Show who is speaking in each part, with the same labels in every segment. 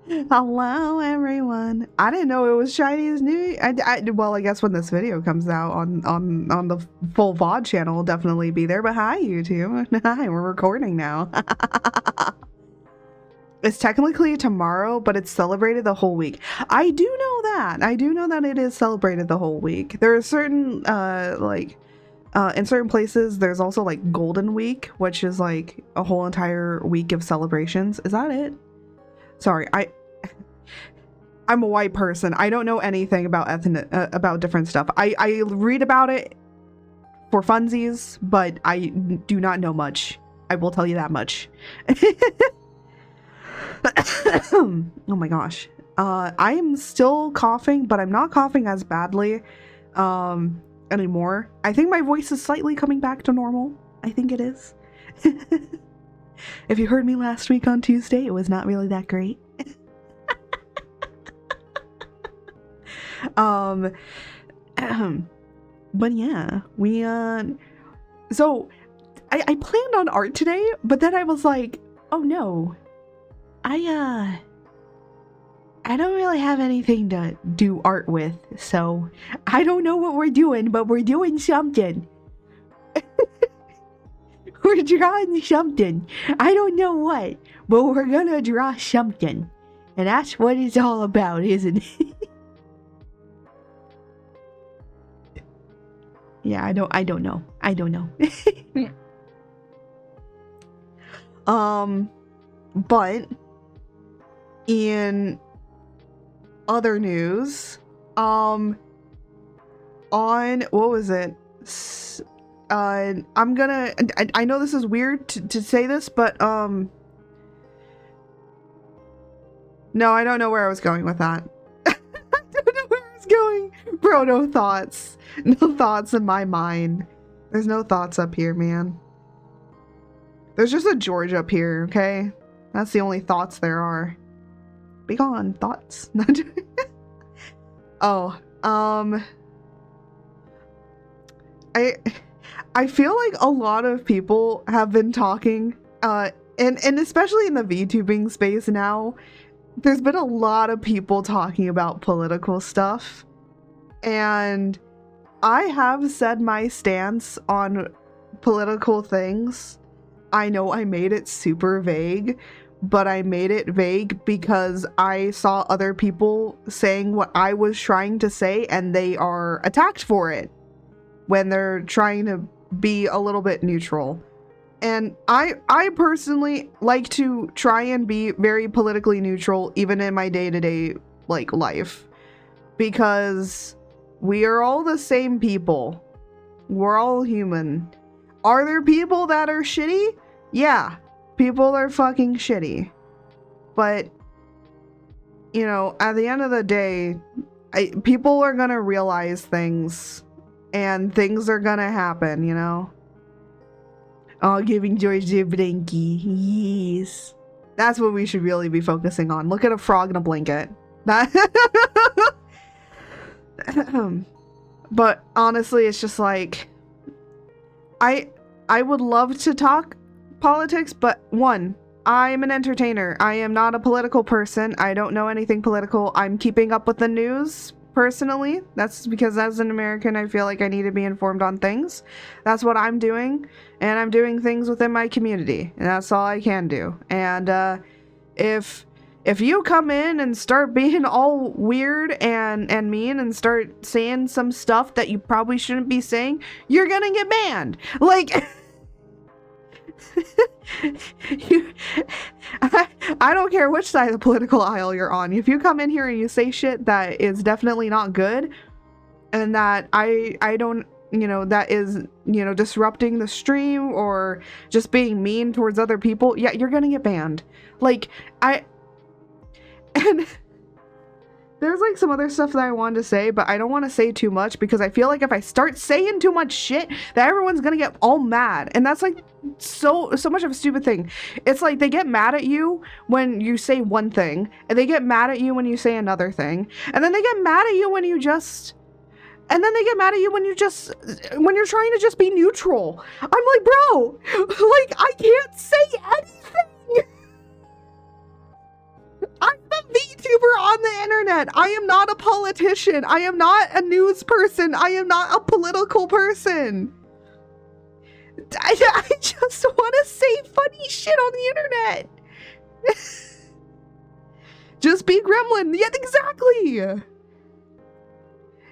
Speaker 1: Hello, everyone. I didn't know it was Chinese New Year. Well, I guess when this video comes out on the Full VOD channel, will definitely be there. But hi, YouTube. Hi, we're recording now. It's technically tomorrow, but it's celebrated the whole week. I do know that. I do know that it is celebrated the whole week. There are certain in certain places, there's also like Golden Week, which is like a whole entire week of celebrations. Is that it? Sorry, I'm a white person. I don't know anything about about different stuff. I read about it for funsies, but I do not know much. I will tell you that much. Oh my gosh. I am still coughing, but I'm not coughing as badly anymore. I think my voice is slightly coming back to normal. I think it is. If you heard me last week on Tuesday, it was not really that great. But yeah, we so I planned on art today, but then I was like, oh no, I don't really have anything to do art with, so I don't know what we're doing, but we're doing something. We're drawing something. I don't know what, but we're gonna draw something. And that's what it's all about, isn't it? Yeah, I don't know. But in other news, on what was it? I'm gonna, I know this is weird to say this, but no, I don't know where I was going with that. I don't know where I was going. Bro, no thoughts. No thoughts in my mind. There's no thoughts up here, man. There's just a George up here, okay? That's the only thoughts there are. Be gone, thoughts. Oh, I feel like a lot of people have been talking, and especially in the VTubing space now, there's been a lot of people talking about political stuff, and I have said my stance on political things. I know I made it super vague, but I made it vague because I saw other people saying what I was trying to say, and they are attacked for it when they're trying to be a little bit neutral. And I personally like to try and be very politically neutral even in my day-to-day like life, because we are all the same people. We're all human. Are there people that are shitty? Yeah, people are fucking shitty. But you know, at the end of the day, people are gonna realize things, and things are gonna happen, you know? Oh, giving George a blankie. Yes. That's what we should really be focusing on. Look at a frog in a blanket. That But honestly, it's just like, I would love to talk politics, but one, I'm an entertainer. I am not a political person. I don't know anything political. I'm keeping up with the news personally. That's because as an American, I feel like I need to be informed on things. That's what I'm doing, and I'm doing things within my community, and that's all I can do. And if you come in and start being all weird and mean and start saying some stuff that you probably shouldn't be saying, you're gonna get banned. Like, I don't care which side of the political aisle you're on. If you come in here and you say shit that is definitely not good, and that I don't, you know, that is, you know, disrupting the stream or just being mean towards other people, yeah, you're gonna get banned. Like, and there's like some other stuff that I wanted to say, but I don't want to say too much because I feel like if I start saying too much shit, that everyone's gonna get all mad. And that's like so much of a stupid thing. It's like they get mad at you when you say one thing, and they get mad at you when you say another thing, and then they get mad at you when you just, and then they get mad at you when you're trying to just be neutral. I'm like, bro, like, I can't say anything. I internet. I am not a politician. I am not a news person. I am not a political person. I just want to say funny shit on the internet. Just be gremlin. Yeah, exactly.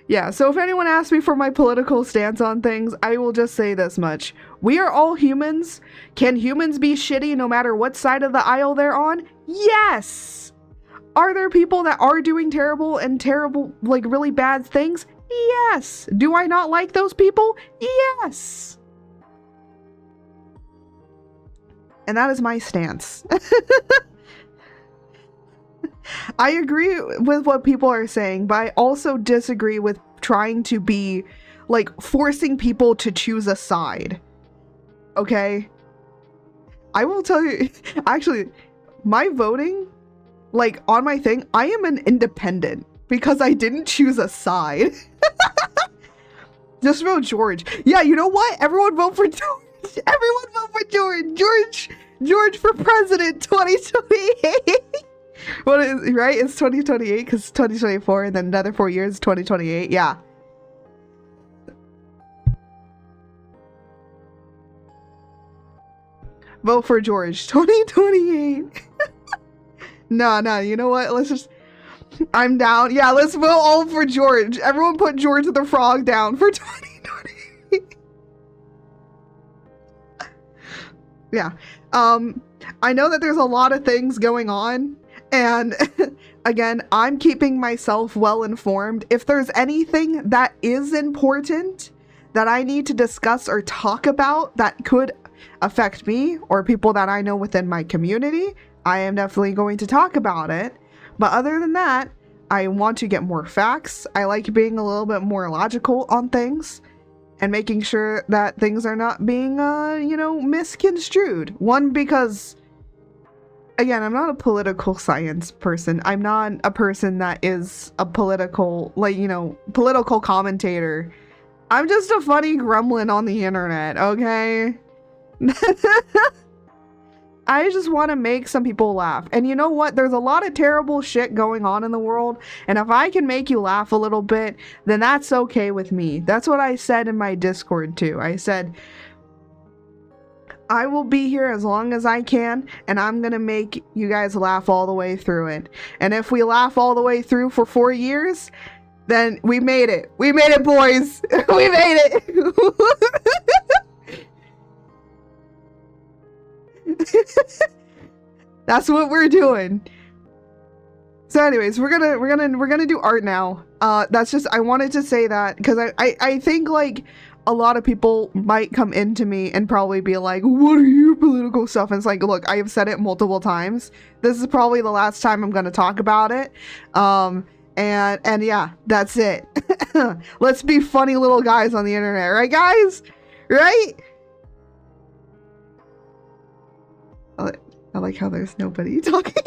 Speaker 1: Yeah, so if anyone asks me for my political stance on things, I will just say this much. We are all humans. Can humans be shitty no matter what side of the aisle they're on? Yes! Are there people that are doing terrible, like really bad things? Yes! Do I not like those people? Yes! And that is my stance. I agree with what people are saying, but I also disagree with trying to be, like, forcing people to choose a side. Okay? I will tell you, actually, my voting, like, on my thing, I am an independent because I didn't choose a side. Just vote George. Yeah, you know what? Everyone vote for George. Everyone vote for George. George for president 2028. What is right? It's 2028 because it's 2024 and then another 4 years, 2028. Yeah. Vote for George 2028. No, you know what? Let's just I'm down. Yeah, let's vote all for George. Everyone put George the Frog down for 2028. Yeah. I know that there's a lot of things going on. And again, I'm keeping myself well informed. If there's anything that is important that I need to discuss or talk about that could affect me or people that I know within my community, I am definitely going to talk about it. But other than that, I want to get more facts. I like being a little bit more logical on things and making sure that things are not being, misconstrued. One, because again, I'm not a political science person. I'm not a person that is a political, political commentator. I'm just a funny gremlin on the internet, okay? I just want to make some people laugh. And you know what? There's a lot of terrible shit going on in the world. And if I can make you laugh a little bit, then that's okay with me. That's what I said in my Discord too. I said, I will be here as long as I can, and I'm gonna make you guys laugh all the way through it. And if we laugh all the way through for 4 years, then we made it. We made it, boys. We made it. That's what we're doing. So anyways, we're gonna do art now. That's just, I wanted to say that because I think like a lot of people might come into me and probably be like, what are your political stuff? And it's like, look, I have said it multiple times. This is probably the last time I'm going to talk about it. And yeah, that's it. Let's be funny little guys on the internet. Right, guys? Right? I like how there's nobody talking.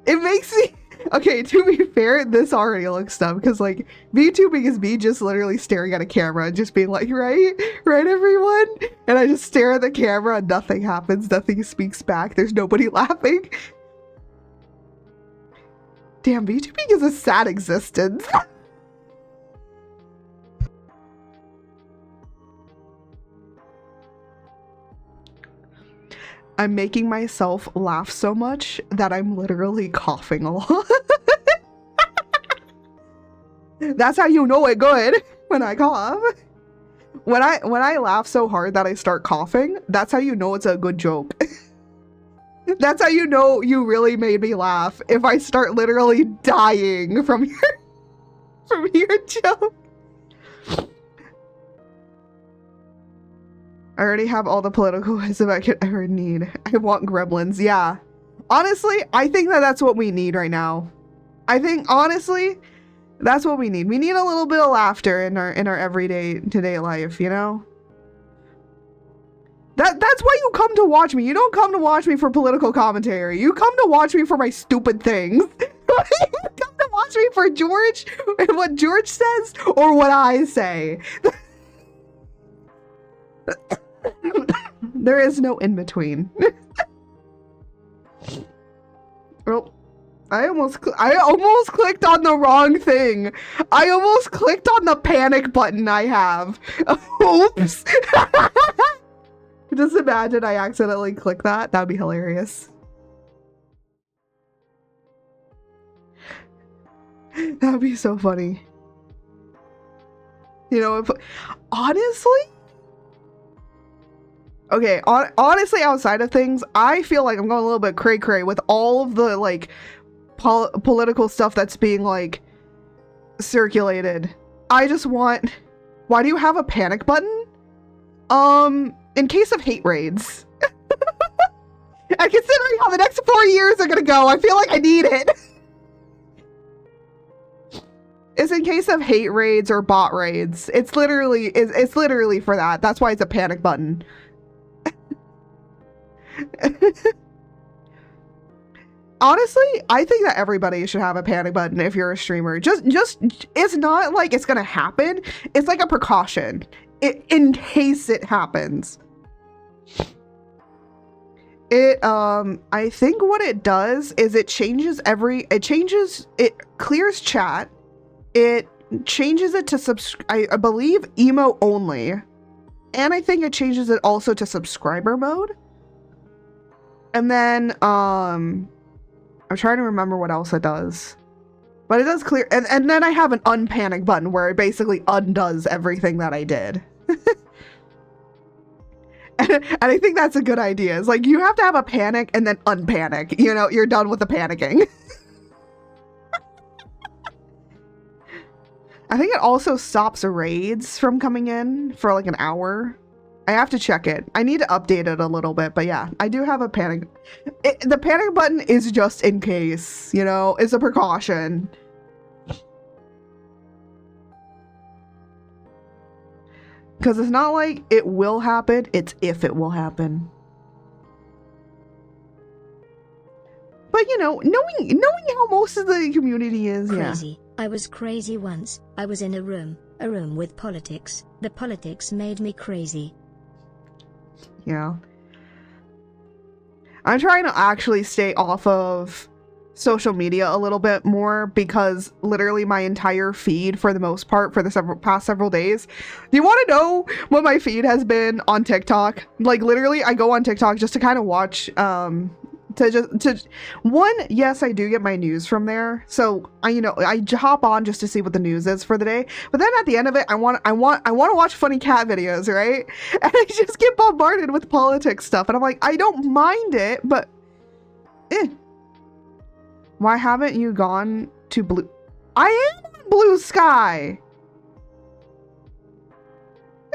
Speaker 1: It makes me... Okay, to be fair, this already looks dumb because, like, VTubing is me just literally staring at a camera and just being like, right, everyone? And I just stare at the camera and nothing happens. Nothing speaks back. There's nobody laughing. Damn, VTubing is a sad existence. I'm making myself laugh so much that I'm literally coughing a lot. That's how you know it good when I cough. When I laugh so hard that I start coughing, that's how you know it's a good joke. That's how you know you really made me laugh. If I start literally dying from your joke. I already have all the political wisdom I could ever need. I want gremlins. Yeah. Honestly, I think that that's what we need right now. I think, honestly, that's what we need. We need a little bit of laughter in our everyday, today life, you know? That's why you come to watch me. You don't come to watch me for political commentary. You come to watch me for my stupid things. You come to watch me for George and what George says or what I say. There is no in between. Well, I almost clicked on the wrong thing. I almost clicked on the panic button I have. Oops. Just imagine I accidentally clicked that. That'd be hilarious. That'd be so funny. You know, if, honestly, okay, honestly, outside of things, I feel like I'm going a little bit cray-cray with all of the, like, political stuff that's being, like, circulated. I just want... Why do you have a panic button? In case of hate raids. And considering how the next 4 years are gonna go, I feel like I need it. It's in case of hate raids or bot raids. It's literally for that. That's why it's a panic button. Honestly, I think that everybody should have a panic button if you're a streamer. Just it's not like it's gonna happen. It's like a precaution in case it happens. I think what it does is it clears chat. It changes it to I believe emo only. And I think it changes it also to subscriber mode. And then, I'm trying to remember what else it does. But it does clear, and then I have an unpanic button where it basically undoes everything that I did. and I think that's a good idea. It's like, you have to have a panic and then unpanic. You know, you're done with the panicking. I think it also stops raids from coming in for like an hour. I have to check it. I need to update it a little bit, but yeah, I do have a panic. The panic button is just in case, you know, it's a precaution. Because it's not like it will happen, it's if it will happen. But you know, knowing how most of the community is,
Speaker 2: crazy.
Speaker 1: Yeah.
Speaker 2: I was crazy once. I was in a room with politics. The politics made me crazy.
Speaker 1: Yeah. I'm trying to actually stay off of social media a little bit more because literally my entire feed, for the most part, for the past several days. Do you want to know what my feed has been on TikTok? Like, literally, I go on TikTok just to kind of watch, yes, I do get my news from there. So I hop on just to see what the news is for the day. But then at the end of it, I want to watch funny cat videos, right? And I just get bombarded with politics stuff, and I'm like, I don't mind it, but why haven't you gone to Blue? I am on Blue Sky.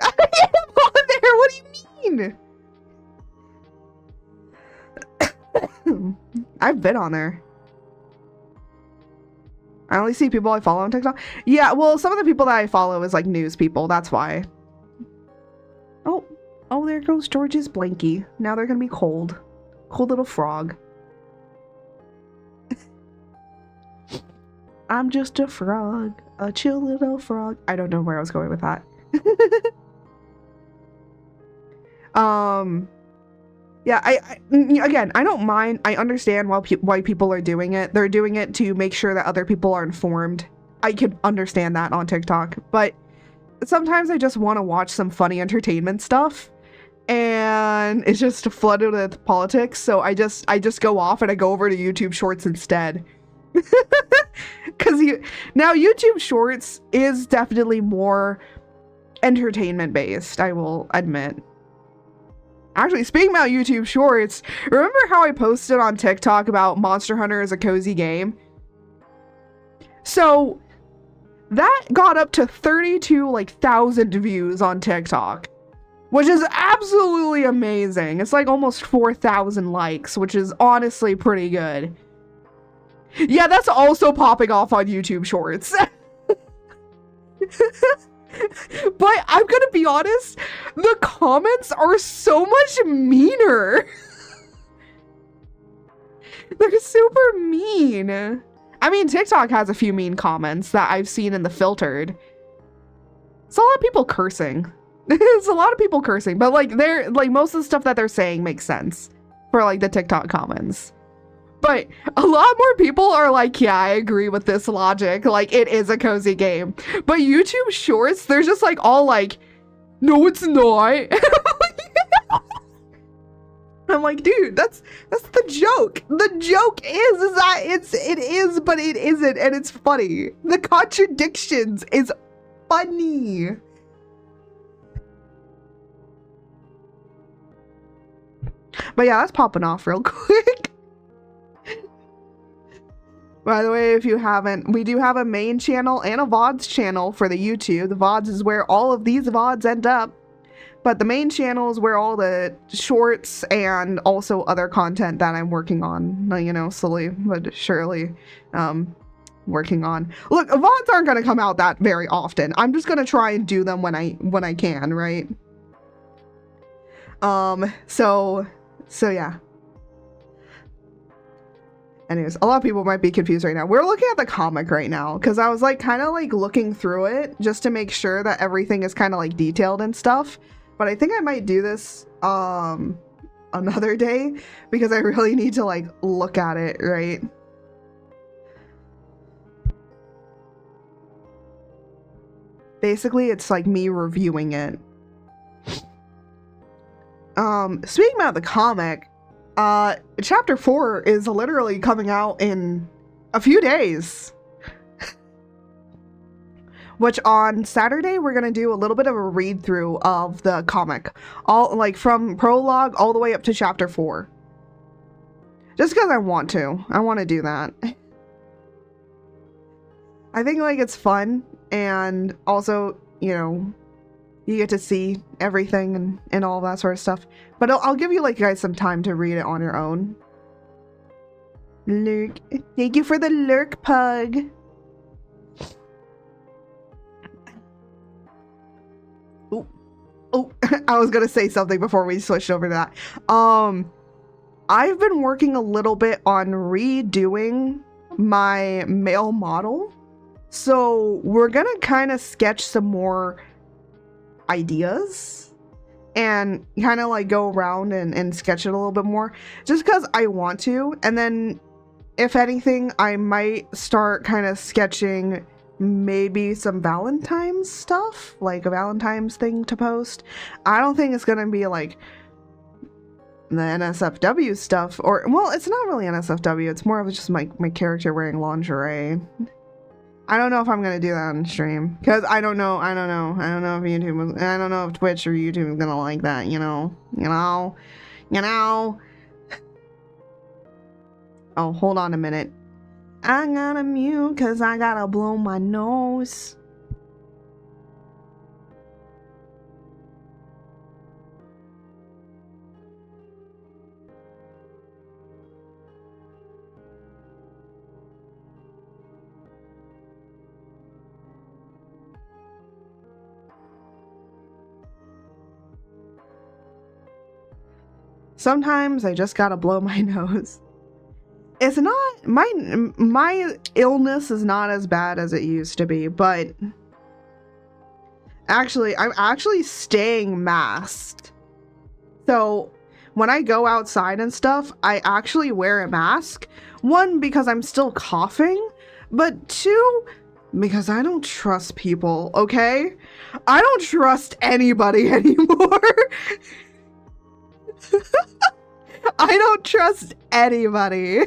Speaker 1: I am on there. What do you mean? I've been on there. I only see people I follow on TikTok. Yeah, well, some of the people that I follow is like news people. That's why. Oh, there goes George's blankie. Now they're gonna be cold. Cold little frog. I'm just a frog, a chill little frog. I don't know where I was going with that. Yeah, again, I don't mind. I understand why people are doing it. They're doing it to make sure that other people are informed. I can understand that on TikTok, but sometimes I just want to watch some funny entertainment stuff, and it's just flooded with politics. So I just go off and I go over to YouTube Shorts instead. Because now YouTube Shorts is definitely more entertainment based, I will admit. Actually, speaking about YouTube Shorts, remember how I posted on TikTok about Monster Hunter as a cozy game? So that got up to 32,000 views on TikTok, which is absolutely amazing. It's like almost 4,000 likes, which is honestly pretty good. Yeah, that's also popping off on YouTube Shorts. But I'm gonna be honest, the comments are so much meaner. They're super mean. I mean, TikTok has a few mean comments that I've seen in the filtered. It's a lot of people cursing. It's a lot of people cursing, but like most of the stuff that they're saying makes sense for like the TikTok comments. But a lot more people are like, yeah, I agree with this logic. Like, it is a cozy game. But YouTube Shorts, they're just like all like, no, it's not. I'm like, dude, that's the joke. The joke is that it is, but it isn't, and it's funny. The contradictions is funny. But yeah, that's popping off real quick. By the way, if you haven't, we do have a main channel and a VODs channel for the YouTube. The VODs is where all of these VODs end up. But the main channel is where all the shorts and also other content that I'm working on, you know, slowly but surely working on. Look, VODs aren't going to come out that very often. I'm just going to try and do them when I can, right? So yeah. Anyways, a lot of people might be confused right now. We're looking at the comic right now because I was like kind of like looking through it just to make sure that everything is kind of like detailed and stuff. But I think I might do this another day because I really need to like look at it, right? Basically, it's like me reviewing it. Speaking about the comic, chapter 4 is literally coming out in a few days. Which on Saturday, we're going to do a little bit of a read through of the comic. All like from prologue all the way up to chapter 4. Just because I want to. I want to do that. I think like it's fun. And also, you know, you get to see everything and all that sort of stuff. But I'll give you like guys some time to read it on your own. Lurk. Thank you for the lurk, pug. Oh, I was gonna say something before we switched over to that. I've been working a little bit on redoing my male model. So we're gonna kind of sketch some more ideas and kind of like go around and sketch it a little bit more just because I want to. And then if anything, I might start kind of sketching maybe some Valentine's stuff, like a Valentine's thing to post. I don't think it's gonna be like the NSFW stuff, or well, it's not really NSFW, it's more of just my character wearing lingerie. I don't know if I'm gonna do that on stream because I don't know if YouTube, I don't know if Twitch or YouTube is gonna like that, you know. Oh, hold on a minute. I gotta mute because I gotta blow my nose. Sometimes I just gotta blow my nose. It's not, my illness is not as bad as it used to be, but actually, I'm actually staying masked. So when I go outside and stuff, I actually wear a mask. One, because I'm still coughing, but two, because I don't trust people, okay? I don't trust anybody anymore. I don't trust anybody.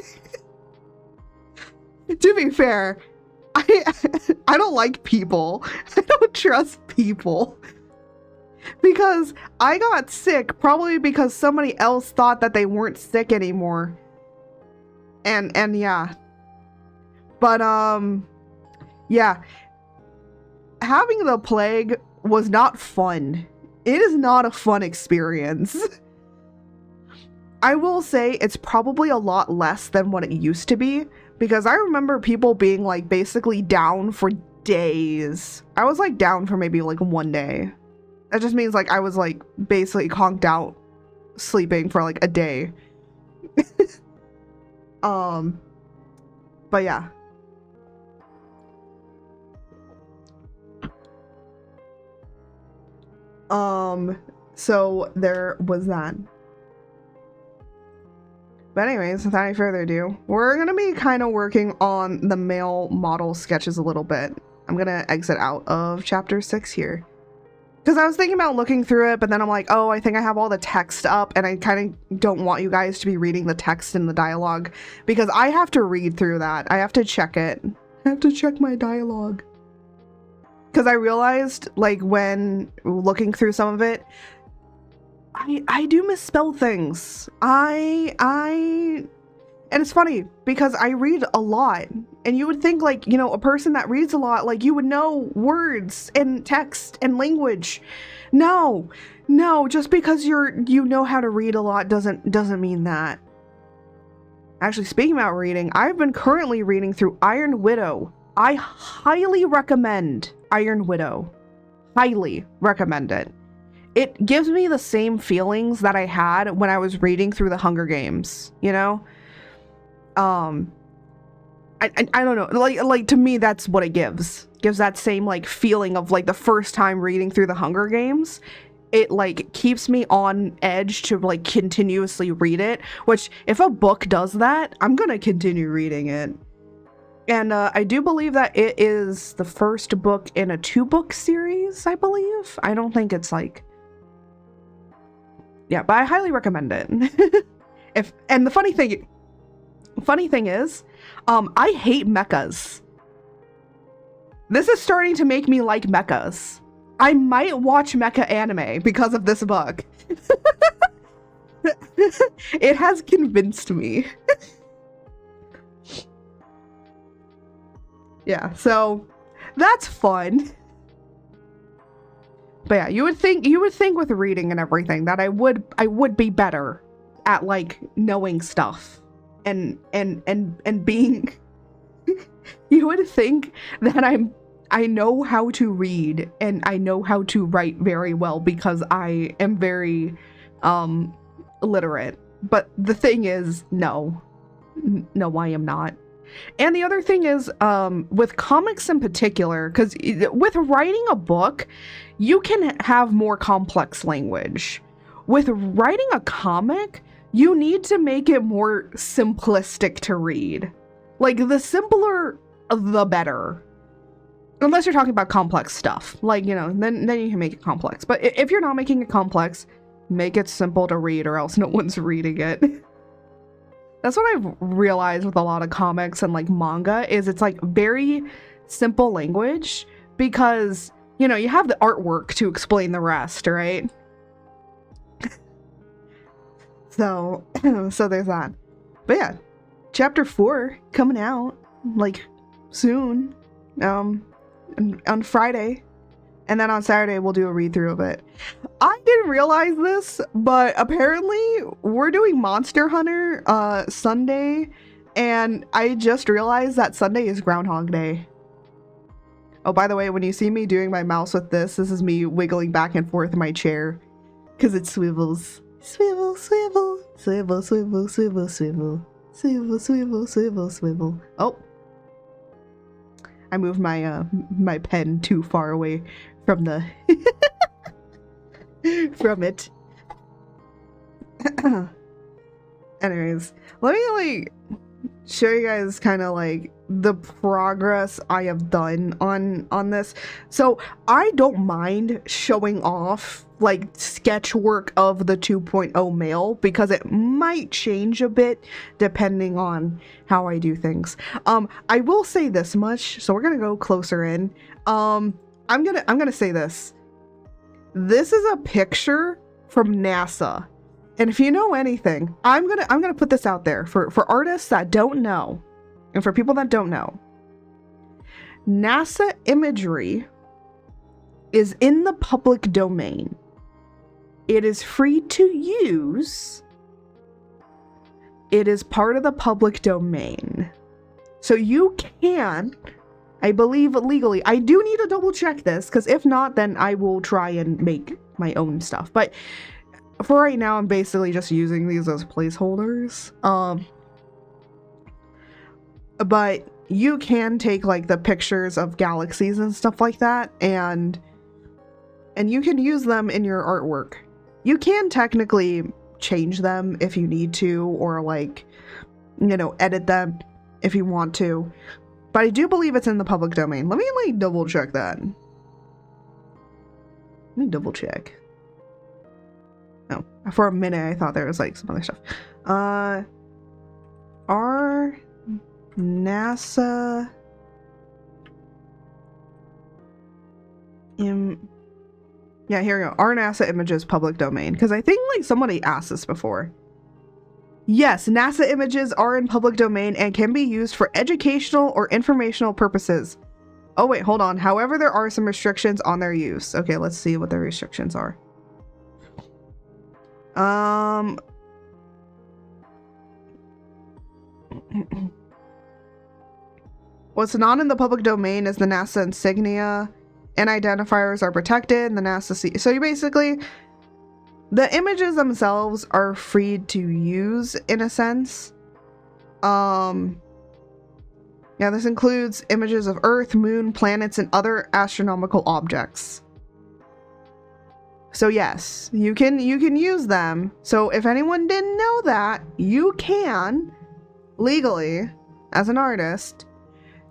Speaker 1: To be fair, I don't like people. I don't trust people. Because I got sick probably because somebody else thought that they weren't sick anymore. And yeah. But yeah. Having the plague was not fun. It is not a fun experience. I will say it's probably a lot less than what it used to be, because I remember people being like basically down for days. I was like down for maybe like one day. That just means like I was like basically conked out sleeping for like a day. But yeah. So there was that. But anyways, without any further ado, we're going to be kind of working on the male model sketches a little bit. I'm going to exit out of chapter 6 here. Because I was thinking about looking through it, but then I'm like, oh, I think I have all the text up, and I kind of don't want you guys to be reading the text in the dialogue, because I have to read through that. I have to check it. I have to check my dialogue. Because I realized, like, when looking through some of it, I do misspell things. And it's funny because I read a lot, and you would think, like, you know, a person that reads a lot, like, you would know words and text and language. No, just because you know how to read a lot doesn't mean that. Actually, speaking about reading, I've been currently reading through Iron Widow. I highly recommend Iron Widow. Highly recommend it. It gives me the same feelings that I had when I was reading through the Hunger Games, you know? I don't know, like to me that's what it gives that same like feeling of like the first time reading through the Hunger Games. It like keeps me on edge to like continuously read it, which if a book does that, I'm gonna continue reading it. And I do believe that it is the first book in a 2-book series, I believe. I don't think it's like, yeah, but I highly recommend it. And the funny thing is, I hate mechas. This is starting to make me like mechas. I might watch mecha anime because of this book. It has convinced me. Yeah, so that's fun. But yeah, you would think with reading and everything that I would be better at like knowing stuff. And being you would think that I know how to read and I know how to write very well because I am very literate. But the thing is, no, I am not. And the other thing is, with comics in particular, because with writing a book, you can have more complex language. With writing a comic, you need to make it more simplistic to read. Like, the simpler, the better. Unless you're talking about complex stuff. Like, you know, then you can make it complex. But if you're not making it complex, make it simple to read or else no one's reading it. That's what I've realized with a lot of comics and, like, manga, is it's, like, very simple language because, you know, you have the artwork to explain the rest, right? So there's that. But yeah, chapter 4 coming out like soon, on Friday, and then on Saturday we'll do a read through of it. I didn't realize this, but apparently we're doing Monster Hunter Sunday, and I just realized that Sunday is Groundhog Day. Oh, by the way, when you see me doing my mouse with this is me wiggling back and forth in my chair because it swivels. Swivel, swivel, swivel, swivel, swivel, swivel, swivel, swivel, swivel, swivel. Oh, I moved my my pen too far away from the from it. Anyways, let me like show you guys kind of like the progress I have done on this. So I don't mind showing off like sketch work of the 2.0 male because it might change a bit depending on how I do things. I will say this much, so we're gonna go closer in. I'm gonna say this. This is a picture from NASA. And if you know anything, I'm gonna put this out there for artists that don't know, and for people that don't know. NASA imagery is in the public domain. It is free to use. It is part of the public domain. So you can, I believe legally, I do need to double check this, because if not, then I will try and make my own stuff. But for right now, I'm basically just using these as placeholders. But you can take like the pictures of galaxies and stuff like that, and you can use them in your artwork. You can technically change them if you need to, or like, you know, edit them if you want to. But I do believe it's in the public domain. Let me like double check that. Let me double check. Oh, for a minute I thought there was like some other stuff. Are NASA yeah, here we go. Are NASA images public domain? Because I think like somebody asked this before. Yes, NASA images are in public domain and can be used for educational or informational purposes. Oh wait, hold on. However, there are some restrictions on their use. Okay, let's see what the restrictions are. What's not in the public domain is the NASA insignia and identifiers are protected. The NASA so you basically, the images themselves are free to use in a sense. Yeah, this includes images of Earth, Moon, planets, and other astronomical objects. So yes, you can use them. So if anyone didn't know that, you can legally, as an artist,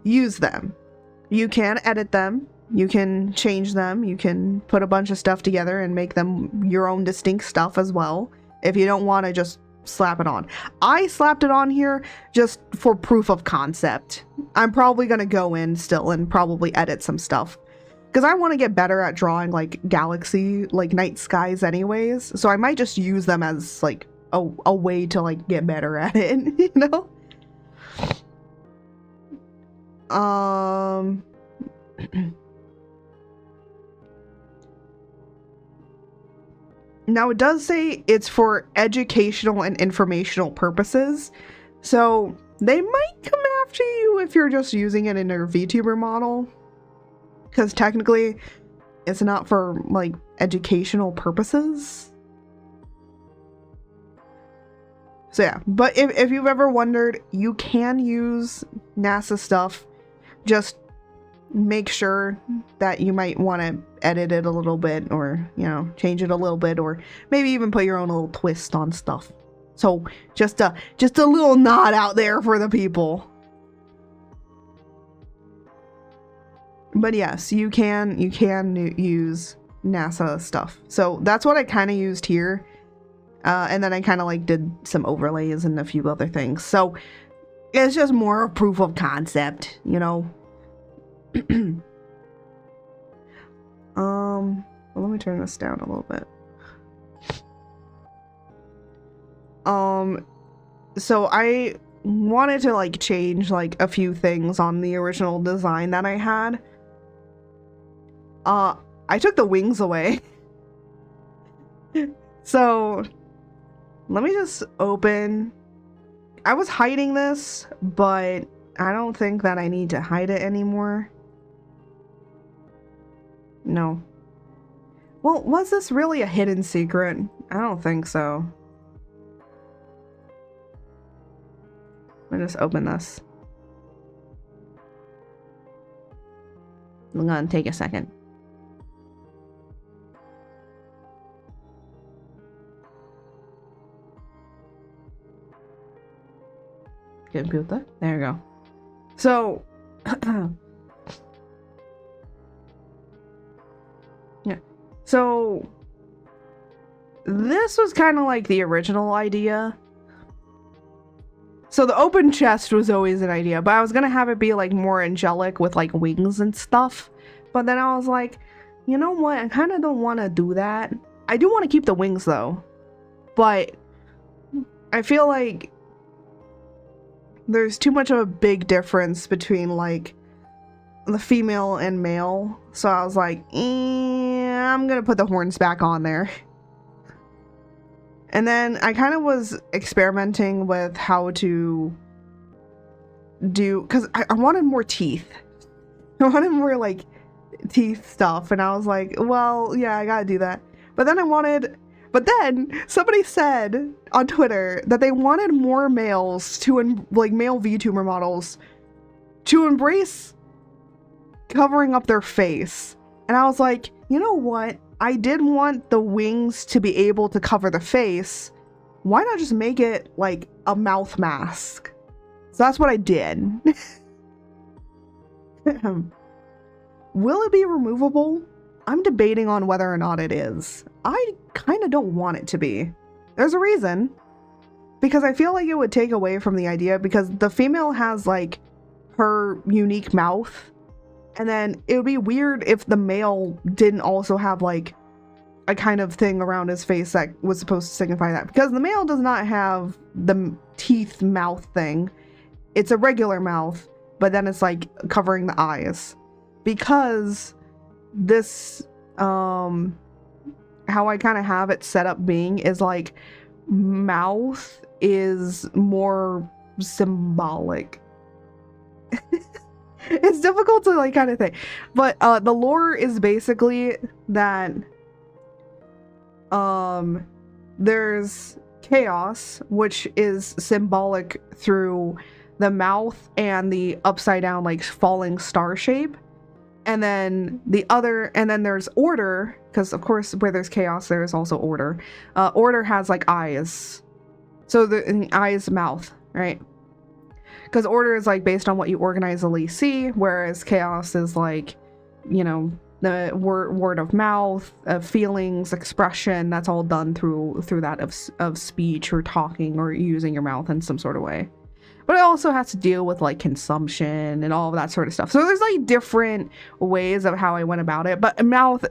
Speaker 1: use them. You can edit them. You can change them. You can put a bunch of stuff together and make them your own distinct stuff as well, if you don't want to just slap it on. I slapped it on here just for proof of concept. I'm probably going to go in still and probably edit some stuff, because I want to get better at drawing like galaxy, like night skies anyways. So I might just use them as like a way to like get better at it, you know? Now it does say it's for educational and informational purposes, so they might come after you if you're just using it in your VTuber model, because technically it's not for like educational purposes. So yeah, but if you've ever wondered, you can use NASA stuff. Just make sure that you might want to edit it a little bit, or, you know, change it a little bit, or maybe even put your own little twist on stuff. So just a little nod out there for the people. But yes, you can use NASA stuff. So that's what I kind of used here. And then I kind of like did some overlays and a few other things. So it's just more a proof of concept, you know. Well, let me turn this down a little bit. So I wanted to like change like a few things on the original design that I had. I took the wings away. So let me just open. I was hiding this, but I don't think that I need to hide it anymore. No. Well, was this really a hidden secret? I don't think so. Let me just open this. I'm gonna take a second. Computer. There you go. So, yeah. So, this was kind of like the original idea. So the open chest was always an idea, but I was gonna have it be like more angelic with like wings and stuff. But then I was like, you know what? I kind of don't want to do that. I do want to keep the wings though, but I feel like there's too much of a big difference between like the female and male. So I was like, I'm gonna put the horns back on there. And then I kind of was experimenting with how to do, because I wanted more teeth. I wanted more like teeth stuff. And I was like, well, yeah, I gotta do that. But then somebody said on Twitter that they wanted more males to, like male VTuber models, to embrace covering up their face. And I was like, you know what? I did want the wings to be able to cover the face, why not just make it like a mouth mask? So that's what I did. Will it be removable? I'm debating on whether or not it is. I kind of don't want it to be. There's a reason. Because I feel like it would take away from the idea, because the female has like her unique mouth, and then it would be weird if the male didn't also have like a kind of thing around his face that was supposed to signify that, because the male does not have the teeth mouth thing. It's a regular mouth, but then it's like covering the eyes, because this how I kind of have it set up being is like mouth is more symbolic. It's difficult to like kind of think, but the lore is basically that there's chaos, which is symbolic through the mouth and the upside down like falling star shape, and then there's order, because of course where there's chaos there is also order. Order has like eyes, so the eyes, mouth, right? Because order is like based on what you organizally see, whereas chaos is like, you know, the word of mouth, feelings, expression. That's all done through that of speech or talking or using your mouth in some sort of way. But it also has to deal with like consumption and all of that sort of stuff. So there's like different ways of how I went about it. But mouth,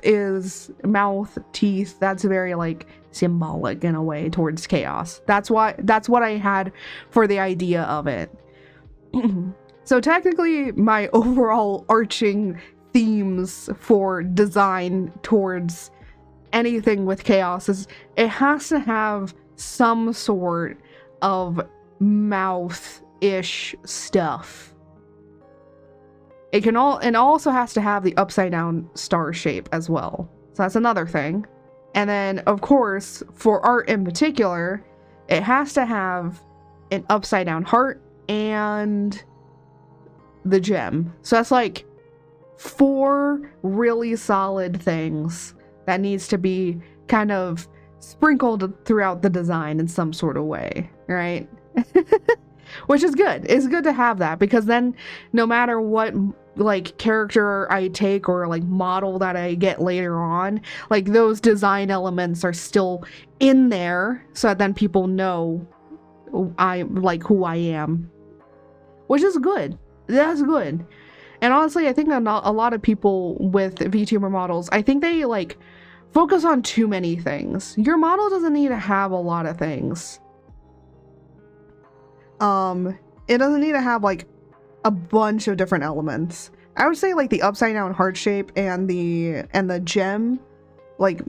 Speaker 1: teeth, that's very like symbolic in a way towards chaos. That's what I had for the idea of it. So technically my overall arching themes for design towards anything with chaos is it has to have some sort of mouth-ish stuff. It also has to have the upside down star shape as well. So that's another thing. And then of course for art in particular, it has to have an upside down heart and the gem. So that's like 4 really solid things that needs to be kind of sprinkled throughout the design in some sort of way, right? Which is good. It's good to have that, because then no matter what like character I take or like model that I get later on, like those design elements are still in there, so that then people know I like who I am, which is good. That's good. And honestly, I think that a lot of people with VTuber models, I think they like focus on too many things. Your model doesn't need to have a lot of things. It doesn't need to have like a bunch of different elements. I would say like the upside down heart shape and the gem, like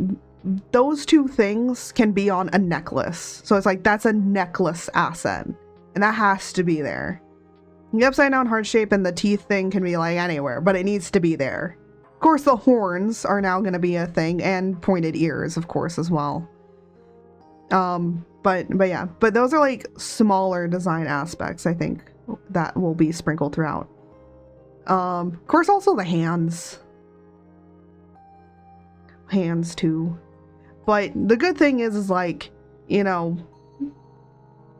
Speaker 1: those 2 things can be on a necklace. So it's like that's a necklace asset, and that has to be there. The upside down heart shape and the teeth thing can be like anywhere, but it needs to be there. Of course, the horns are now going to be a thing, and pointed ears, of course, as well. But yeah, but those are like smaller design aspects, I think, that will be sprinkled throughout. Of course, also the hands too. But the good thing is like, you know,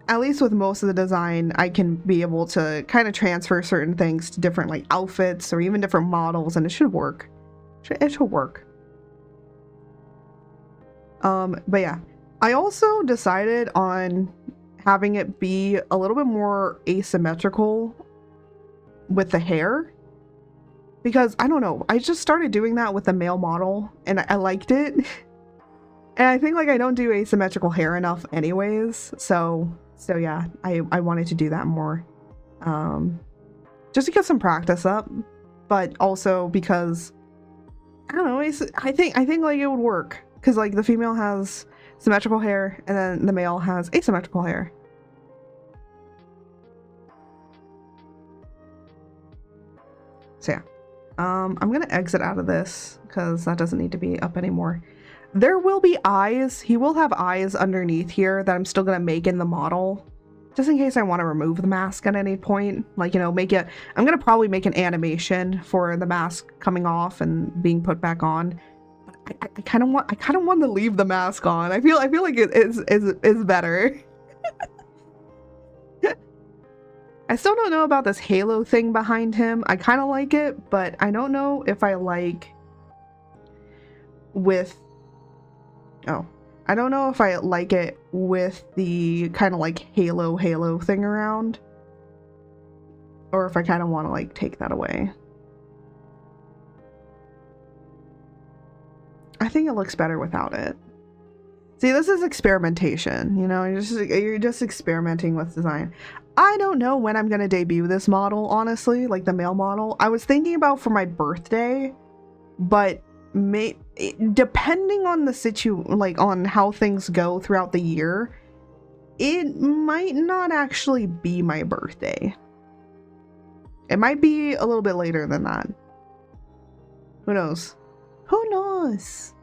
Speaker 1: at least with most of the design, I can be able to kind of transfer certain things to different like outfits or even different models, and it should work. It should work. But yeah, I also decided on having it be a little bit more asymmetrical with the hair, because I don't know, I just started doing that with the male model and I liked it. And I think like I don't do asymmetrical hair enough anyways, so yeah, I wanted to do that more, just to get some practice up, but also because I don't know, I think like it would work, because like the female has symmetrical hair and then the male has asymmetrical hair. So yeah, I'm gonna exit out of this because that doesn't need to be up anymore. There will be eyes. He will have eyes underneath here that I'm still gonna make in the model, just in case I want to remove the mask at any point. Like, you know, I'm gonna probably make an animation for the mask coming off and being put back on. But I kind of want to leave the mask on. I feel like it is better. I still don't know about this halo thing behind him. I kind of like it, but I don't know if I like with... Oh. I don't know if I like it with the kind of like halo thing around. Or if I kind of want to like take that away. I think it looks better without it. See, this is experimentation, you know, you're just experimenting with design. I don't know when I'm gonna debut this model, honestly, like the male model. I was thinking about for my birthday, but depending on the on how things go throughout the year, it might not actually be my birthday. It might be a little bit later than that. Who knows? Who knows?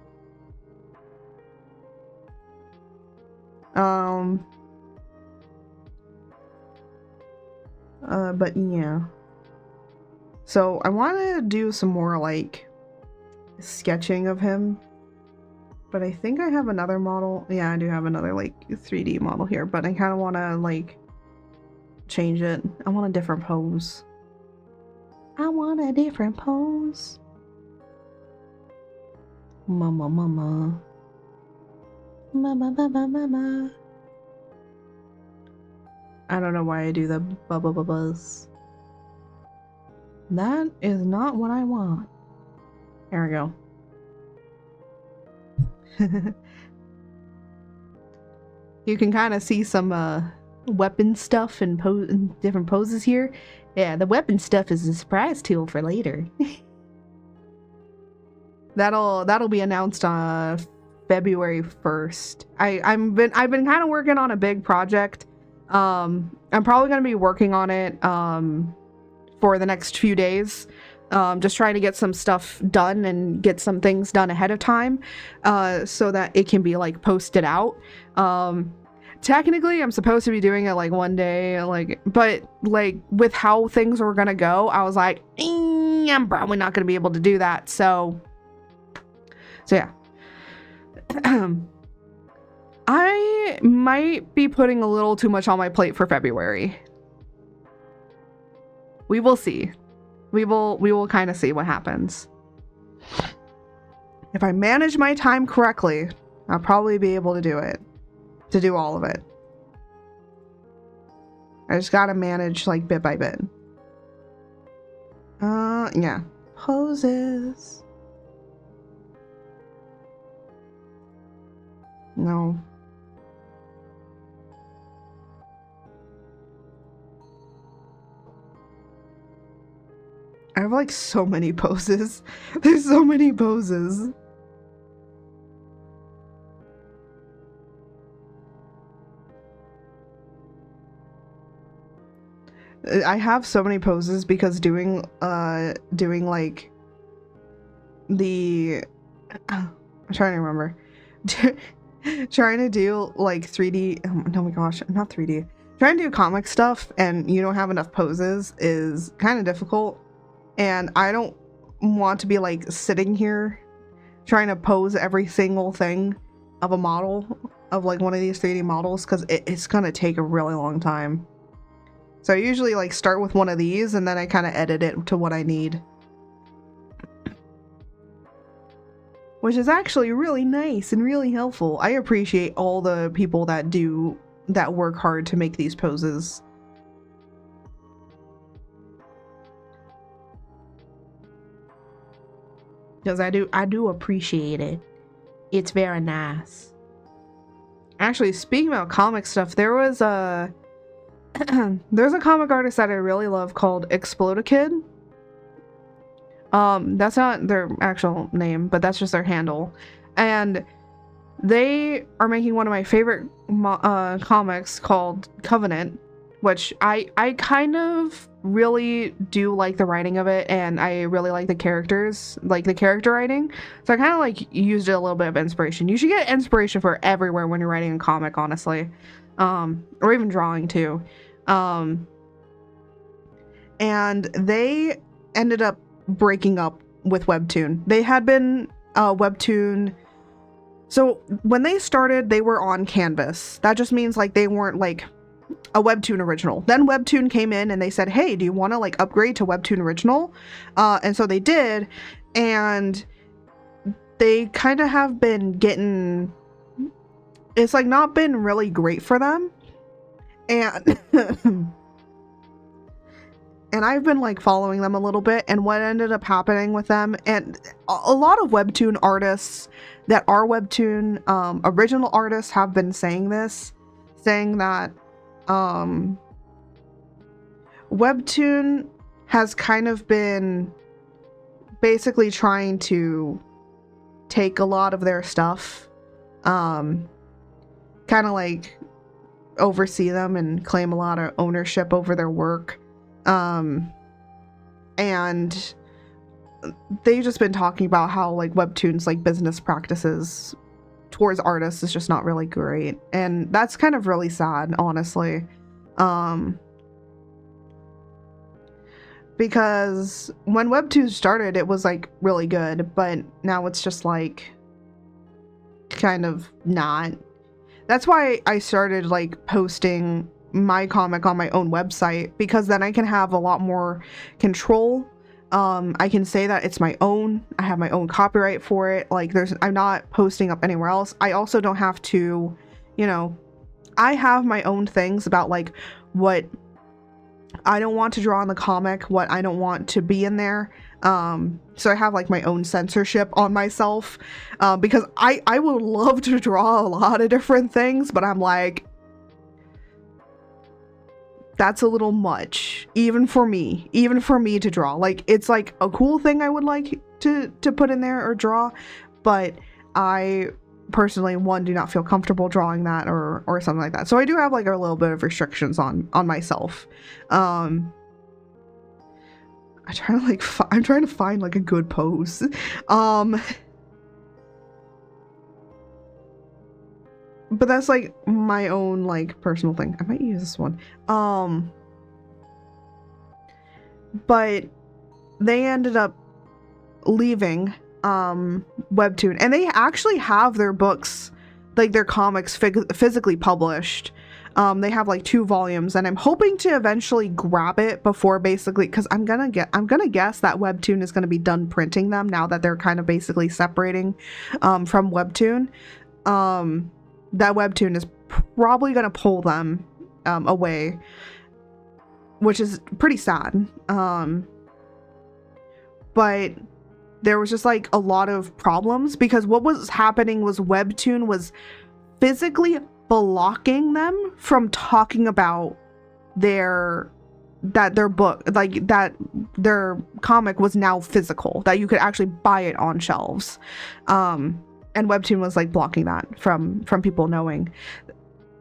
Speaker 1: But yeah. So I want to do some more like sketching of him. But I think I have another model. Yeah, I do have another like 3D model here, but I kind of want to like change it. I want a different pose. I want a different pose. Mama, mama. Mama, mama, mama. I don't know why I do the buzz. That is not what I want. There we go. You can kind of see some weapon stuff and different poses here. Yeah, the weapon stuff is a surprise tool for later. That'll be announced on February 1st. I've been kind of working on a big project. I'm probably gonna be working on it for the next few days. Just trying to get some stuff done and get some things done ahead of time, so that it can be like posted out. Technically, I'm supposed to be doing it like one day, but like with how things were gonna go, I was like, I'm probably not gonna be able to do that. So yeah. I might be putting a little too much on my plate for February. We will see. We will kind of see what happens. If I manage my time correctly, I'll probably be able to do it. To do all of it. I just gotta manage like bit by bit. Yeah. Poses. No. I have like so many poses. There's so many poses. I have so many poses because doing like the I'm trying to remember. Trying to do like 3D, oh my gosh, not 3D. Trying to do comic stuff and you don't have enough poses is kind of difficult. And I don't want to be like sitting here trying to pose every single thing of a model, of like one of these 3D models, because it's gonna take a really long time. So I usually like start with one of these and then I kind of edit it to what I need. Which is actually really nice and really helpful. I appreciate all the people that work hard to make these poses. Because I do appreciate it. It's very nice. Actually, speaking about comic stuff, there was there's a comic artist that I really love called Explode-A-Kid. That's not their actual name, but that's just their handle. And they are making one of my favorite comics called Covenant, which I kind of really do like the writing of it, and I really like the characters, like the character writing. So I kind of like used it a little bit of inspiration. You should get inspiration for everywhere when you're writing a comic, honestly. Or even drawing too. And they ended up breaking up with Webtoon. They had been Webtoon. So when they started, they were on Canvas. That just means like they weren't like a Webtoon original. Then Webtoon came in and they said, hey, do you want to like upgrade to Webtoon original? And so they did, and they kind of have been getting, it's like not been really great for them. And and I've been like following them a little bit, and what ended up happening with them, and a lot of Webtoon artists that are Webtoon original artists have been saying this, saying that Webtoon has kind of been basically trying to take a lot of their stuff, kind of like oversee them and claim a lot of ownership over their work. And they've just been talking about how like Webtoon's like business practices towards artists is just not really great, and that's kind of really sad, honestly, because when Webtoon started, it was like really good, but now it's just like kind of not. That's why I started like posting my comic on my own website, because then I can have a lot more control. I can say that it's my own. I have my own copyright for it. Like I'm not posting up anywhere else. I also don't have to, you know, I have my own things about like what I don't want to draw in the comic, what I don't want to be in there. So I have like my own censorship on myself, because I would love to draw a lot of different things, but I'm like, that's a little much, even for me to draw. Like, it's like a cool thing I would like to put in there or draw, but I personally, one, do not feel comfortable drawing that or something like that. So I do have like a little bit of restrictions on myself. I'm trying to find like a good pose. But that's like my own like personal thing. I might use this one. But they ended up leaving Webtoon, and they actually have their books, like their comics physically published. They have like 2 volumes, and I'm hoping to eventually grab it before, basically, because I'm gonna guess that Webtoon is gonna be done printing them now that they're kind of basically separating from Webtoon. That Webtoon is probably gonna pull them away, which is pretty sad. But there was just like a lot of problems, because what was happening was Webtoon was physically blocking them from talking about their book, like that their comic was now physical, that you could actually buy it on shelves. And Webtoon was like blocking that from people knowing,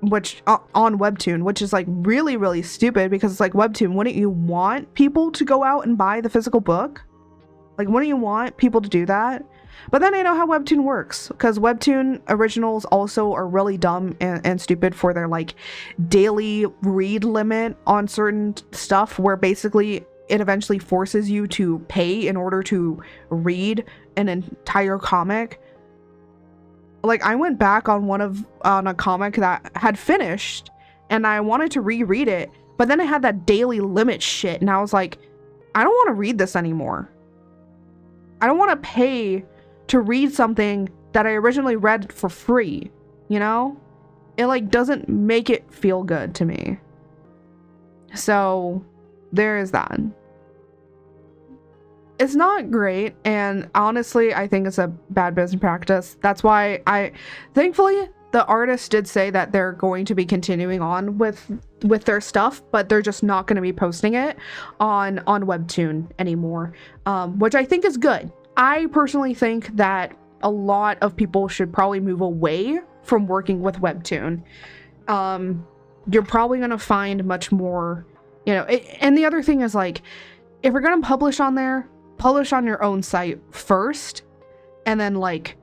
Speaker 1: which on Webtoon, which is like really, really stupid, because it's like, Webtoon, wouldn't you want people to go out and buy the physical book? Like, wouldn't you want people to do that? But then I know how Webtoon works, because Webtoon originals also are really dumb and stupid for their like daily read limit on certain stuff, where basically it eventually forces you to pay in order to read an entire comic. Like, I went back on a comic that had finished, and I wanted to reread it, but then it had that daily limit shit, and I was like, I don't want to read this anymore. I don't want to pay to read something that I originally read for free, you know? It like doesn't make it feel good to me. So there is that. It's not great, and honestly, I think it's a bad business practice. That's why thankfully, the artist did say that they're going to be continuing on with their stuff, but they're just not going to be posting it on Webtoon anymore, which I think is good. I personally think that a lot of people should probably move away from working with Webtoon. You're probably going to find much more, you know, and the other thing is, like, if you're going to publish on there, publish on your own site first, and then like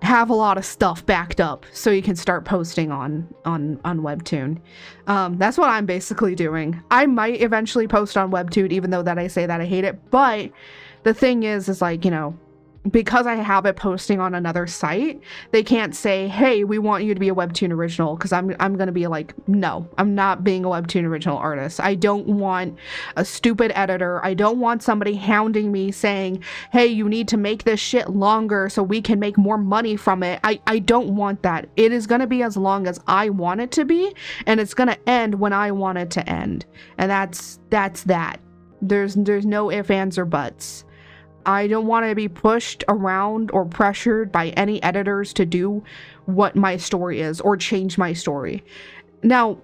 Speaker 1: have a lot of stuff backed up so you can start posting on Webtoon. That's what I'm basically doing. I might eventually post on Webtoon, even though that I say that I hate it, but the thing is like, you know, because I have it posting on another site, they can't say, hey, we want you to be a Webtoon original, because I'm gonna be like, no, I'm not being a Webtoon original artist. I don't want a stupid editor. I don't want somebody hounding me saying, hey, you need to make this shit longer so we can make more money from it. I don't want that. It is gonna be as long as I want it to be, and it's gonna end when I want it to end. And that's that. There's no ifs, ands, or buts. I don't want to be pushed around or pressured by any editors to do what my story is or change my story. Now,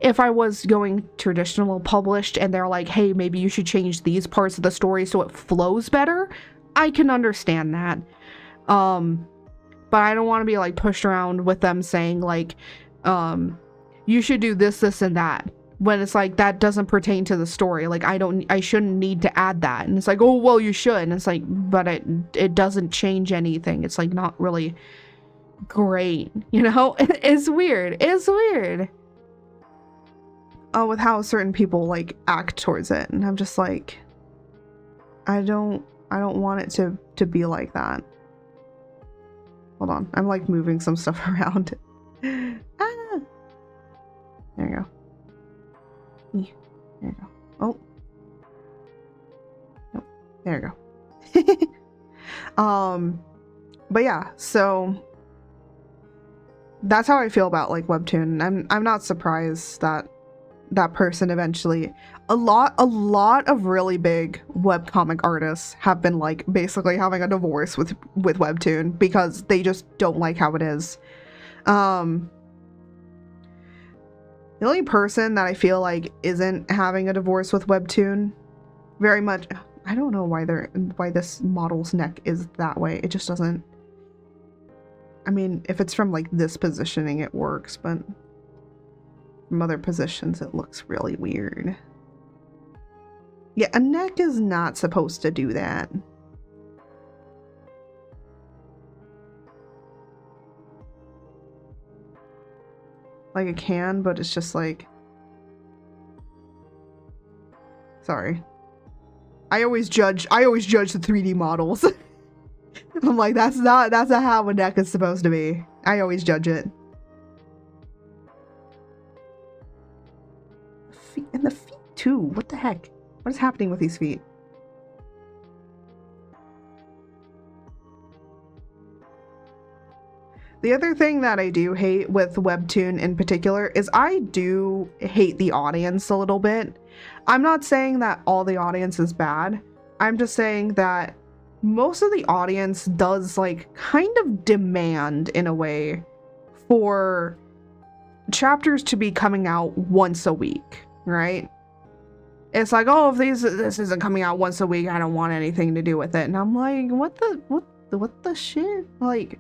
Speaker 1: if I was going traditional published and they're like, hey, maybe you should change these parts of the story so it flows better, I can understand that. But I don't want to be like pushed around with them saying like, you should do this, this, and that. When it's like, that doesn't pertain to the story. Like, I shouldn't need to add that. And it's like, oh, well, you should. And it's like, but it doesn't change anything. It's like not really great, you know? It's weird. It's weird. With how certain people like act towards it. And I'm just like, I don't want it to be like that. Hold on. I'm like moving some stuff around. Ah. There you go. There you go. Oh. Nope. There you go. But yeah, so that's how I feel about like Webtoon. I'm not surprised that that person eventually, a lot of really big webcomic artists have been like basically having a divorce with Webtoon because they just don't like how it is. The only person that I feel like isn't having a divorce with Webtoon very much, I don't know why this model's neck is that way. It just doesn't, I mean, if it's from like this positioning it works, but from other positions it looks really weird. Yeah, a neck is not supposed to do that. Like it can, but it's just like, sorry. I always judge the 3D models. I'm like, that's not how a neck is supposed to be. I always judge it. Feet, and the feet too. What the heck? What is happening with these feet? The other thing that I do hate with Webtoon in particular is I do hate the audience a little bit. I'm not saying that all the audience is bad. I'm just saying that most of the audience does like kind of demand in a way for chapters to be coming out once a week, right? It's like, oh, if this isn't coming out once a week, I don't want anything to do with it. And I'm like, what the shit? Like,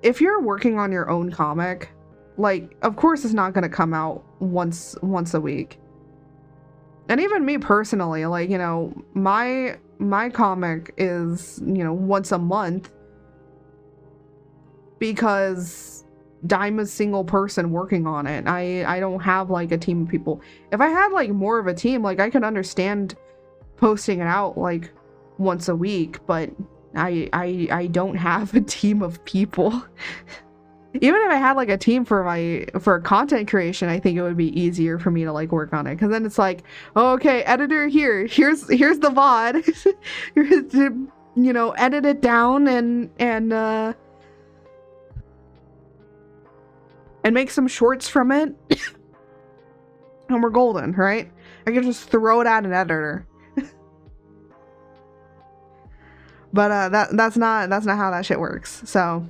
Speaker 1: if you're working on your own comic, like, of course it's not going to come out once a week. And even me personally, like, you know, my comic is, you know, once a month because I'm a single person working on it. I don't have like a team of people. If I had like more of a team, like I could understand posting it out like once a week, but I don't have a team of people. Even if I had like a team for content creation, I think it would be easier for me to like work on it, because then it's like, oh, okay, editor here's the VOD. You know, edit it down and make some shorts from it. And we're golden, right? I can just throw it at an editor. But that's not how that shit works. So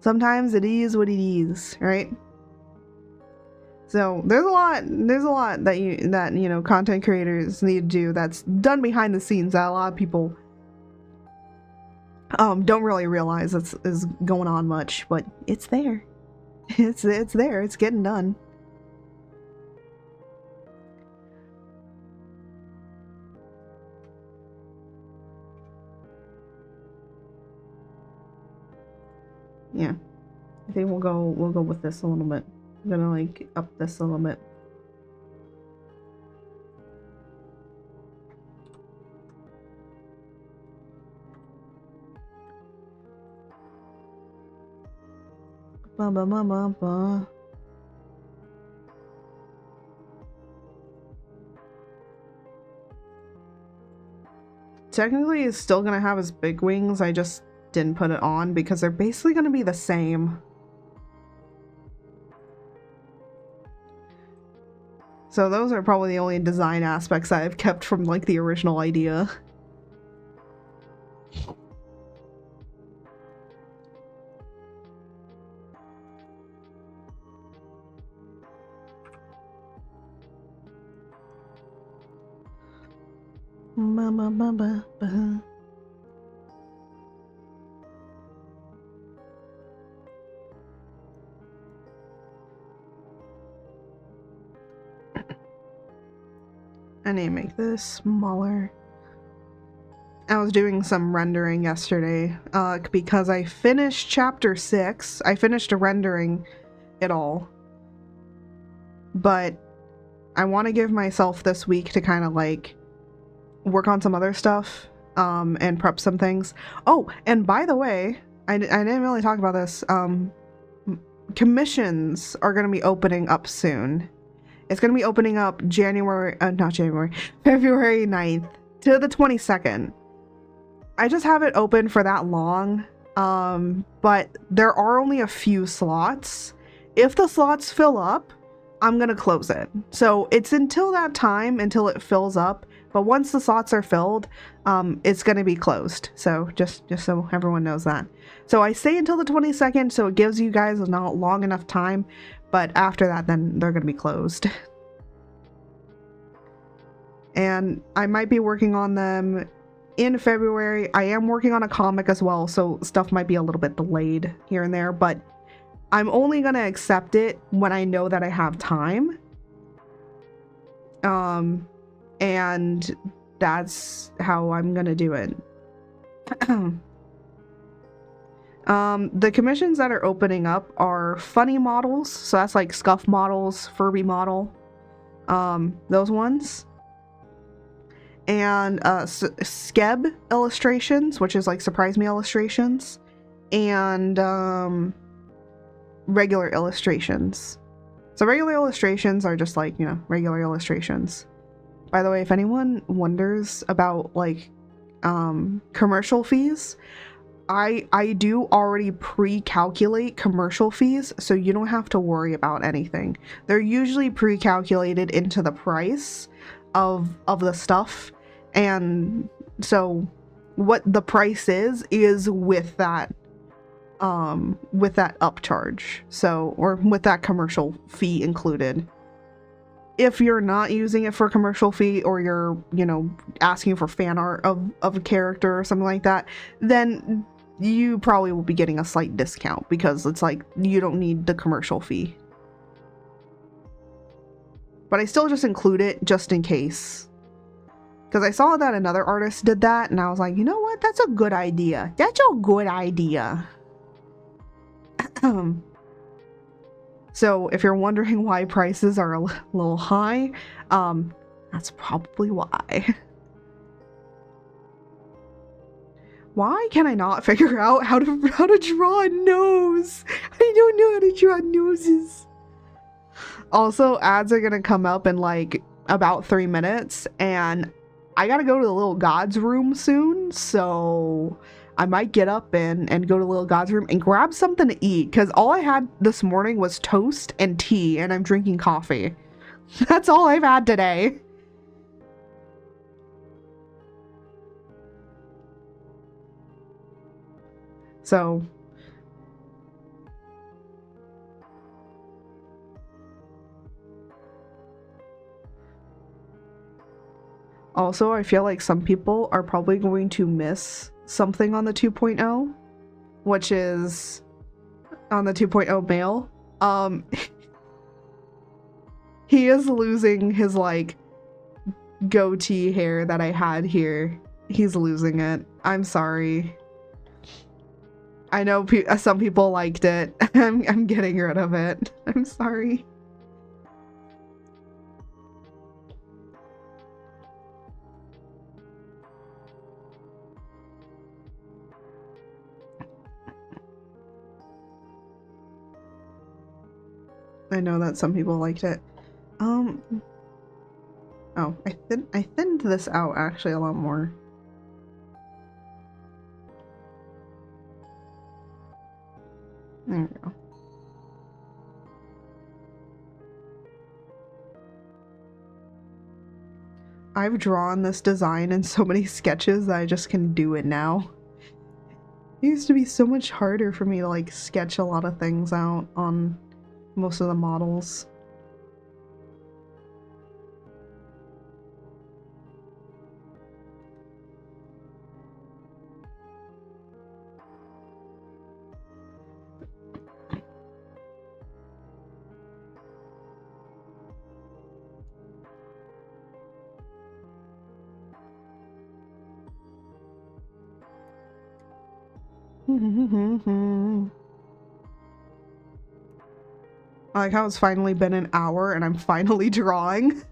Speaker 1: sometimes it is what it is, right? So there's a lot that you know content creators need to do that's done behind the scenes that a lot of people don't really realize is going on much, but it's there. It's there. It's getting done. Yeah, I think we'll go with this a little bit. I'm gonna like up this a little bit. Ba, ba, ba, ba, ba. Technically, he's still gonna have his big wings. I just didn't put it on because they're basically gonna be the same. So those are probably the only design aspects I've kept from like the original idea. Ba, ba, ba, ba, ba. I need to make this smaller. I was doing some rendering yesterday because I finished chapter 6. I finished rendering it all. But I want to give myself this week to kind of like work on some other stuff and prep some things. Oh, and by the way, I didn't really talk about this. Commissions are going to be opening up soon. It's going to be opening up February 9th to the 22nd. I just have it open for that long, but there are only a few slots. If the slots fill up, I'm going to close it. So it's until that time, until it fills up. But once the slots are filled, it's going to be closed. So just so everyone knows that. So I say until the 22nd, so it gives you guys not long enough time. But after that, then they're going to be closed. And I might be working on them in February. I am working on a comic as well, so stuff might be a little bit delayed here and there. But I'm only going to accept it when I know that I have time. And that's how I'm gonna do it. The commissions that are opening up are funny models, so that's like Scuff models, Furby model, those ones, and Skeb illustrations, which is like surprise me illustrations, and regular illustrations. So regular illustrations are just like, you know, regular illustrations. By the way, if anyone wonders about like commercial fees, I do already pre-calculate commercial fees, so you don't have to worry about anything. They're usually pre-calculated into the price of the stuff, and so what the price is with that upcharge, so, or with that commercial fee included. If you're not using it for a commercial fee, or you're, you know, asking for fan art of a character or something like that, then you probably will be getting a slight discount because it's like you don't need the commercial fee. But I still just include it just in case. Because I saw that another artist did that, and I was like, you know what? That's a good idea. That's a good idea. So if you're wondering why prices are a little high, that's probably why. Why can I not figure out how to draw a nose? I don't know how to draw noses. Also, ads are gonna come up in like about 3 minutes, and I gotta go to the little god's room soon, so I might get up and go to little god's room and grab something to eat, because all I had this morning was toast and tea, and I'm drinking coffee. That's all I've had today. So also, I feel like some people are probably going to miss something on the 2.0, which is on the 2.0 mail. He is losing his like goatee hair that I had here. He's losing it. I'm sorry. I know some people liked it. I'm getting rid of it. I'm sorry. I know that some people liked it. Oh, I thinned this out actually a lot more. There we go. I've drawn this design in so many sketches that I just can do it now. It used to be so much harder for me to like sketch a lot of things out on most of the models. I like how it's finally been an hour and I'm finally drawing.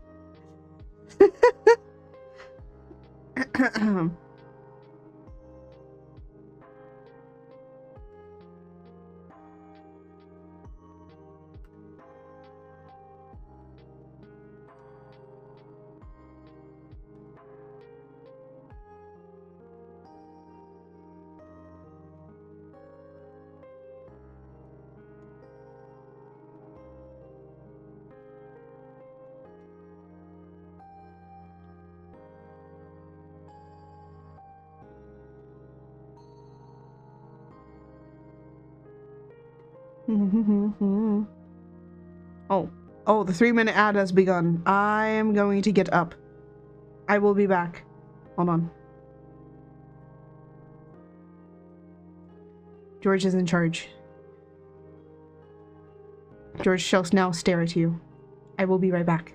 Speaker 1: Oh, the 3-minute ad has begun. I am going to get up. I will be back. Hold on. George is in charge. George shall now stare at you. I will be right back.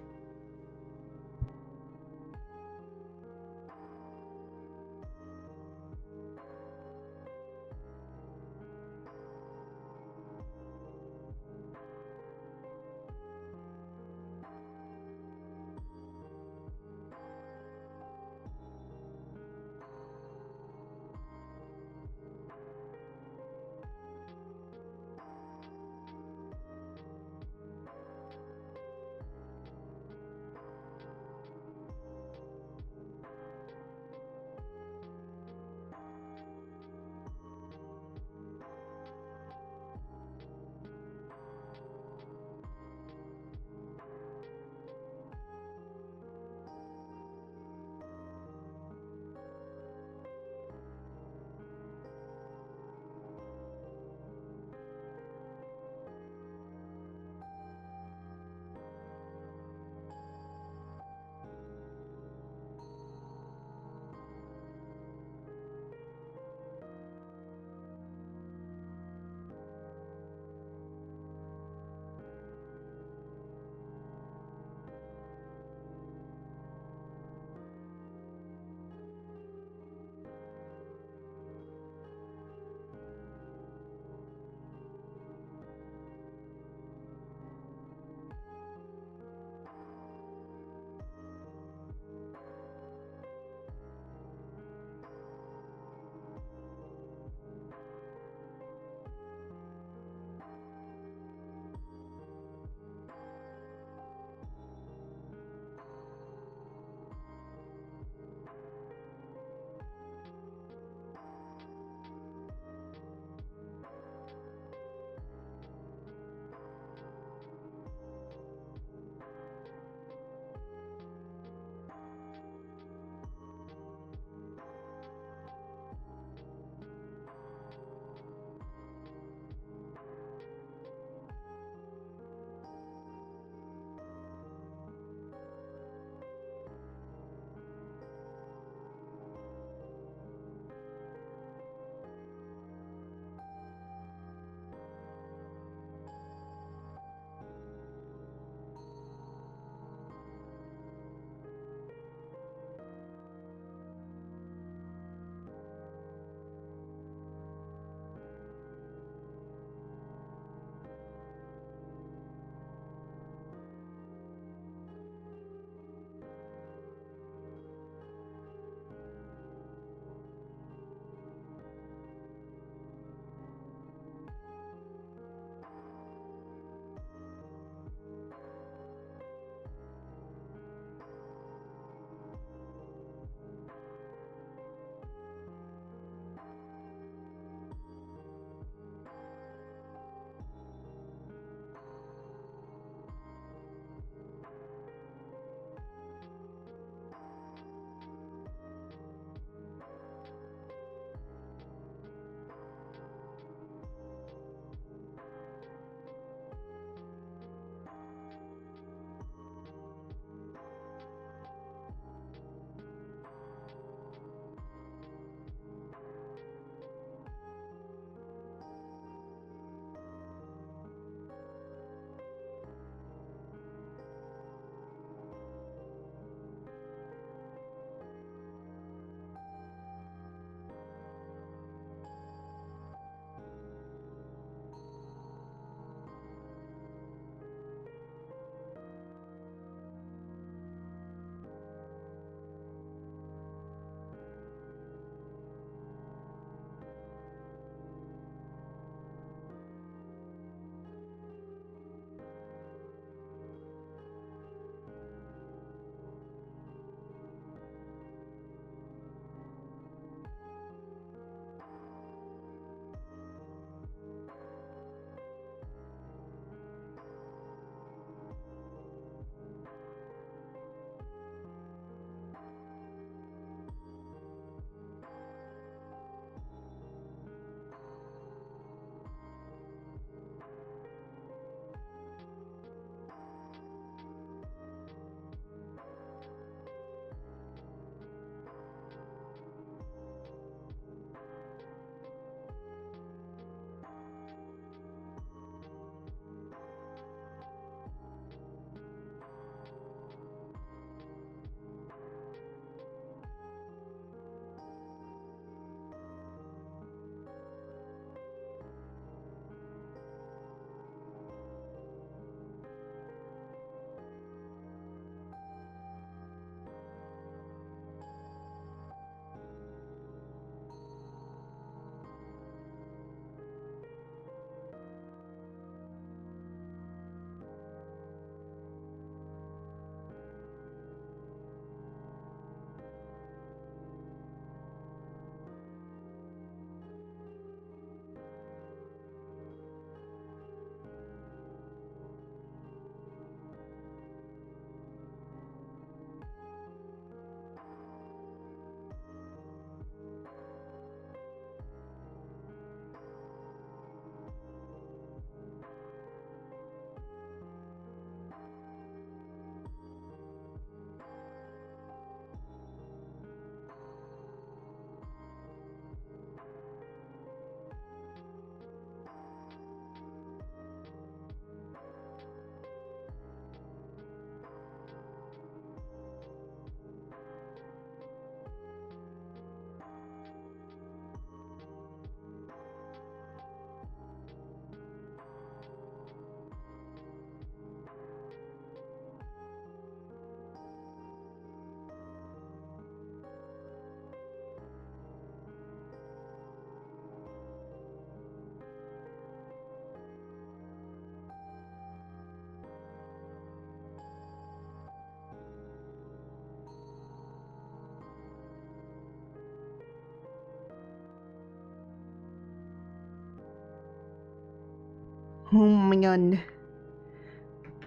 Speaker 1: Oh my god.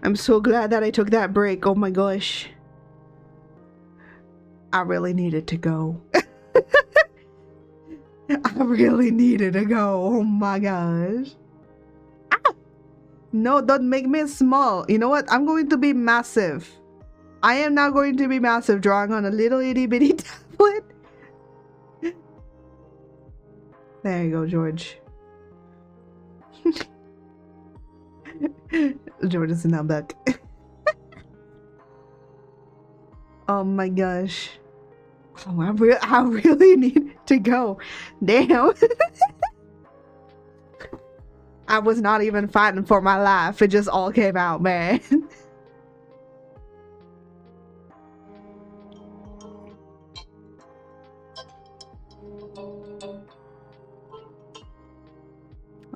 Speaker 1: I'm so glad that I took that break. Oh my gosh. I really needed to go. I really needed to go. Oh my gosh. Ah! No, don't make me small. You know what? I'm going to be massive. I am now going to be massive, drawing on a little itty bitty tablet. There you go, George. George is now back. Oh my gosh. Oh, I really need to go. Damn. I was not even fighting for my life. It just all came out, man.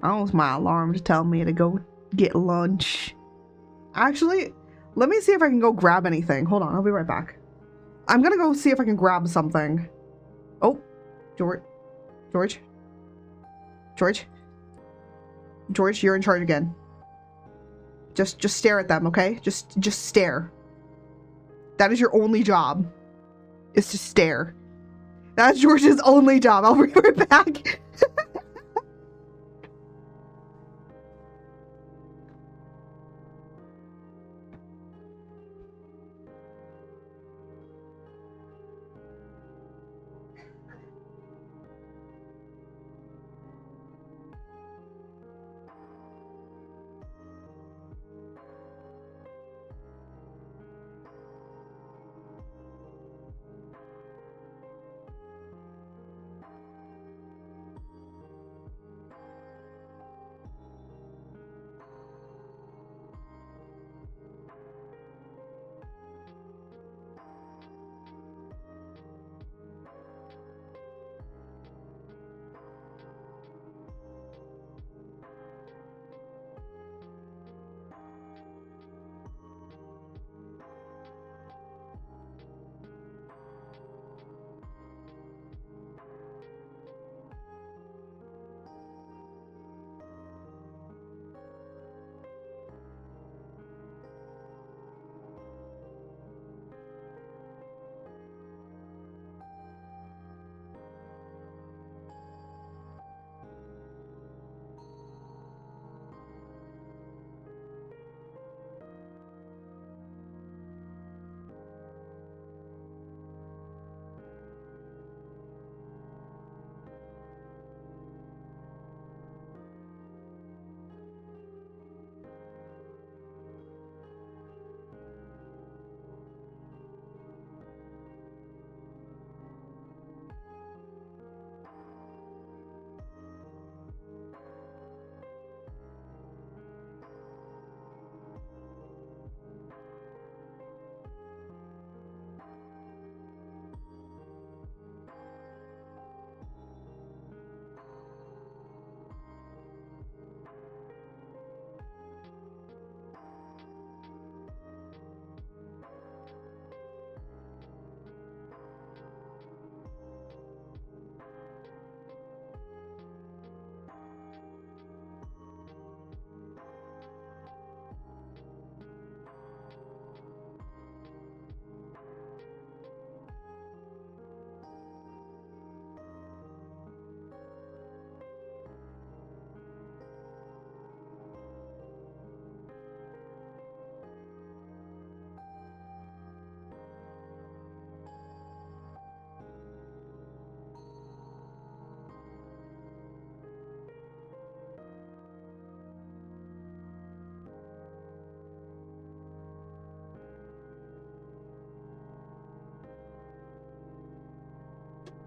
Speaker 1: That was my alarm to tell me to go get lunch. Actually, let me see if I can go grab anything. Hold on, I'll be right back. I'm gonna go see if I can grab something. Oh, George. George, you're in charge again. Just stare at them, okay? Just stare. That is your only job. Is to stare. That's George's only job. I'll be right back.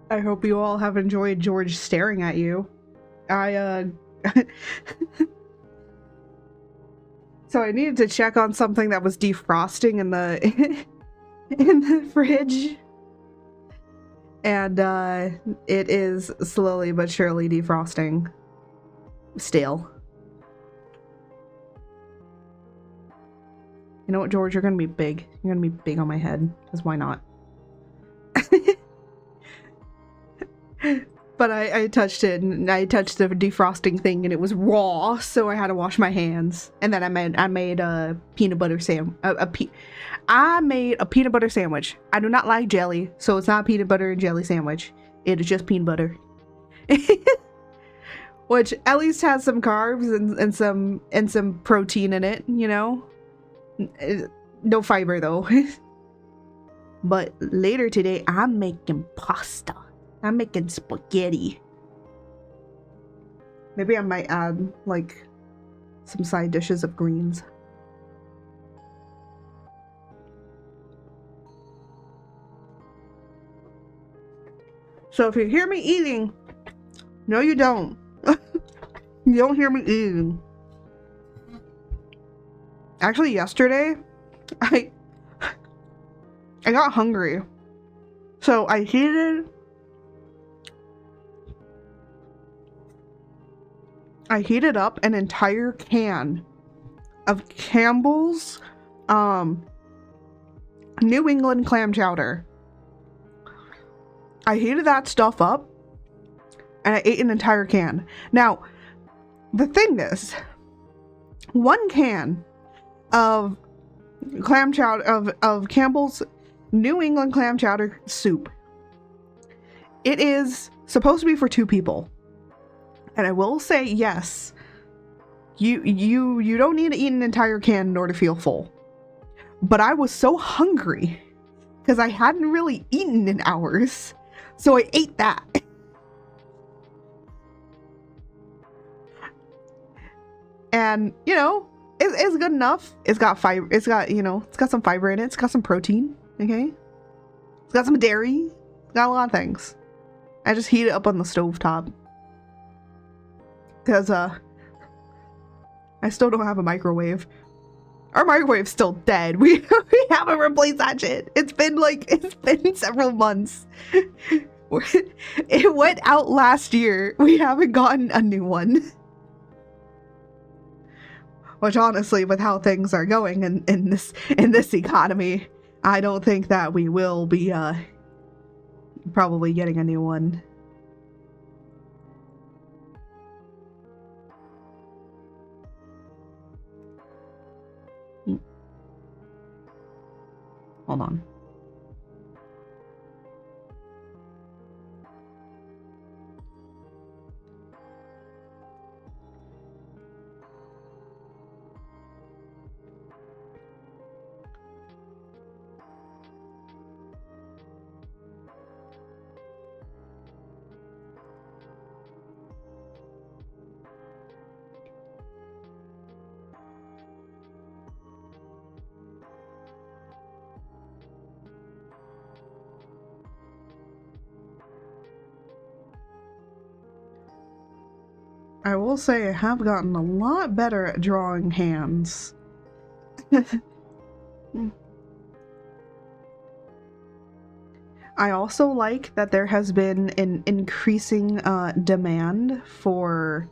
Speaker 1: I hope you all have enjoyed George staring at you. So I needed to check on something that was defrosting in the in the fridge. And it is slowly but surely defrosting. Still. You know what, George? You're gonna be big. You're gonna be big on my head. Because why not? But I touched it, and I touched the defrosting thing, and it was raw, so I had to wash my hands. And then I made a peanut butter I made a peanut butter sandwich. I do not like jelly, so it's not a peanut butter and jelly sandwich. It is just peanut butter, which at least has some carbs and some protein in it. You know, no fiber though. But later today, I'm making pasta. I'm making spaghetti. Maybe I might add, like, some side dishes of greens. So if you hear me eating, no you don't. You don't hear me eating. Actually, yesterday, I got hungry. So I heated up an entire can of Campbell's New England clam chowder. I heated that stuff up and I ate an entire can. Now, the thing is, one can of clam chowder of Campbell's New England clam chowder soup, it is supposed to be for 2 people. And I will say, yes, you don't need to eat an entire can in order to feel full. But I was so hungry because I hadn't really eaten in hours, so I ate that. And you know, it's good enough. It's got fiber. It's got, you know, it's got some fiber in it. It's got some protein. Okay, it's got some dairy. It's got a lot of things. I just heat it up on the stovetop. Because, I still don't have a microwave. Our microwave's still dead. We haven't replaced that shit. It's been several months. It went out last year. We haven't gotten a new one. Which honestly, with how things are going in this economy, I don't think that we will be, probably getting a new one. Hold on. I will say I have gotten a lot better at drawing hands. I also like that there has been an increasing demand for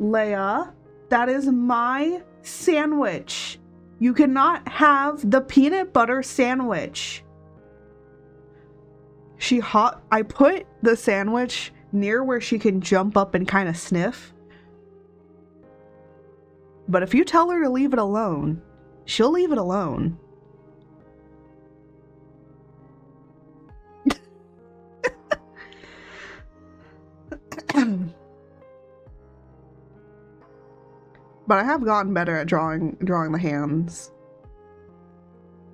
Speaker 1: Leia. That is my sandwich. You cannot have the peanut butter sandwich. I put the sandwich near where she can jump up and kind of sniff. But if you tell her to leave it alone, she'll leave it alone. But I have gotten better at drawing the hands.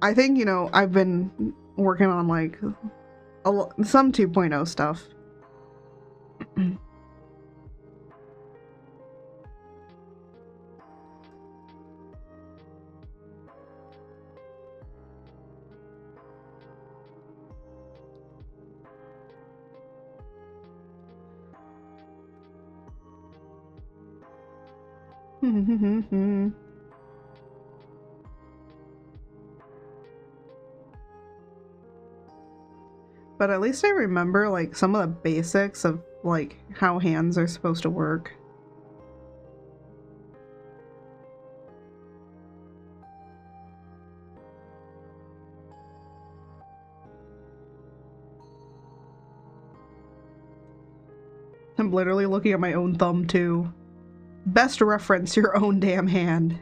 Speaker 1: I think, you know, I've been working on like some 2.0 stuff. But at least I remember like some of the basics of like how hands are supposed to work. I'm literally looking at my own thumb too. Best reference your own damn hand.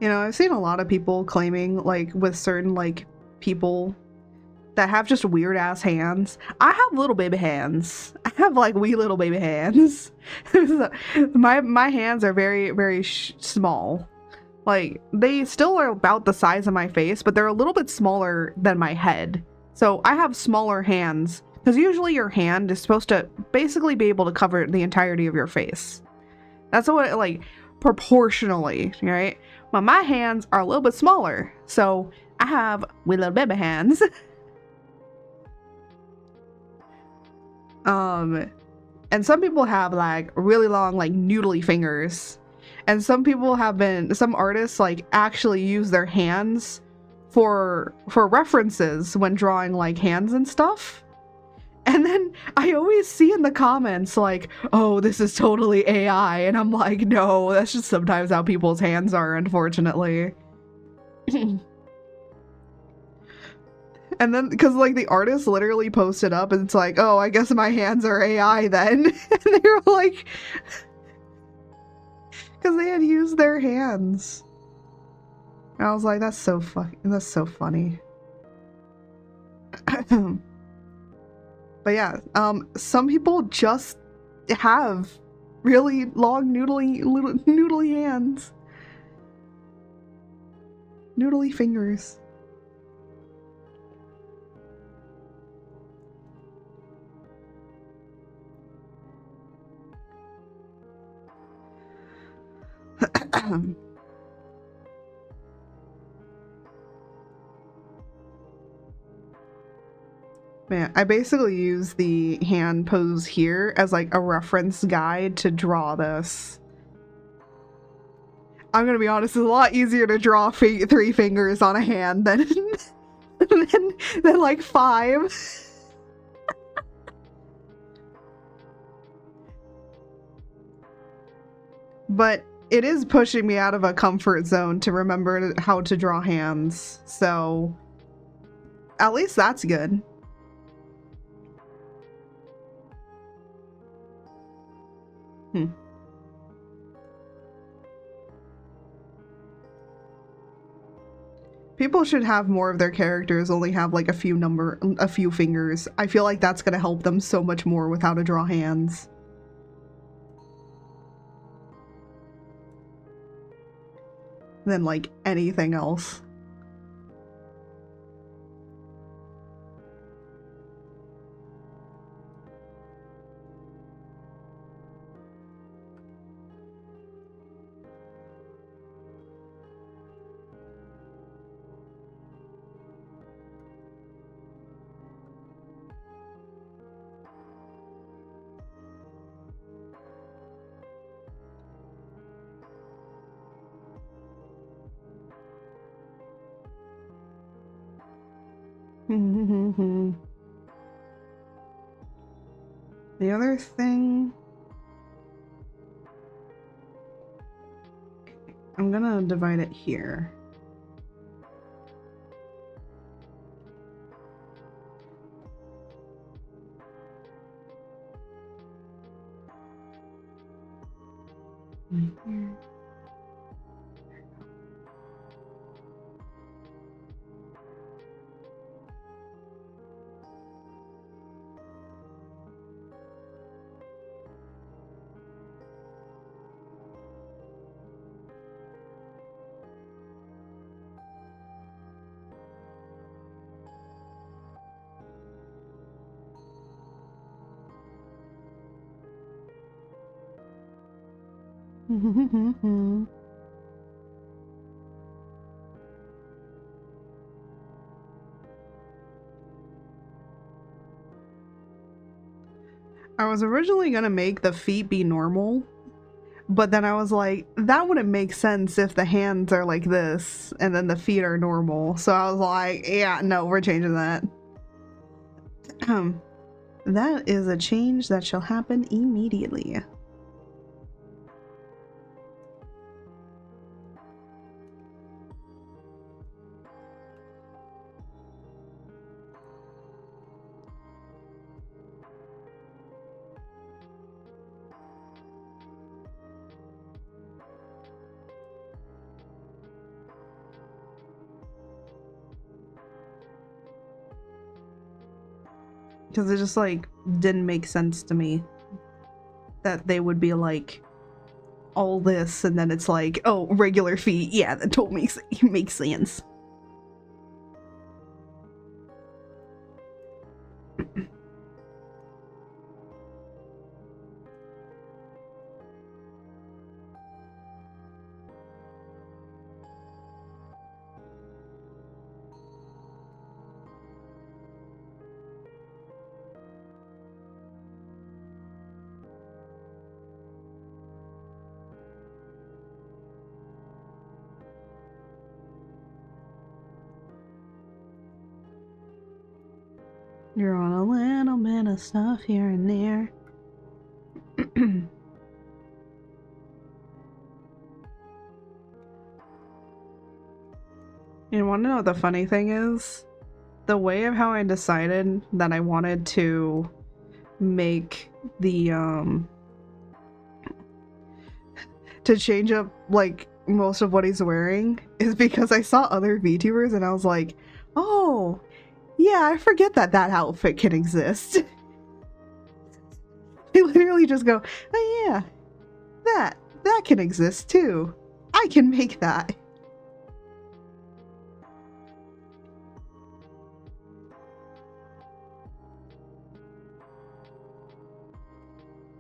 Speaker 1: You know, I've seen a lot of people claiming, like, with certain, like, people that have just weird ass hands. I have little baby hands. I have, like, wee little baby hands. my hands are very, very small. Like, they still are about the size of my face, but they're a little bit smaller than my head. So I have smaller hands, because usually your hand is supposed to basically be able to cover the entirety of your face. That's what, like, proportionally, right? But my hands are a little bit smaller, so I have wee little baby hands. And some people have, like, really long, like, noodly fingers. And some artists, like, actually use their hands for references when drawing, like, hands and stuff. And then I always see in the comments, like, oh, this is totally AI. And I'm like, no, that's just sometimes how people's hands are, unfortunately. And then, because, like, the artist literally posted up and it's like, oh, I guess my hands are AI then. And they were like, because they had used their hands. And I was like, that's so funny. But yeah, some people just have really long noodly hands. Noodly fingers. Man, I basically use the hand pose here as like a reference guide to draw this. I'm gonna be honest, it's a lot easier to draw 3 fingers on a hand than than like 5. But it is pushing me out of a comfort zone to remember how to draw hands, so at least that's good. People should have more of their characters only have like a few fingers. I feel like that's gonna help them so much more with how to draw hands. Than like anything else. The other thing, I'm gonna divide it here. Right here. I was originally gonna make the feet be normal, but then I was like, that wouldn't make sense if the hands are like this and then the feet are normal. So I was like, yeah, no, we're changing that. That is a change that shall happen immediately. Because it just, like, didn't make sense to me that they would be, like, all this, and then it's like, oh, regular fee. Yeah, that totally makes sense. You're on a little bit of stuff here and there. You want to know what the funny thing is? The way of how I decided that I wanted to make the, to change up, like, most of what he's wearing is because I saw other VTubers and I was like, oh, yeah, I forget that that outfit can exist. They literally just go, oh yeah, that can exist too. I can make that.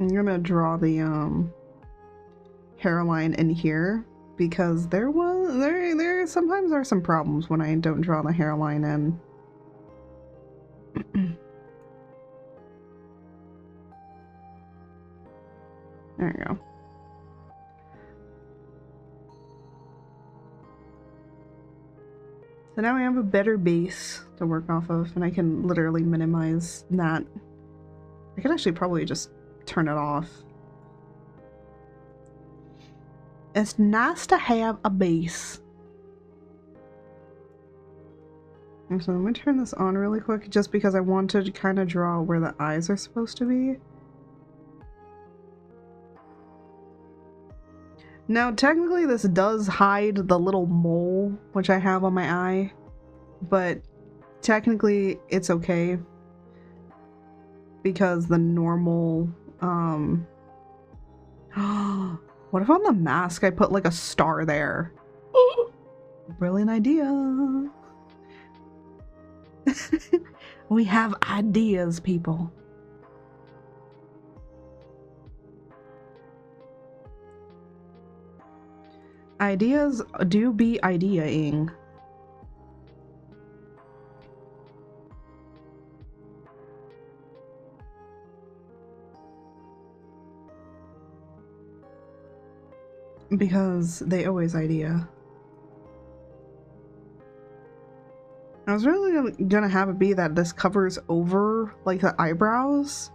Speaker 1: I'm gonna draw the hairline in here because there sometimes are some problems when I don't draw the hairline in. There you go. So now I have a better base to work off of, and I can literally minimize that. I could actually probably just turn it off. It's nice to have a base. And so let me turn this on really quick just because I want to kind of draw where the eyes are supposed to be. Now, technically this does hide the little mole which I have on my eye, but technically it's okay because the normal, what if on the mask I put like a star there? Brilliant idea. We have ideas, people. Ideas do be ideaing. Because they always idea. I was really gonna have it be that this covers over like the eyebrows,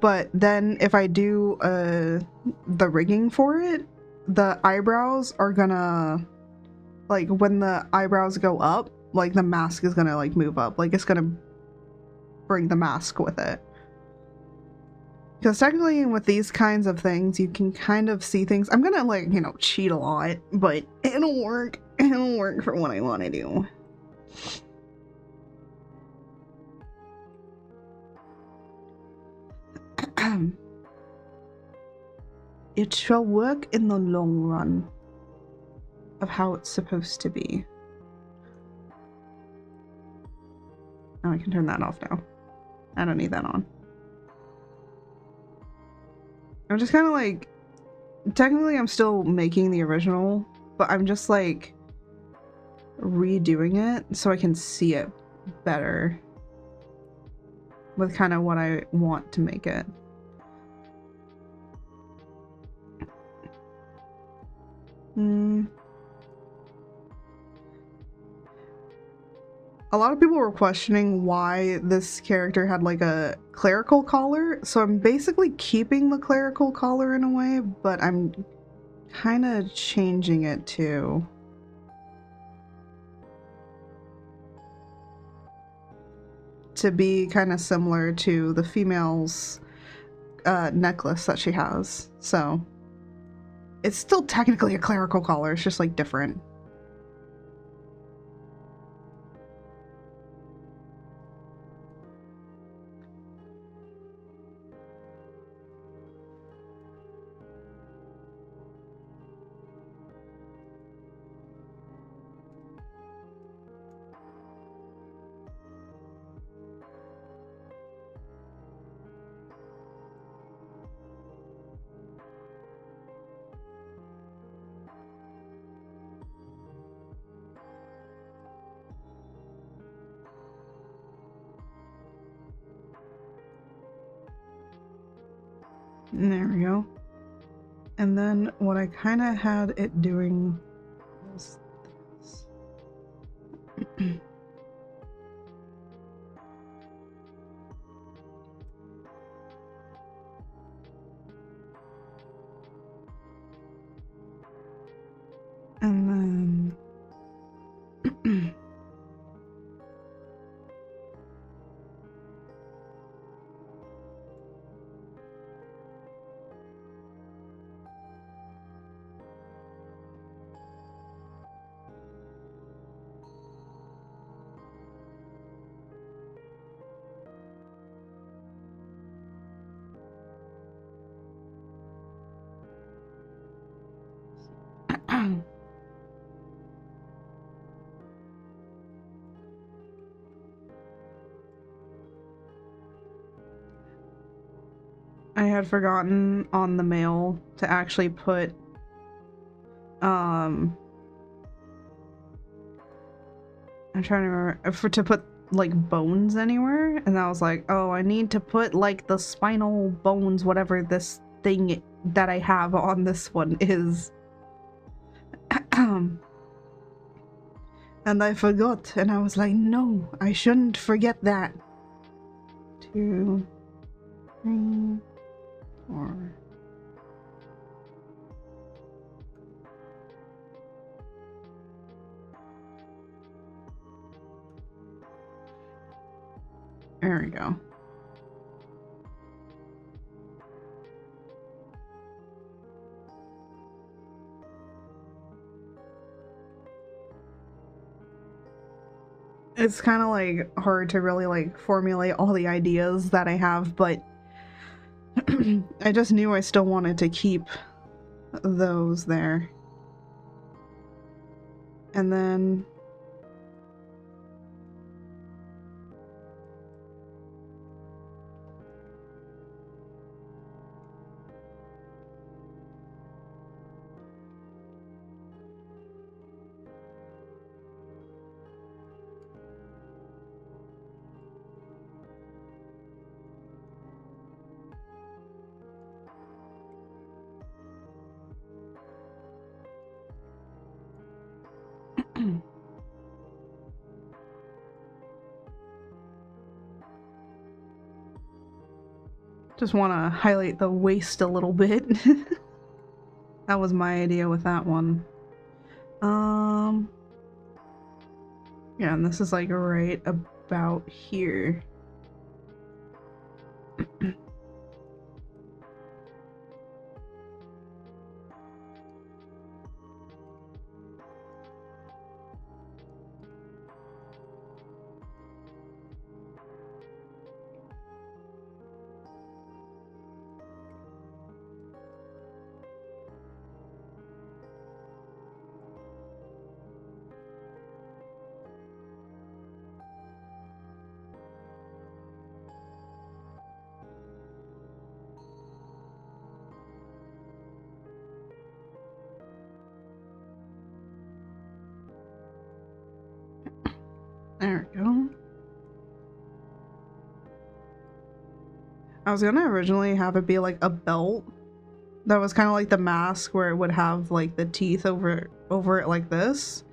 Speaker 1: but then if I do the rigging for it, the eyebrows are gonna, like, when the eyebrows go up, like the mask is gonna like move up, like it's gonna bring the mask with it. Because technically with these kinds of things you can kind of see things. I'm gonna, like, you know, cheat a lot, but it'll work. It'll work for what I want to do. It shall work in the long run of how it's supposed to be. Oh, I can turn that off now. I don't need that on. I'm just kind of like, technically I'm still making the original, but I'm just like redoing it so I can see it better with kind of what I want to make it. A lot of people were questioning why this character had like a clerical collar, so I'm basically keeping the clerical collar in a way, but I'm kind of changing it to be kind of similar to the female's necklace that she has. So it's still technically a clerical collar, it's just like different. There we go. And then what I kind of had it doing was this. And then I had forgotten on the mail to actually put I'm trying to remember to put like bones anywhere, and I was like, oh, I need to put like the spinal bones, whatever this thing that I have on this one is. And I forgot, and I was like, no, I shouldn't forget that. 2, 3, 4. There we go. It's kind of like hard to really like formulate all the ideas that I have, but I just knew I still wanted to keep those there. And then just want to highlight the waist a little bit. That was my idea with that one. Yeah, and this is like right about here. There we go. I was gonna originally have it be like a belt that was kind of like the mask, where it would have like the teeth over it like this,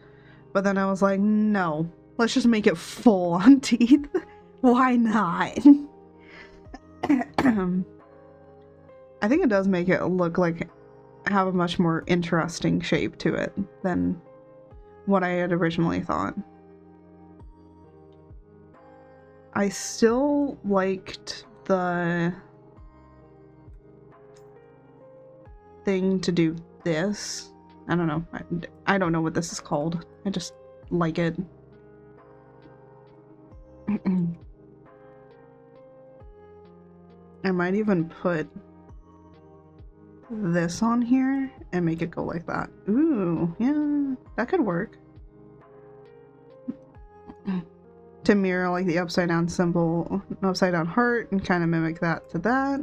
Speaker 1: but then I was like, no, let's just make it full on teeth. Why not? I think it does make it look like have a much more interesting shape to it than what I had originally thought. I still liked the thing to do this. I don't know. I don't know what this is called. I just like it. I might even put this on here and make it go like that. Ooh, yeah, that could work. To mirror like the upside down symbol, upside down heart, and kind of mimic that to that.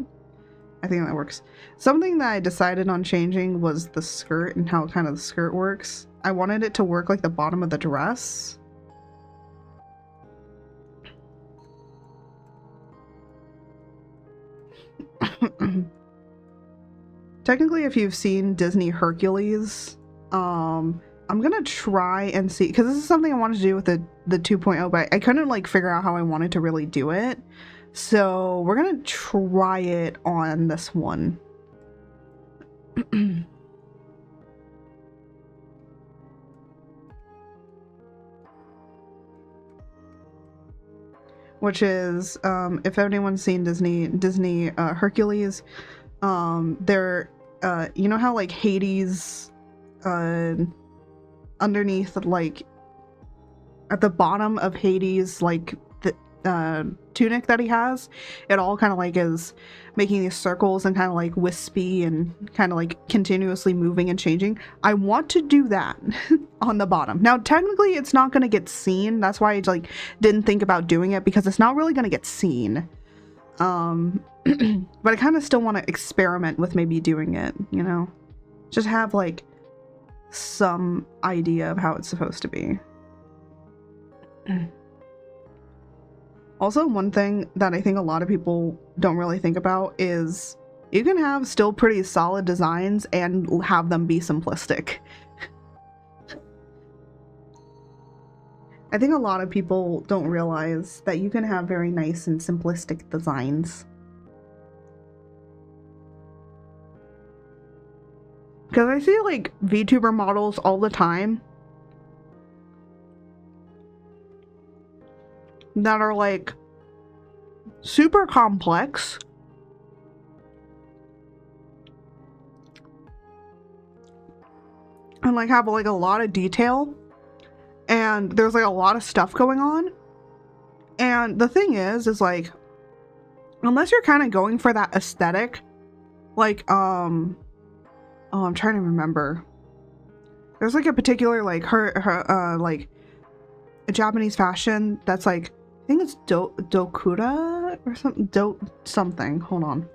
Speaker 1: I think that works. Something that I decided on changing was the skirt and how kind of the skirt works. I wanted it to work like the bottom of the dress. technically, if you've seen Disney Hercules, I'm gonna try and see, because this is something I wanted to do with the 2.0, but I couldn't like figure out how I wanted to really do it. So we're gonna try it on this one. Which is, if anyone's seen Disney Hercules, they're, you know how like Hades, underneath, like at the bottom of Hades, like the tunic that he has, it all kind of like is making these circles and kind of like wispy and kind of like continuously moving and changing. I want to do that on the bottom. Now technically it's not going to get seen, that's why I like didn't think about doing it, because it's not really going to get seen. But I kind of still want to experiment with maybe doing it, you know, just have like some idea of how it's supposed to be. Also, one thing that I think a lot of people don't really think about is you can have still pretty solid designs and have them be simplistic. I think a lot of people don't realize that you can have very nice and simplistic designs. Because I see like VTuber models all the time that are like super complex and like have like a lot of detail, and there's like a lot of stuff going on. And the thing is like, unless you're kind of going for that aesthetic, like oh, I'm trying to remember, there's like a particular like her like a Japanese fashion that's like, I think it's Dokura or something, something. Hold on.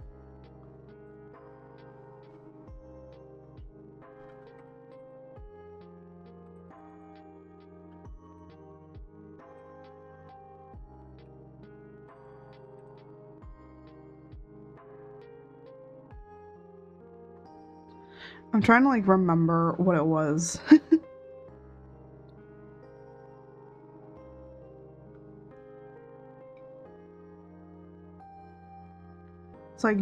Speaker 1: I'm trying to like remember what it was. It's like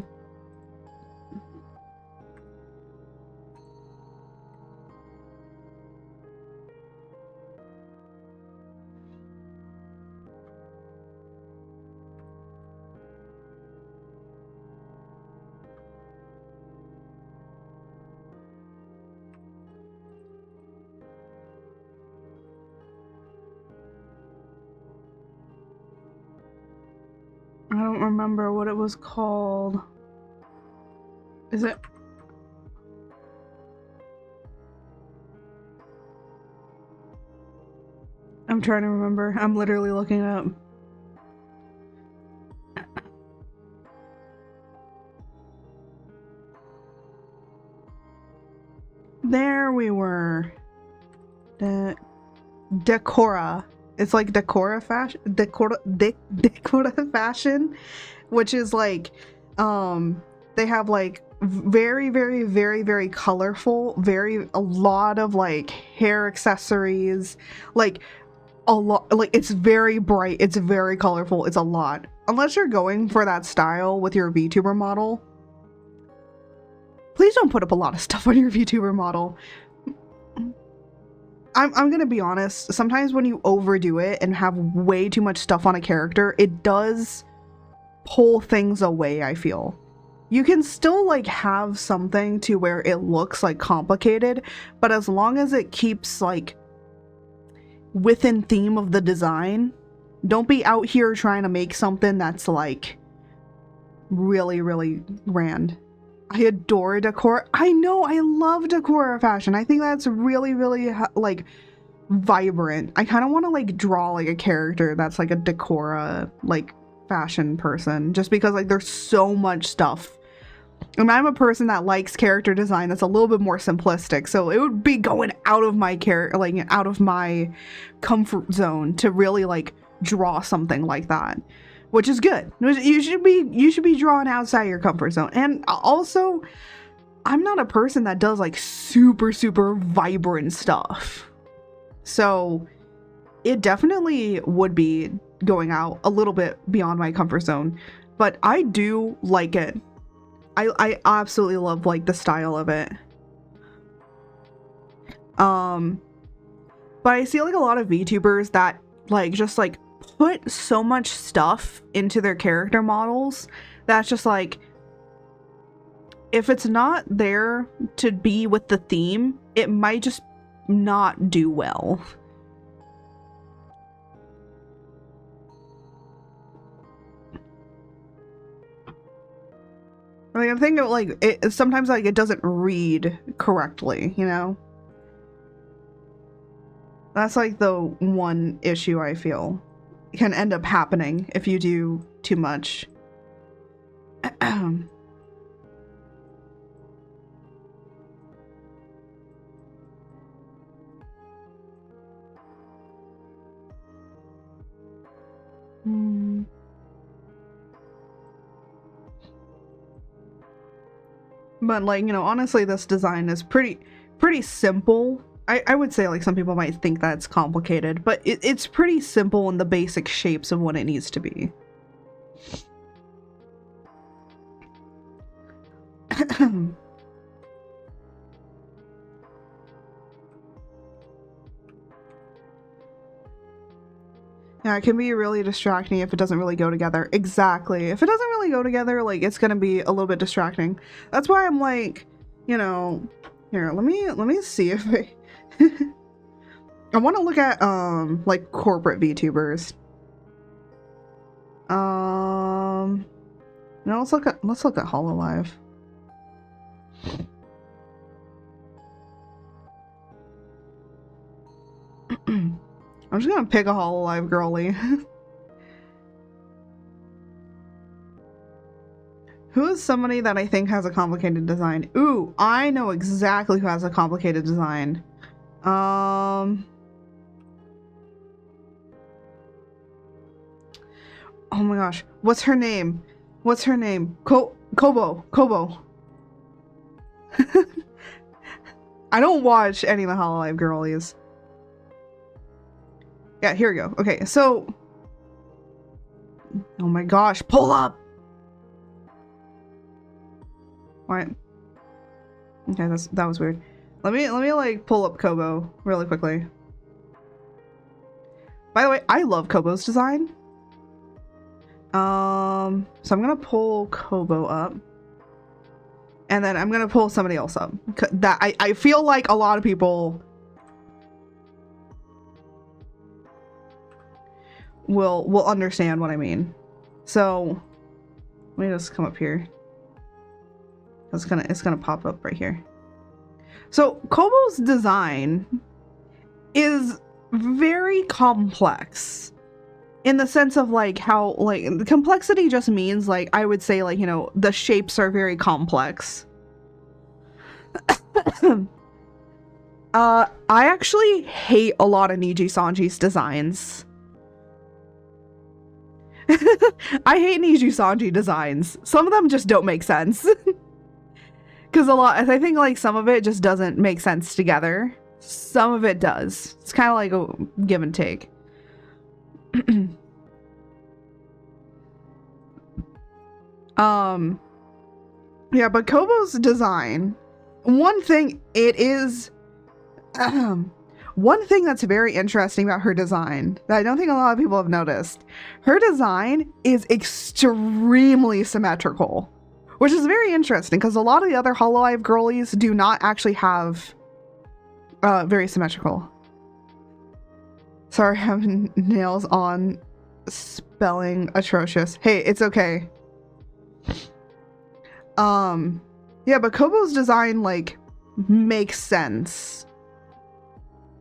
Speaker 1: I don't remember what it was called. Is it? I'm trying to remember. I'm literally looking it up. There we were. Decora. It's like Decora fashion. Decora fashion, which is like, they have like very colorful, a lot of like hair accessories, like a lot, like it's very bright, it's very colorful, it's a lot. Unless you're going for that style with your VTuber model, please don't put up a lot of stuff on your VTuber model. I'm gonna be honest, sometimes when you overdo it and have way too much stuff on a character, it does pull things away, I feel. You can still like have something to where it looks like complicated, but as long as it keeps like within theme of the design, don't be out here trying to make something that's like really grand. I adore Decora. I know, I love Decora fashion. I think that's really like vibrant. I kind of want to like draw like a character that's like a Decora like fashion person, just because like there's so much stuff. And I'm a person that likes character design that's a little bit more simplistic, so it would be going out of my out of my comfort zone to really like draw something like that, which is good. You should be drawing outside your comfort zone. And also, I'm not a person that does like super, super vibrant stuff. So it definitely would be going out a little bit beyond my comfort zone, but I do like it. I absolutely love like the style of it. But I see like a lot of VTubers that like just like put so much stuff into their character models that's just like, if it's not there to be with the theme, it might just not do well. Like, I'm thinking like it sometimes like it doesn't read correctly, you know? That's like the one issue I feel can end up happening if you do too much. But like, you know, honestly, this design is pretty simple. I would say like some people might think that it's complicated, but it's pretty simple in the basic shapes of what it needs to be. Yeah, it can be really distracting if it doesn't really go together. Exactly. If it doesn't really go together, like it's gonna be a little bit distracting. That's why I'm like, you know, here, let me see if I want to look at like corporate VTubers. No, let's look at Hololive. I'm just gonna pick a Hololive girly. Who is somebody that I think has a complicated design? Ooh, I know exactly who has a complicated design. Oh my gosh, what's her name? What's her name? Kobo. I don't watch any of the Hololive girlies. Yeah, here we go. Okay, so... Oh my gosh, pull up! What? Okay, that was weird. Let me like pull up Kobo really quickly. By the way, I love Kobo's design. So I'm gonna pull Kobo up. And then I'm gonna pull somebody else up. That I feel like a lot of people will understand what I mean. So let me just come up here. It's gonna pop up right here. So Kobo's design is very complex in the sense of like how like the complexity just means like I would say like, you know, the shapes are very complex. I actually hate a lot of Niji Sanji's designs. I hate Niji Sanji designs. Some of them just don't make sense. Because I think like some of it just doesn't make sense together. Some of it does. It's kind of like a give and take. Yeah, but Kobo's design, one thing that's very interesting about her design that I don't think a lot of people have noticed, her design is extremely symmetrical, which is very interesting because a lot of the other Hololive girlies do not actually have very symmetrical. Sorry, having nails on, spelling atrocious. Hey, it's okay. Yeah, but Kobo's design like makes sense.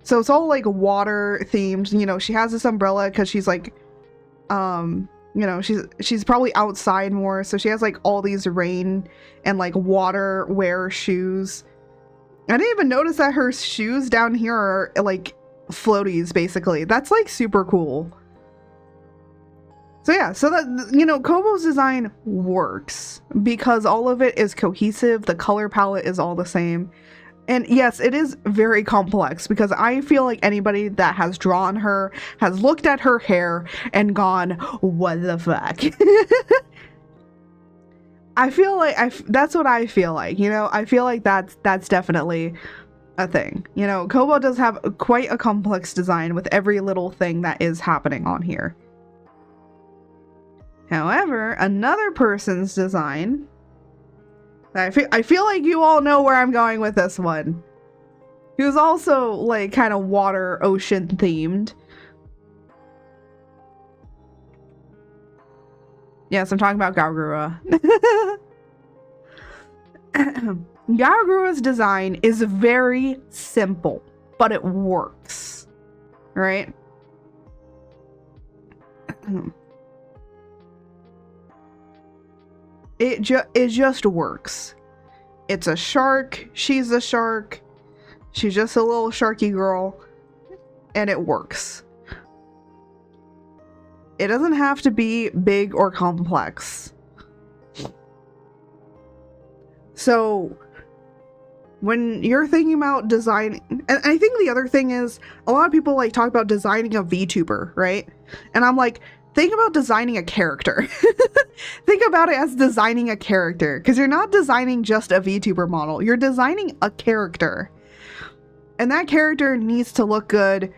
Speaker 1: So it's all like water themed, you know, she has this umbrella because she's like, you know, she's probably outside more. So she has like all these rain and like water wear shoes. I didn't even notice that her shoes down here are like floaties basically. That's like super cool. So yeah, so that, you know, Kobo's design works because all of it is cohesive. The color palette is all the same. And yes, it is very complex because I feel like anybody that has drawn her has looked at her hair and gone, what the fuck? I feel like that's what I feel like, you know? I feel like that's definitely a thing. You know, Kobo does have quite a complex design with every little thing that is happening on here. However, another person's design, I feel like you all know where I'm going with this one. He was also like kind of water ocean themed. Yes, I'm talking about Gaogruwa. Gaogruwa's design is very simple, but it works, right? It just works. It's a shark. She's a shark. She's just a little sharky girl, and it works. It doesn't have to be big or complex. So when you're thinking about designing, and I think the other thing is a lot of people like talk about designing a VTuber, right? And I'm like, think about designing a character. Think about it as designing a character, because you're not designing just a VTuber model. You're designing a character. And that character needs to look good,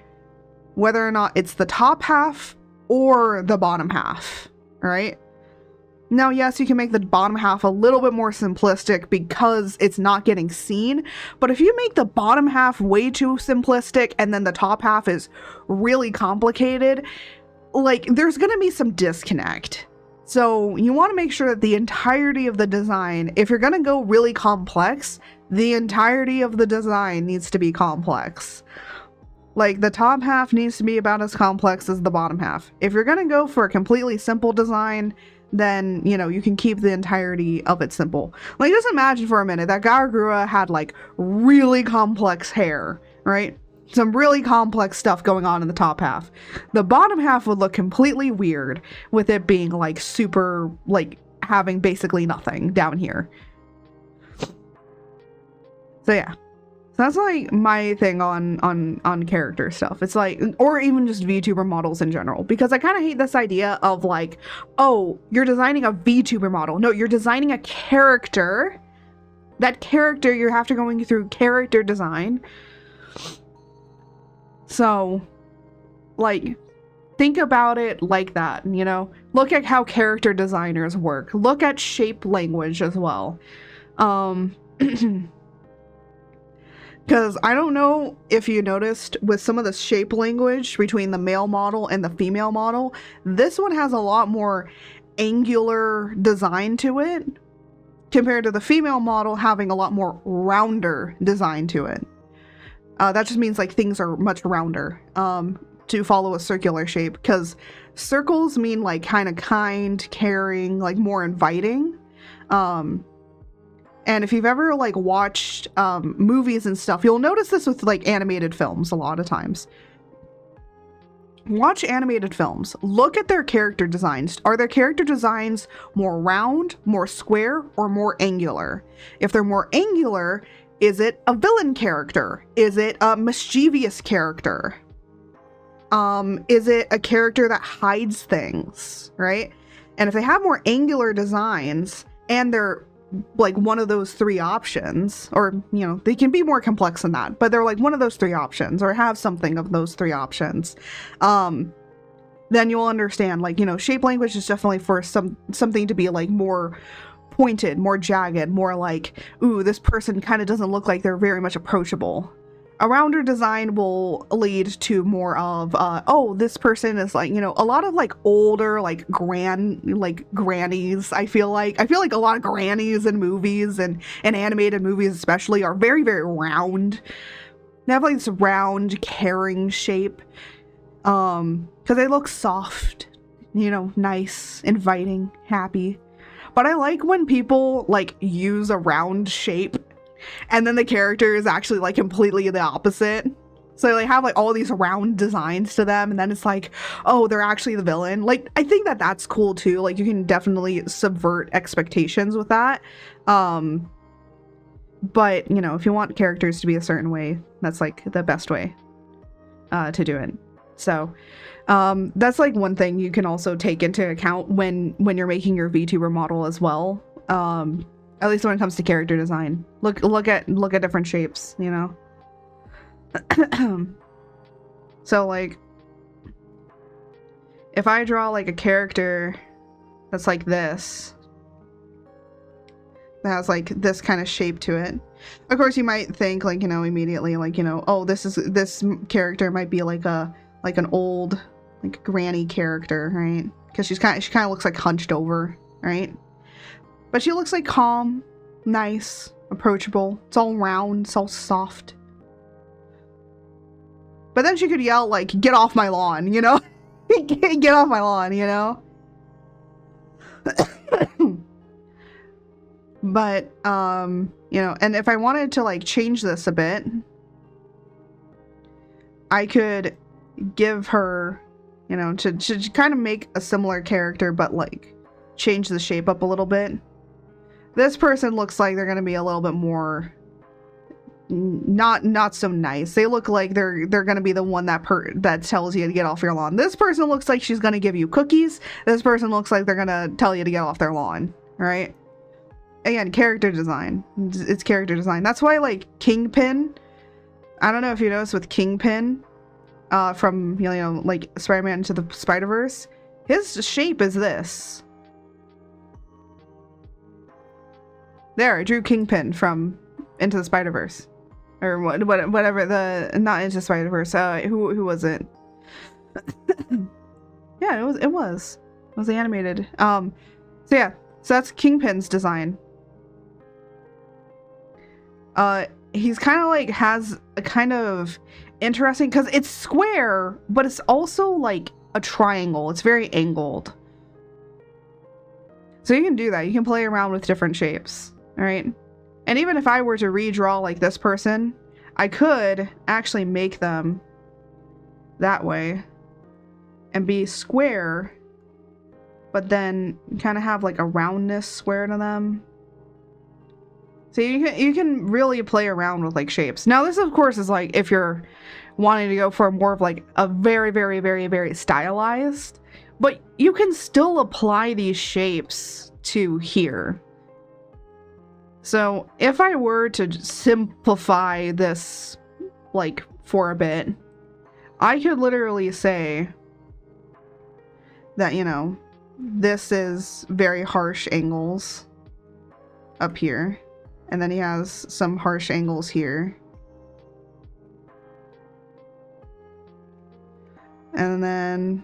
Speaker 1: whether or not it's the top half or the bottom half, right? Now, yes, you can make the bottom half a little bit more simplistic because it's not getting seen. But if you make the bottom half way too simplistic and then the top half is really complicated, like, there's going to be some disconnect. So you want to make sure that the entirety of the design, if you're going to go really complex, the entirety of the design needs to be complex. Like, the top half needs to be about as complex as the bottom half. If you're going to go for a completely simple design, then, you know, you can keep the entirety of it simple. Like, just imagine for a minute that Gaogruwa had, like, really complex hair, right? Some really complex stuff going on in the top half. The bottom half would look completely weird with it being, like, super, like, having basically nothing down here. So yeah, so that's like my thing on character stuff. It's like, or even just VTuber models in general, because I kind of hate this idea of like, oh, you're designing a VTuber model. No, you're designing a character. That character, you have to going through character design. So, like, think about it like that, you know? Look at how character designers work. Look at shape language as well. Because I don't know if you noticed with some of the shape language between the male model and the female model, this one has a lot more angular design to it compared to the female model having a lot more rounder design to it. That just means like things are much rounder to follow a circular shape, because circles mean like kind, caring, like more inviting. And if you've ever like watched movies and stuff, you'll notice this with like animated films a lot of times. Watch animated films. Look at their character designs. Are their character designs more round, more square, or more angular? If they're more angular, is it a villain character? Is it a mischievous character? Is it a character that hides things, right? And if they have more angular designs and they're like one of those three options, or, you know, they can be more complex than that, but they're like one of those three options or have something of those three options, then you'll understand, like, you know, shape language is definitely for something to be like more pointed, more jagged, more like, ooh, this person kind of doesn't look like they're very much approachable. A rounder design will lead to more of, oh, this person is like, you know, a lot of like older, like grannies. I feel like a lot of grannies in movies and animated movies especially are very, very round. They have like this round, caring shape, because they look soft, you know, nice, inviting, happy. But I like when people like use a round shape and then the character is actually like completely the opposite. So they have like all these round designs to them, and then it's like, oh, they're actually the villain. Like, I think that that's cool too. Like, you can definitely subvert expectations with that. But, you know, if you want characters to be a certain way, that's like the best way to do it. So that's like one thing you can also take into account when you're making your VTuber model as well. At least when it comes to character design. Look at different shapes, you know. So like, if I draw like a character that's like this, that has like this kind of shape to it, of course you might think like, you know, immediately like, you know, oh, this character might be like an old like granny character, right? Because she kind of looks like hunched over, right? But she looks like calm, nice, approachable. It's all round, it's all soft. But then she could yell like, get off my lawn, you know? Get off my lawn, you know? But, you know, and if I wanted to like change this a bit, I could give her, you know, to kind of make a similar character, but like change the shape up a little bit. This person looks like they're going to be a little bit more not so nice. They look like they're going to be the one that tells you to get off your lawn. This person looks like she's going to give you cookies. This person looks like they're going to tell you to get off their lawn, right? Again, character design. It's character design. That's why like Kingpin, I don't know if you noticed with Kingpin from, you know, like Spider-Man Into the Spider-Verse, his shape is this. There, I drew Kingpin from Into the Spider-Verse. Or whatever, not Into the Spider-Verse. Who was it? Yeah, it was the animated. So yeah, so that's Kingpin's design. He's kind of like has a kind of interesting, because it's square, but it's also like a triangle. It's very angled. So you can do that. You can play around with different shapes. All right. And even if I were to redraw like this person, I could actually make them that way and be square, but then kind of have like a roundness square to them. So you can really play around with like shapes. Now this of course is like if you're wanting to go for more of like a very, very, very, very stylized, but you can still apply these shapes to here. So if I were to simplify this like for a bit, I could literally say that, you know, this is very harsh angles up here. And then he has some harsh angles here. And then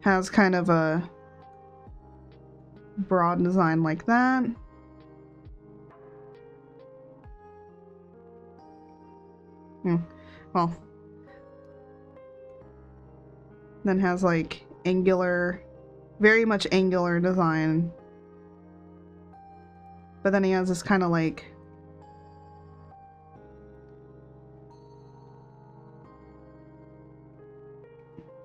Speaker 1: has kind of a broad design like that. Well, then has like angular, very much angular design. But then he has this kind of like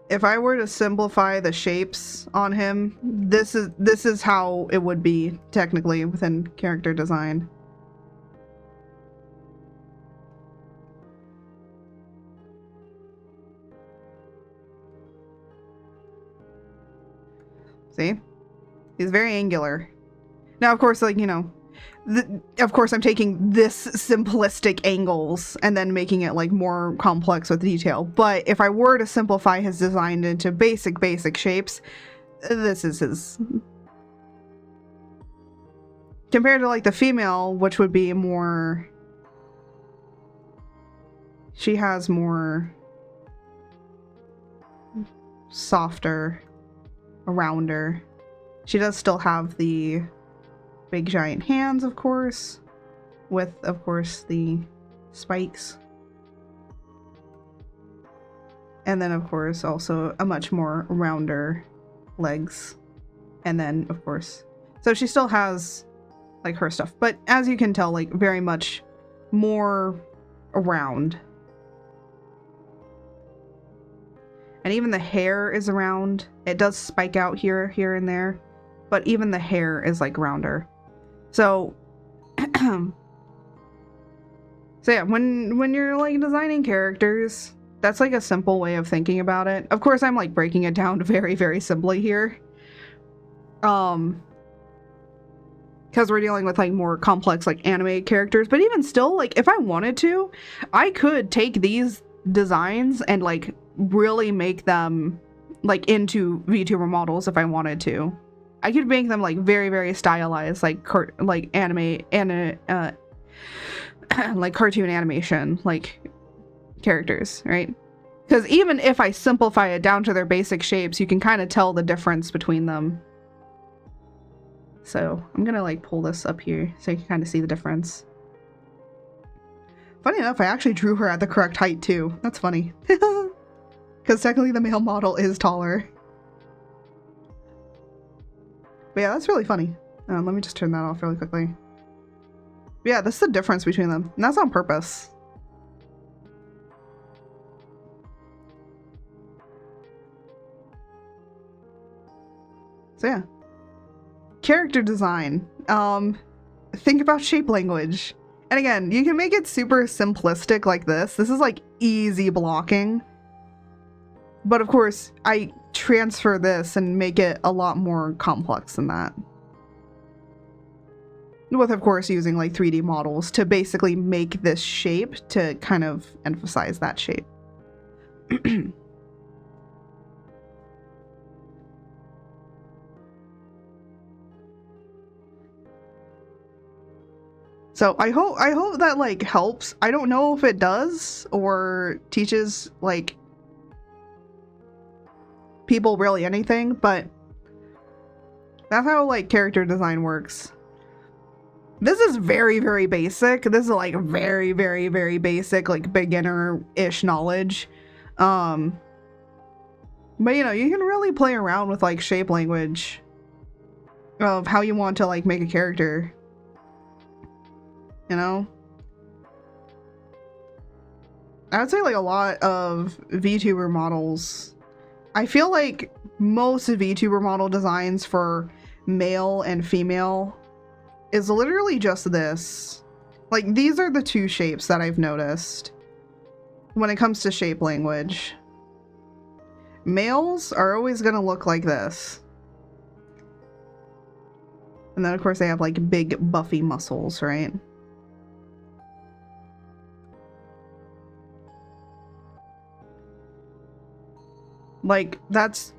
Speaker 1: if I were to simplify the shapes on him, this is how it would be technically within character design. See? He's very angular. Now, of course, like, you know, of course I'm taking this simplistic angles and then making it like more complex with detail. But if I were to simplify his design into basic shapes, this is his. Compared to like the female, which would be more, she has more softer, rounder. She does still have the big giant hands, of course, with of course the spikes, and then of course also a much more rounder legs, and then of course, so she still has like her stuff, but as you can tell, like very much more round. And even the hair is round. It does spike out here and there, but even the hair is like rounder. So, so yeah, when you're like designing characters, that's like a simple way of thinking about it. Of course, I'm like breaking it down very, very simply here. Because we're dealing with like more complex like anime characters, but even still, like if I wanted to, I could take these designs and like really make them like into VTuber models if I wanted to. I could make them like very, very stylized, like anime and like cartoon animation like characters, right? Because even if I simplify it down to their basic shapes, you can kind of tell the difference between them. So I'm gonna like pull this up here so you can kind of see the difference. Funny enough, I actually drew her at the correct height too. That's funny. Because technically the male model is taller. But yeah, that's really funny. Let me just turn that off really quickly. But yeah, this is the difference between them. And that's on purpose. So yeah. Character design. Think about shape language. And again, you can make it super simplistic like this. This is like easy blocking. But of course, I transfer this and make it a lot more complex than that. With, of course, using like 3D models to basically make this shape to kind of emphasize that shape. So I hope that like helps. I don't know if it does or teaches like people really anything, but that's how like character design works. This is very, very basic. This is like very, very, very basic, like beginner-ish knowledge. But you know, you can really play around with like shape language of how you want to like make a character. You know? I would say like a lot of VTuber models, I feel like most VTuber model designs for male and female is literally just this. Like, these are the two shapes that I've noticed when it comes to shape language. Males are always gonna look like this. And then, of course, they have, like, big, buffy muscles, right? Like, that's...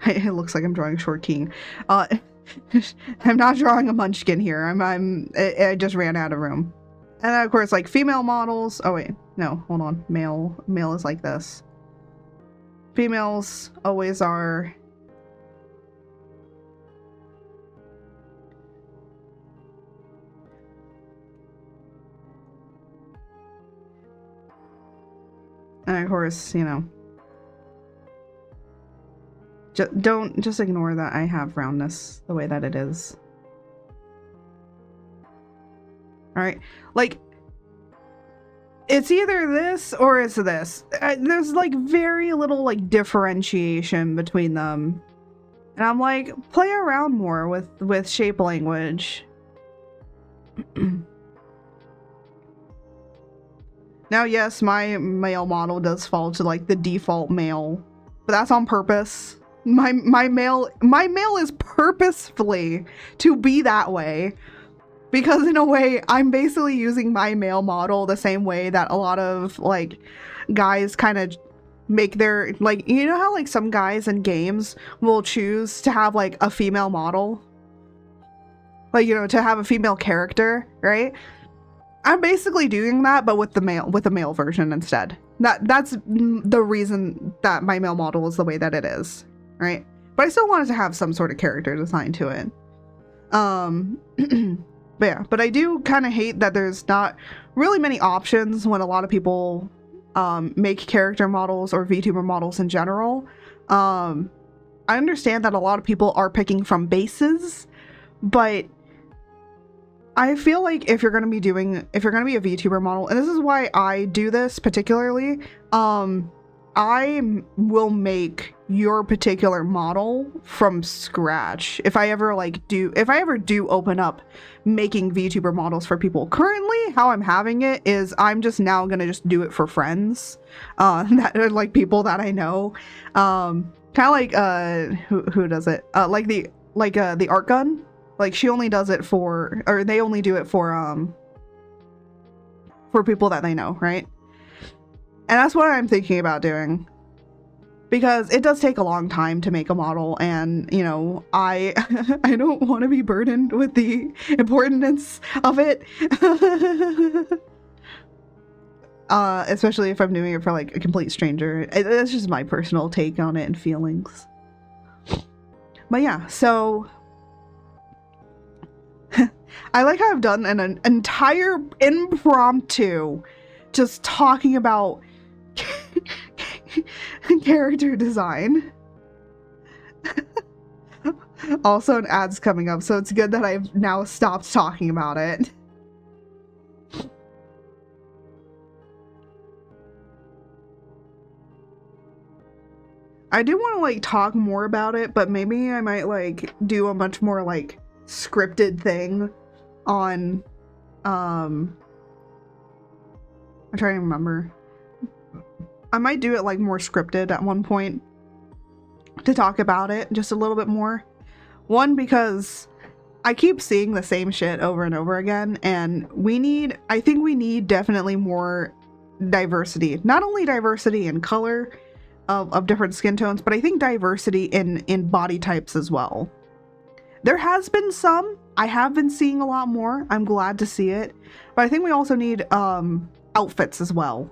Speaker 1: It looks like I'm drawing Short King. I'm not drawing a munchkin here. I just ran out of room. And then, of course, like, female models... Oh, wait. No, hold on. Male is like this. Females always are... And, of course, you know... Just ignore that I have roundness the way that it is. Alright, like, it's either this or it's this. There's like very little like differentiation between them. And I'm like, play around more with shape language. Now, yes, my male model does fall to like the default male, but that's on purpose. My male is purposefully to be that way, because in a way I'm basically using my male model the same way that a lot of like guys kind of make their, like, you know how like some guys in games will choose to have like a female model, like, you know, to have a female character, right? I'm basically doing that, but with the male version instead. That's the reason that my male model is the way that it is. Right? But I still wanted to have some sort of character design to it. But yeah, but I do kind of hate that there's not really many options when a lot of people make character models or VTuber models in general. I understand that a lot of people are picking from bases, but I feel like if you're going to be a VTuber model, and this is why I do this particularly, will make your particular model from scratch if I ever do open up making VTuber models for people. Currently, how I'm having it is I'm just now gonna just do it for friends, that are like people that I know, kind of like who does it, like the art gun, like she only does it for, or they only do it for people that they know, right? And that's what I'm thinking about doing, because it does take a long time to make a model, and you know, I I don't want to be burdened with the importance of it. Especially if I'm doing it for like a complete stranger. That's just my personal take on it and feelings. But yeah, so I like how I've done an entire impromptu just talking about character design. Also, an ad's coming up, so it's good that I've now stopped talking about it. I do want to like talk more about it, but maybe I might like do a much more like scripted thing on I'm trying to remember. I might do it like more scripted at one point to talk about it just a little bit more. One, because I keep seeing the same shit over and over again, and I think we need definitely more diversity. Not only diversity in color of different skin tones, but I think diversity in body types as well. There has been some. I have been seeing a lot more. I'm glad to see it. But I think we also need outfits as well.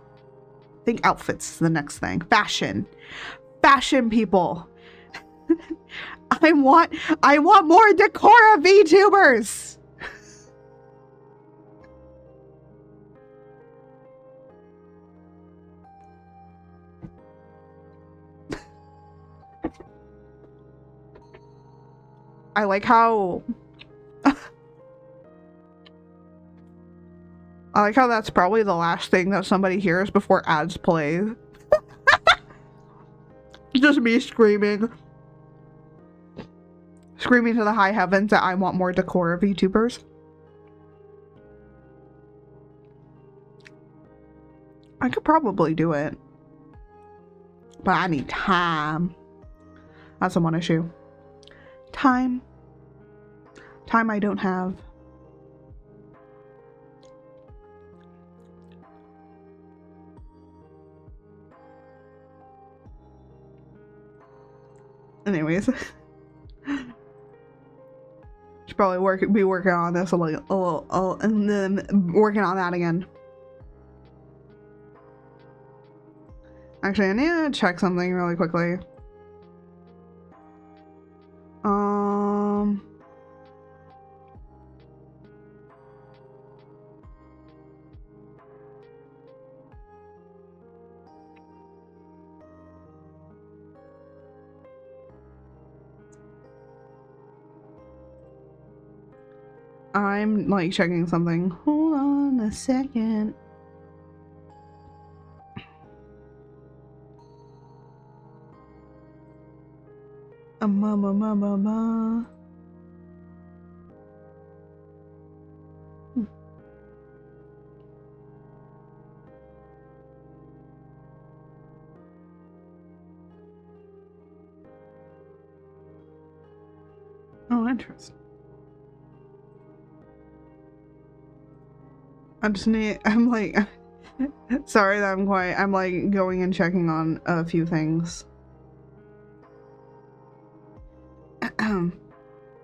Speaker 1: I think outfits is the next thing. Fashion. Fashion, people. I want more Decora VTubers. I like how that's probably the last thing that somebody hears before ads play. Just me screaming to the high heavens that I want more Decora VTubers. I could probably do it, but I need time. That's the one issue. Time I don't have. Anyways, should probably be working on this a little, and then working on that again. Actually, I need to check something really quickly. I'm like checking something. Hold on a second. Oh, interesting. I'm like, sorry that I'm quiet. I'm like going and checking on a few things.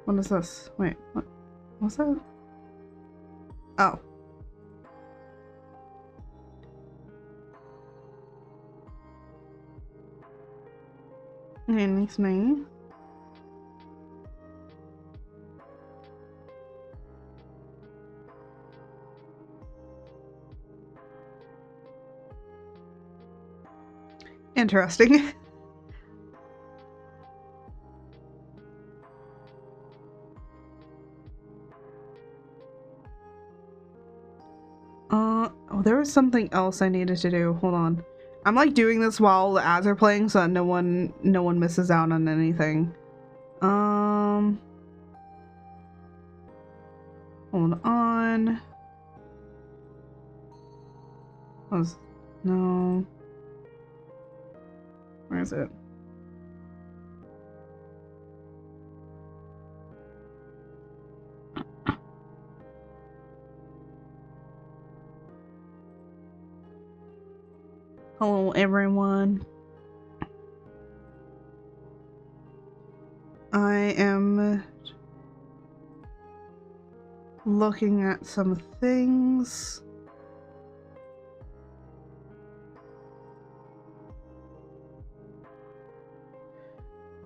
Speaker 1: What is this? Wait, what's that? Oh. Anything? Interesting. Oh, there was something else I needed to do. Hold on. I'm like doing this while the ads are playing so that no one misses out on anything. Hold on. No. Where is it? Hello, everyone. I am looking at some things.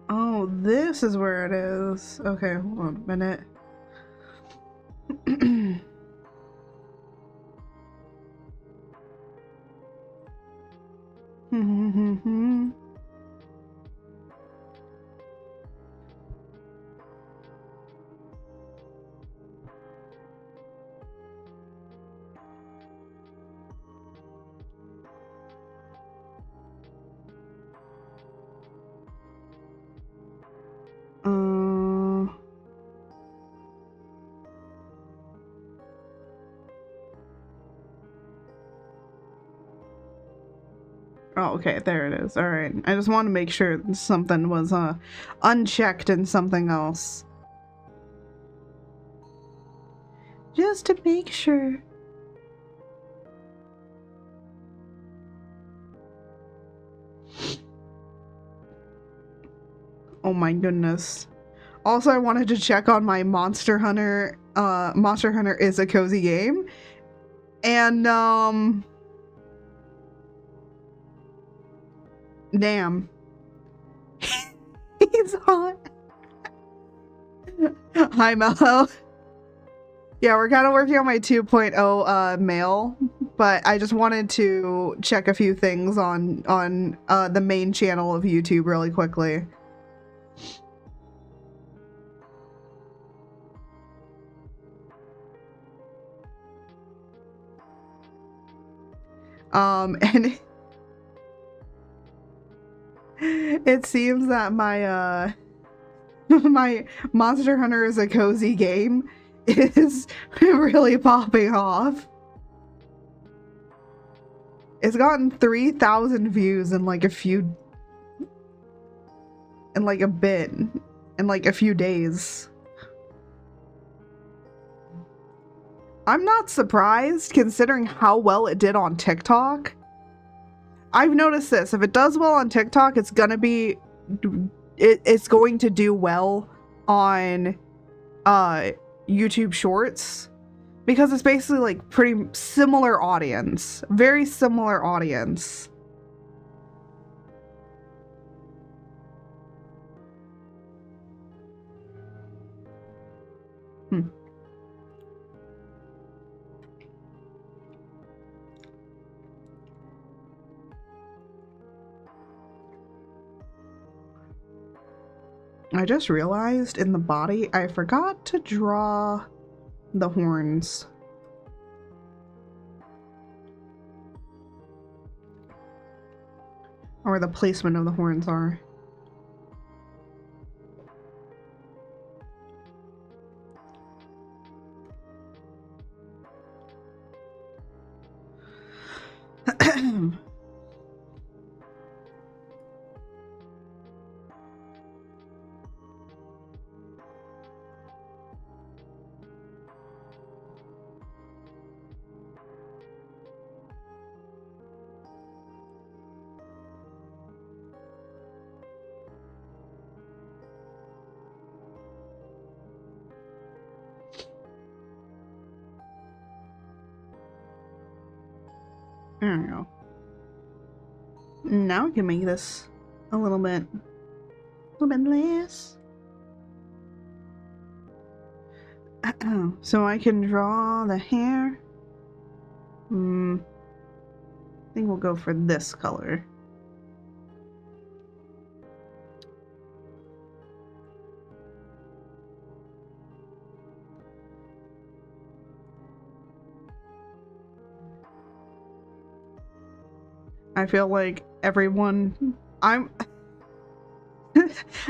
Speaker 1: Oh, this is where it is. Okay, hold on a minute. Oh, okay, there it is. Alright. I just want to make sure something was unchecked and something else. Just to make sure. Oh my goodness. Also, I wanted to check on my Monster Hunter. Monster Hunter is a cozy game. And, damn. He's hot. Hi, Mello. Yeah, we're kind of working on my 2.0 mail, but I just wanted to check a few things on the main channel of YouTube really quickly. And it seems that my my Monster Hunter is a cozy game is really popping off. It's gotten 3,000 views in like a few, in like a bit, in like a few days. I'm not surprised considering how well it did on TikTok. I've noticed this. If it does well on TikTok, it's gonna be, it's going to do well on YouTube Shorts because it's basically like pretty similar audience, very similar audience. I just realized in the body, I forgot to draw the horns. Or where the placement of the horns are. There we go. Now we can make this a little bit less. So I can draw the hair. I think we'll go for this color. I feel like everyone... I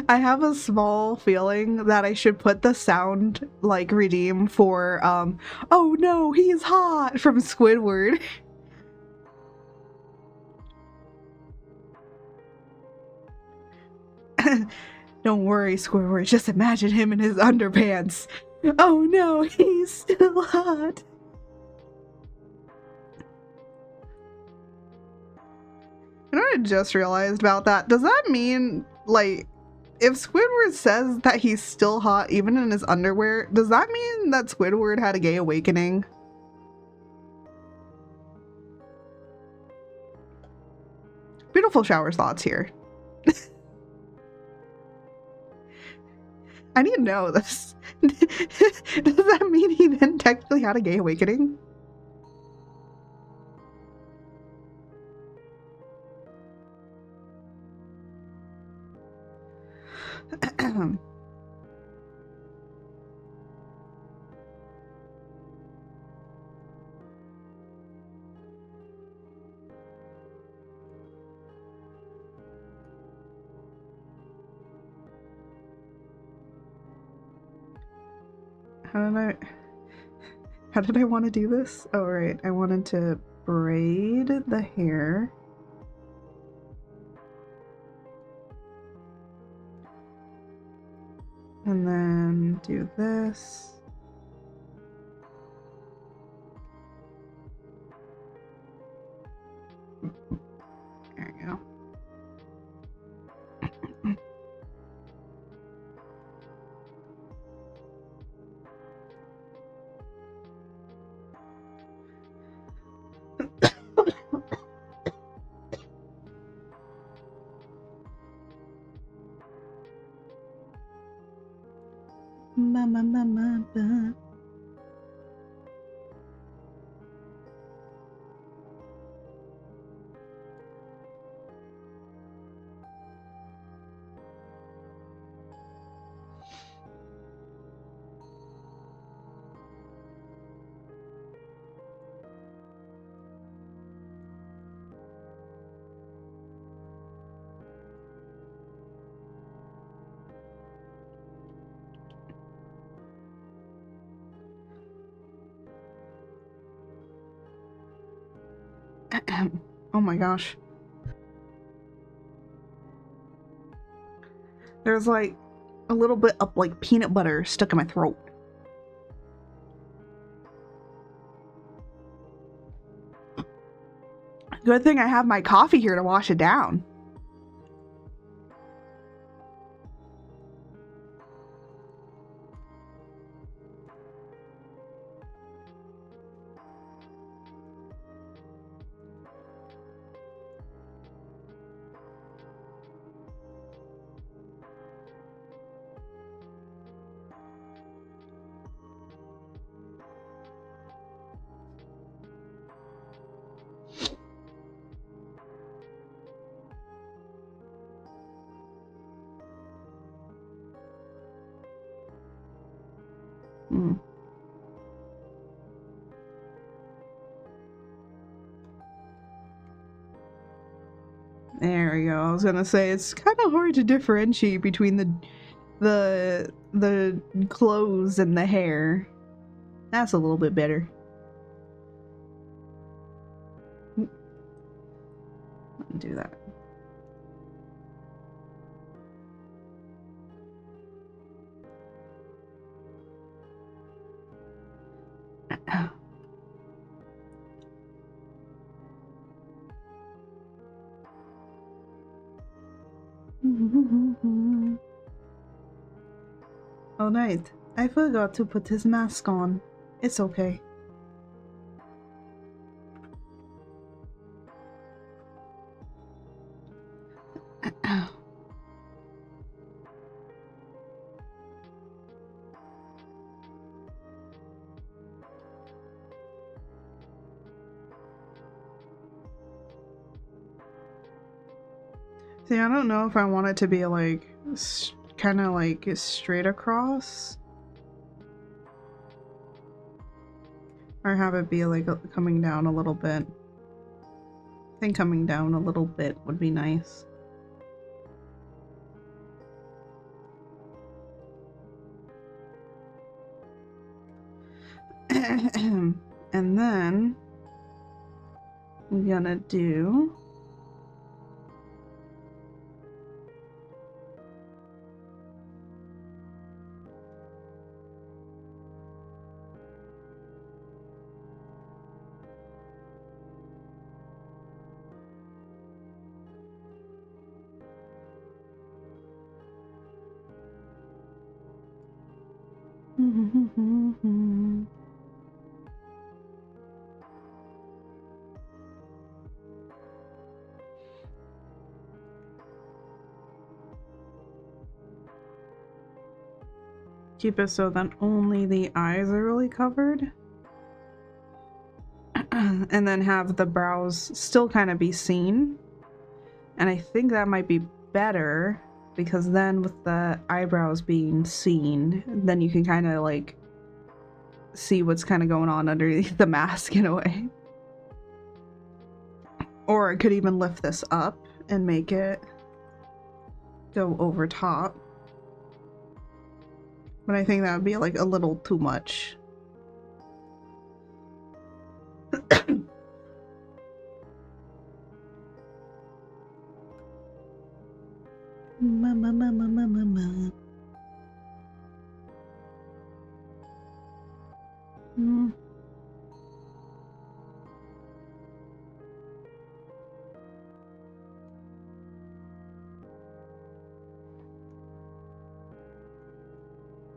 Speaker 1: have a small feeling that I should put the sound, like, redeem for, oh no, he's hot from Squidward. Don't worry, Squidward, just imagine him in his underpants. Oh no, he's still hot. You know what I just realized about that? Does that mean, like, if Squidward says that he's still hot even in his underwear, does that mean that Squidward had a gay awakening? Beautiful Shower's thoughts here. I need to know this. Does that mean he then technically had a gay awakening? How did I want to do this? Oh, right. I wanted to braid the hair. And then do this. There you go. Ba. Oh my gosh. There's like a little bit of like peanut butter stuck in my throat. Good thing I have my coffee here to wash it down. There we go. I was gonna say it's kind of hard to differentiate between the clothes and the hair. That's a little bit better. Do that. Oh, night. I forgot to put his mask on. It's okay. See, I don't know if I want it to be like kind of like straight across, or have it be like coming down a little bit. I think coming down a little bit would be nice. And then I'm gonna do keep it so that only the eyes are really covered. And then have the brows still kind of be seen. And I think that might be better because then with the eyebrows being seen, then you can kind of like see what's kind of going on underneath the mask in a way. Or it could even lift this up and make it go over top. But I think that would be like a little too much.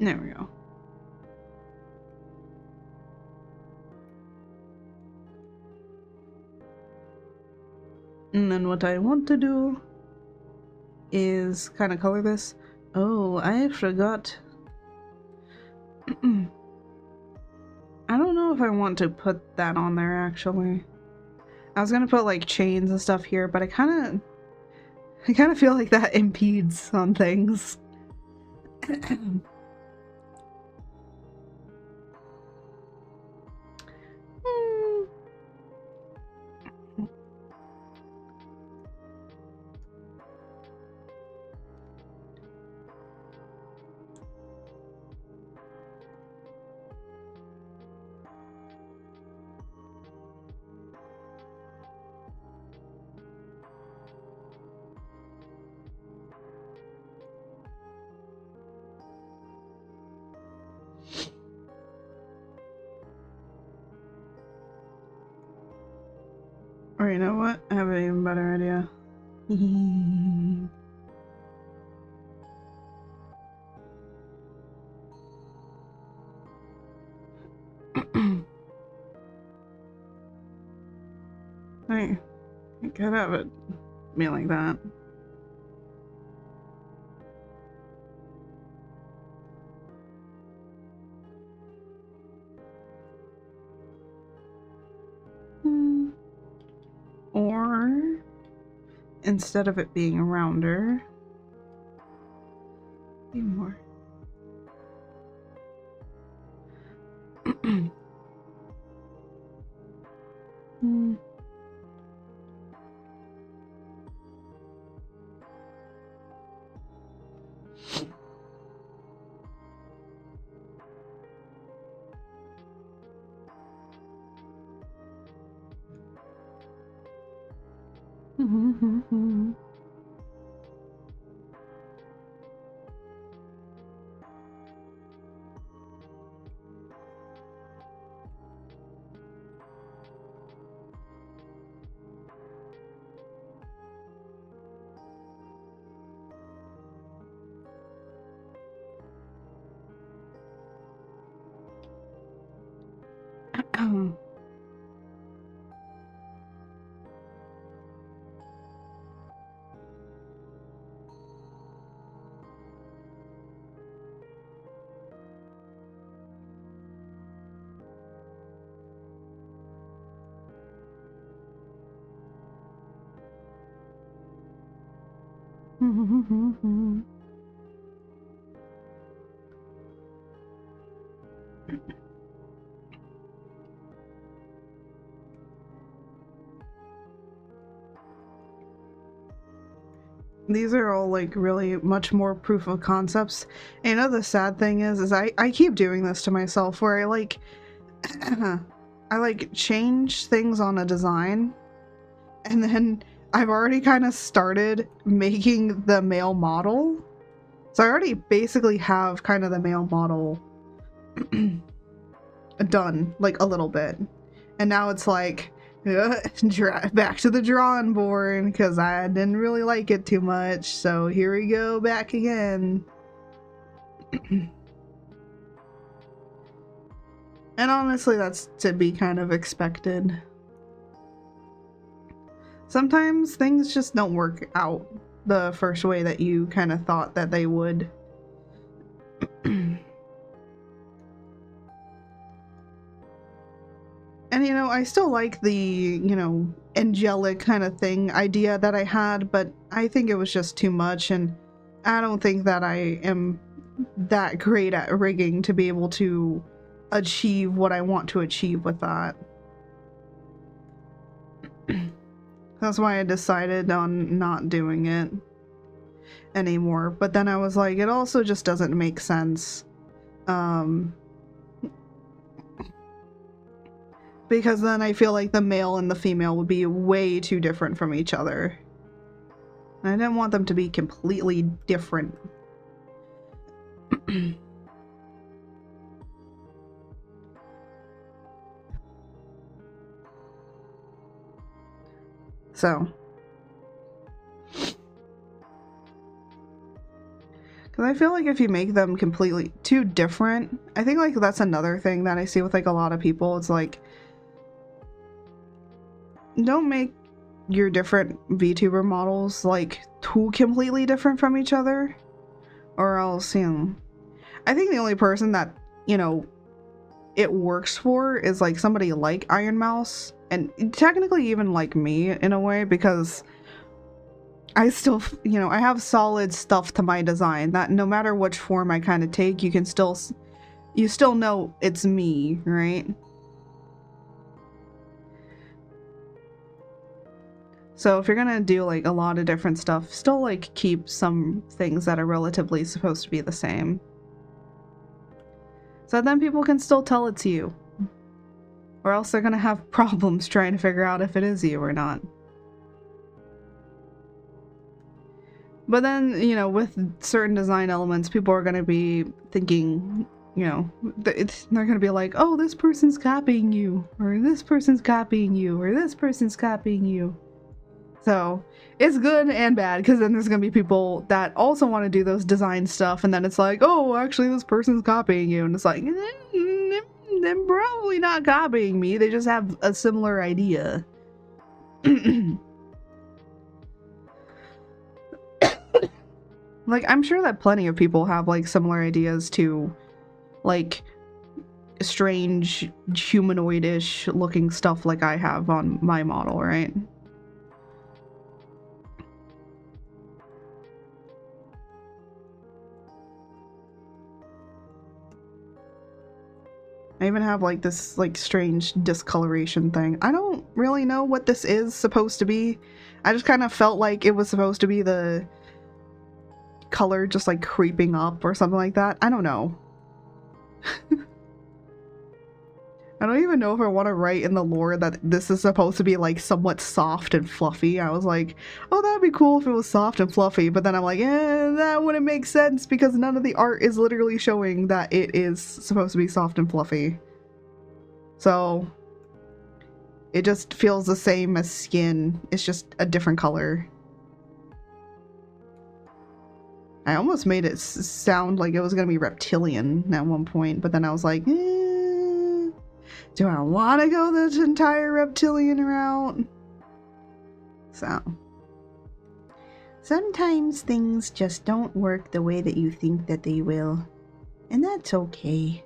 Speaker 1: There we go. And then what I want to do is kind of color this. Oh, I forgot. I don't know if I want to put that on there actually. I was gonna put like chains and stuff here, but I kind of feel like that impedes on things. Or you know what? I have an even better idea. I could have it be like that. Or instead of it being rounder, be more. these are all like really much more proof of concepts. And you know, the sad thing is I keep doing this to myself where I like I like change things on a design, and then I've already kind of started making the male model. So I already basically have kind of the male model done, like a little bit. And now it's like, back to the drawing board, because I didn't really like it too much. So here we go, back again. And honestly, that's to be kind of expected. Sometimes things just don't work out the first way that you kind of thought that they would. And you know, I still like the, you know, angelic kind of thing idea that I had, but I think it was just too much, and I don't think that I am that great at rigging to be able to achieve what I want to achieve with that. That's why I decided on not doing it anymore. But then I was like, it also just doesn't make sense. Because then I feel like the male and the female would be way too different from each other. I didn't want them to be completely different. So. Because I feel like if you make them completely too different, I think like that's another thing that I see with like a lot of people. It's like, don't make your different VTuber models like too completely different from each other, or else, you know, I think the only person that, you know, it works for is like somebody like Iron Mouse, and technically even like me in a way, because I still, you know, I have solid stuff to my design that no matter which form I kind of take, you still know it's me, right? So if you're gonna do like a lot of different stuff, still like keep some things that are relatively supposed to be the same. So then people can still tell it's you. Or else they're gonna have problems trying to figure out if it is you or not. But then, you know, with certain design elements, people are gonna be thinking, you know, they're gonna be like, oh, this person's copying you, or this person's copying you, or this person's copying you. So it's good and bad, because then there's gonna be people that also want to do those design stuff, and then it's like, oh, actually this person's copying you, and it's like, they're probably not copying me, they just have a similar idea. Like, I'm sure that plenty of people have like similar ideas to like strange humanoid-ish looking stuff like I have on my model, right? I even have like this like strange discoloration thing. I don't really know what this is supposed to be. I just kind of felt like it was supposed to be the color just like creeping up or something like that. I don't know. I don't even know if I want to write in the lore that this is supposed to be like somewhat soft and fluffy. I was like, oh, that'd be cool if it was soft and fluffy, but then I'm like, that wouldn't make sense because none of the art is literally showing that it is supposed to be soft and fluffy. So it just feels the same as skin. It's just a different color. I almost made it sound like it was gonna be reptilian at one point, but then I was like, do I want to go this entire reptilian route? So sometimes things just don't work the way that you think that they will, and that's okay.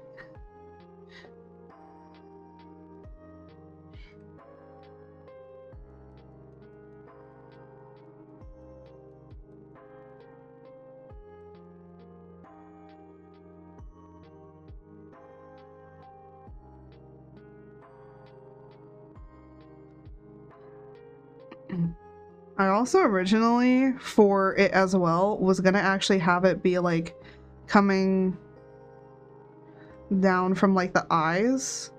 Speaker 1: I also originally, for it as well, was gonna actually have it be like coming down from like the eyes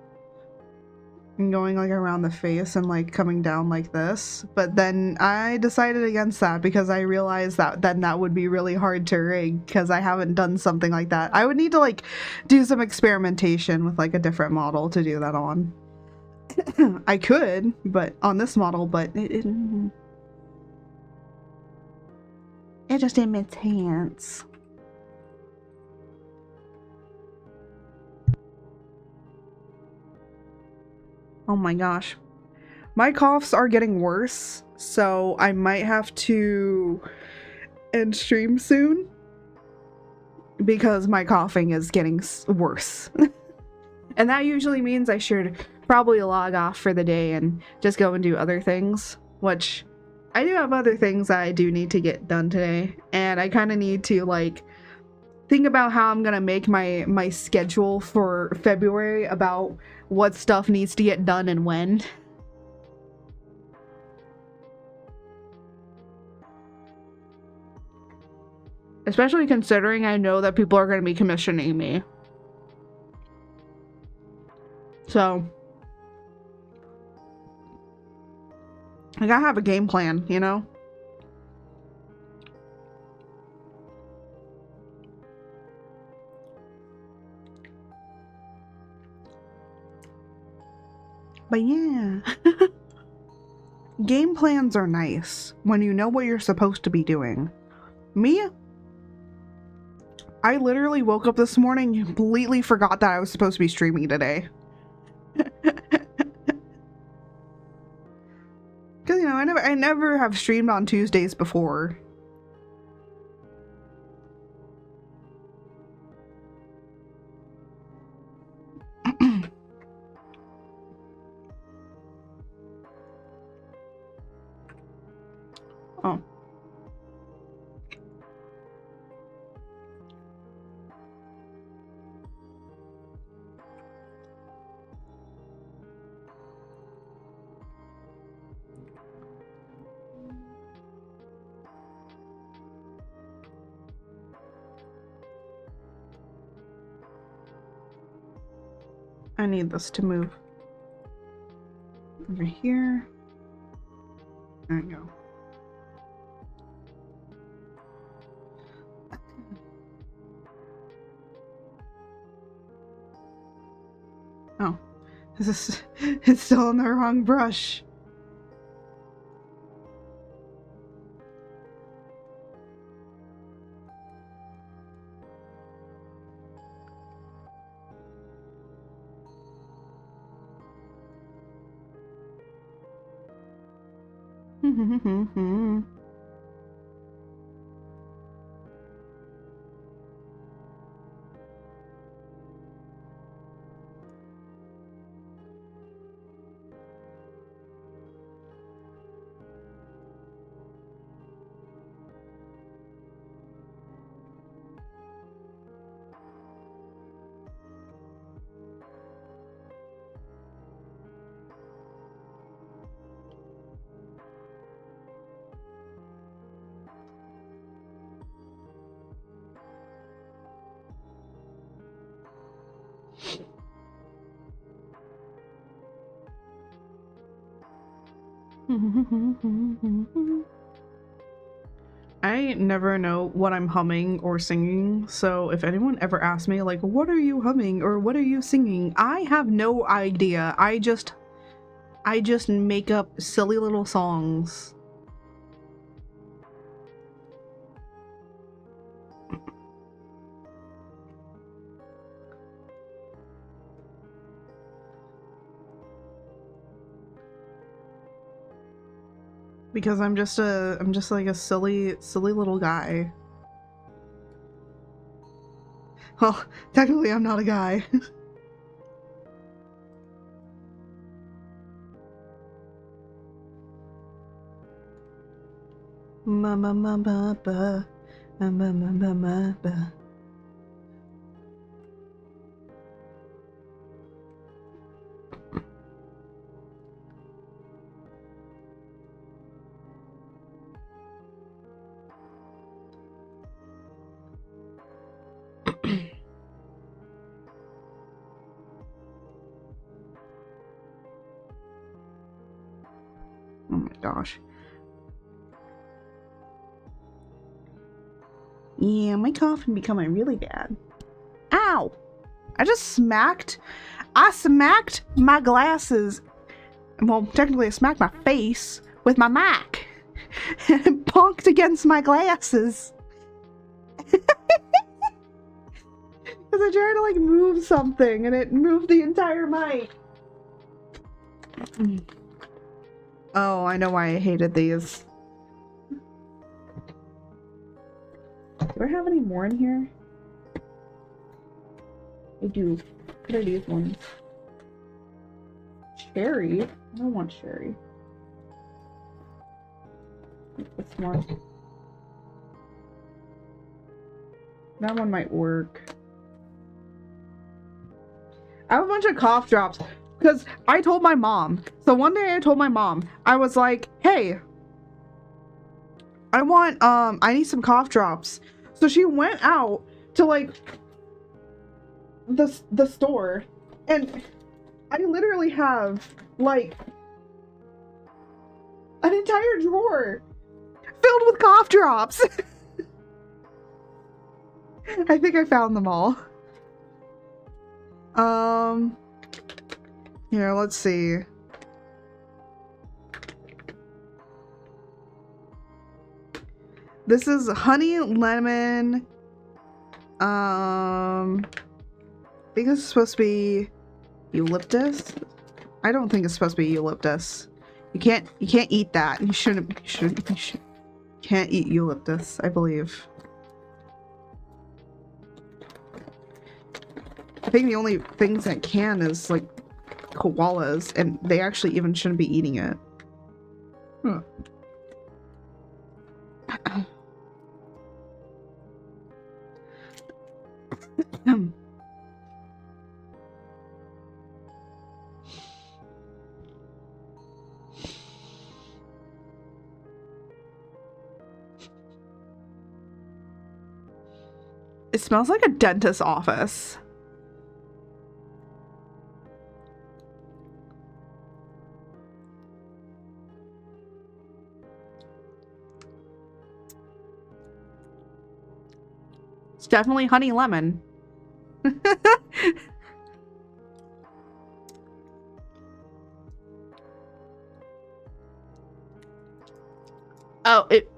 Speaker 1: and going like around the face and like coming down like this, but then I decided against that because I realized that then that would be really hard to rig because I haven't done something like that. I would need to like do some experimentation with like a different model to do that on. I could, but on this model, but it just didn't make sense. Oh my gosh. My coughs are getting worse, so I might have to end stream soon because my coughing is getting worse. And that usually means I should probably log off for the day and just go and do other things, which I do have other things that I do need to get done today, and I kind of need to like think about how I'm gonna make my schedule for February about what stuff needs to get done and when. Especially considering I know that people are gonna be commissioning me. So I gotta have a game plan, you know? But yeah. Game plans are nice when you know what you're supposed to be doing. Me? I literally woke up this morning and completely forgot that I was supposed to be streaming today. Because, you know, I never have streamed on Tuesdays before. Oh. I need this to move over here. There we go. Oh, it's still on the wrong brush. I never know what I'm humming or singing, so if anyone ever asks me like, what are you humming or what are you singing, I have no idea. I just make up silly little songs. Because I'm just like a silly little guy. Well, technically I'm not a guy. Ma ma ma ma ba. Ma ma ma ma ma ba. my gosh. Yeah, my coughing becoming really bad. Ow! I smacked my glasses. Well, technically I smacked my face with my mic. And it bonked against my glasses. Because I tried to like move something and it moved the entire mic. Oh, I know why I hated these. Do I have any more in here? I do. What are these ones? Cherry? I don't want cherry. This one. That one might work. I have a bunch of cough drops because I told my mom. So one day I told my mom, I was like, hey, I need some cough drops. So she went out to like the store and I literally have like an entire drawer filled with cough drops. I think I found them all. Here, let's see. This is honey lemon. I think this is supposed to be eucalyptus. I don't think it's supposed to be eucalyptus. You can't eat that. You can't eat eucalyptus, I believe. I think the only things that can is like koalas, and they actually even shouldn't be eating it. It smells like a dentist's office. It's definitely honey lemon. Oh, it.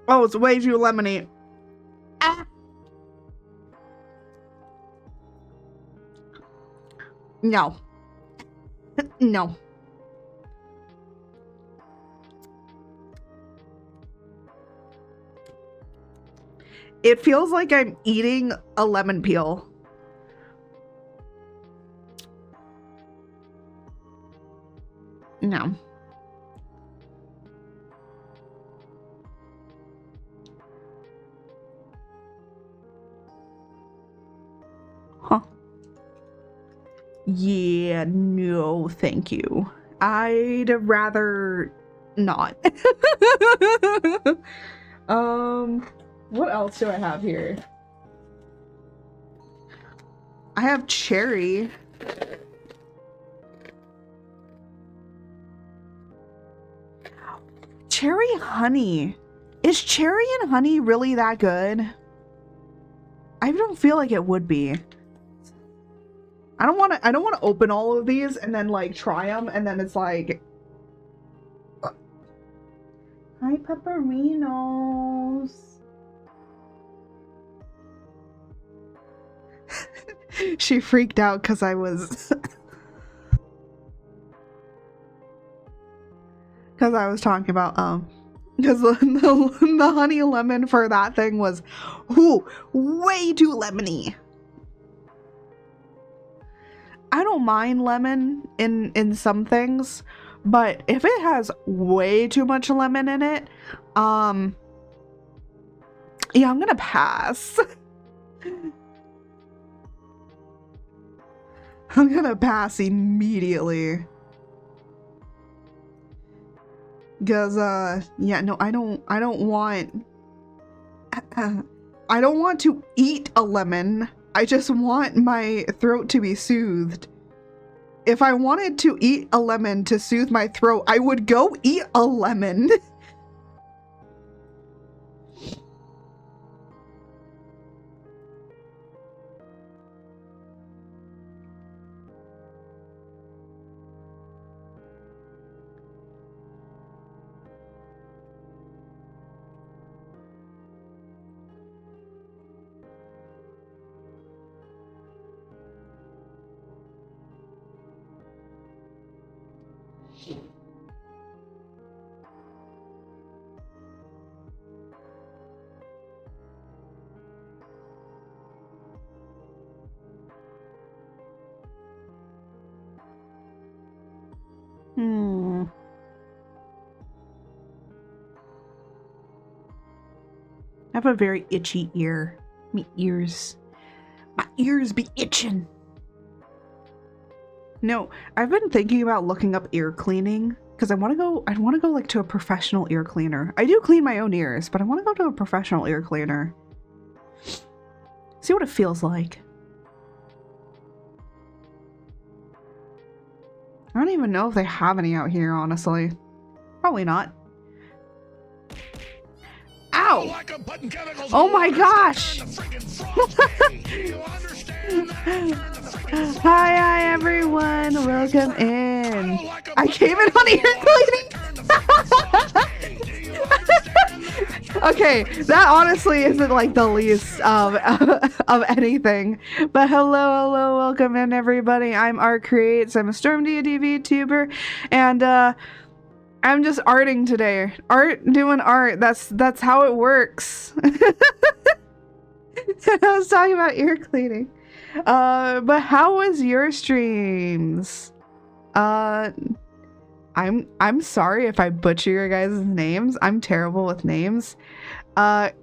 Speaker 1: Oh, it's way too lemony. Ah. No. No. It feels like I'm eating a lemon peel. No. Huh. Yeah, no, thank you. I'd rather not. What else do I have here? I have cherry. Cherry honey. Is cherry and honey really that good? I don't feel like it would be. I don't want to open all of these and then like try them and then it's like, hi pepperinos. She freaked out because I was because I was talking about because the honey lemon for that thing was way too lemony. I don't mind lemon in some things, but if it has way too much lemon in it, yeah, I'm gonna pass. I'm gonna pass immediately. Cause yeah, no, I don't want I don't want to eat a lemon. I just want my throat to be soothed. if I wanted to eat a lemon to soothe my throat, I would go eat a lemon. I have a very itchy ear. My ears be itching. No, I've been thinking about looking up ear cleaning because I want to go like to a professional ear cleaner. I do clean my own ears, but I want to go to a professional ear cleaner. See what it feels like. I don't even know if they have any out here, honestly. Probably not. Ow! Oh my gosh! Hi everyone, welcome in. I came in on ear cleaning. Okay, that honestly isn't like the least of anything. But hello, welcome in everybody. I'm Art Creates. I'm a Storm D&D VTuber, and I'm just arting today. Doing art. That's how it works. I was talking about ear cleaning. But how was your streams? I'm sorry if I butcher your guys' names. I'm terrible with names. Is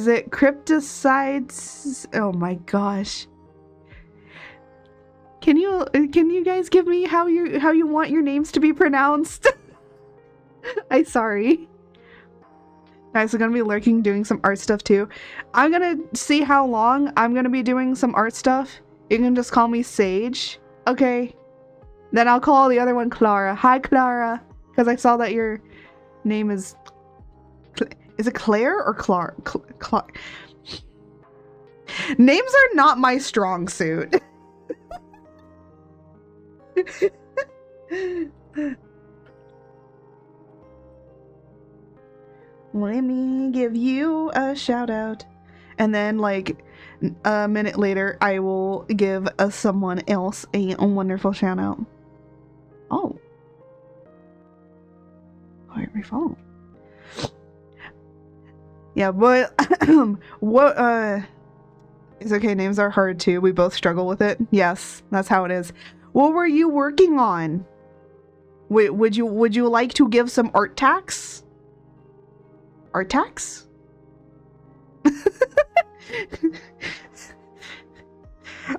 Speaker 1: it Crypticides? Oh my gosh. Can you guys give me how you want your names to be pronounced? I'm sorry. Guys, I'm gonna be lurking doing some art stuff too. I'm gonna see how long I'm gonna be doing some art stuff. You can just call me Sage. Okay. Then I'll call the other one Clara. Hi Clara. Because I saw that your name is... Is it Claire or Clara? Names are not my strong suit. Let me give you a shout out. And then like a minute later, I will give someone else a wonderful shout out. Oh. Why my phone? Yeah, but what it's okay, names are hard too. We both struggle with it. Yes, that's how it is. What were you working on? Would you like to give some art tax? Art tax?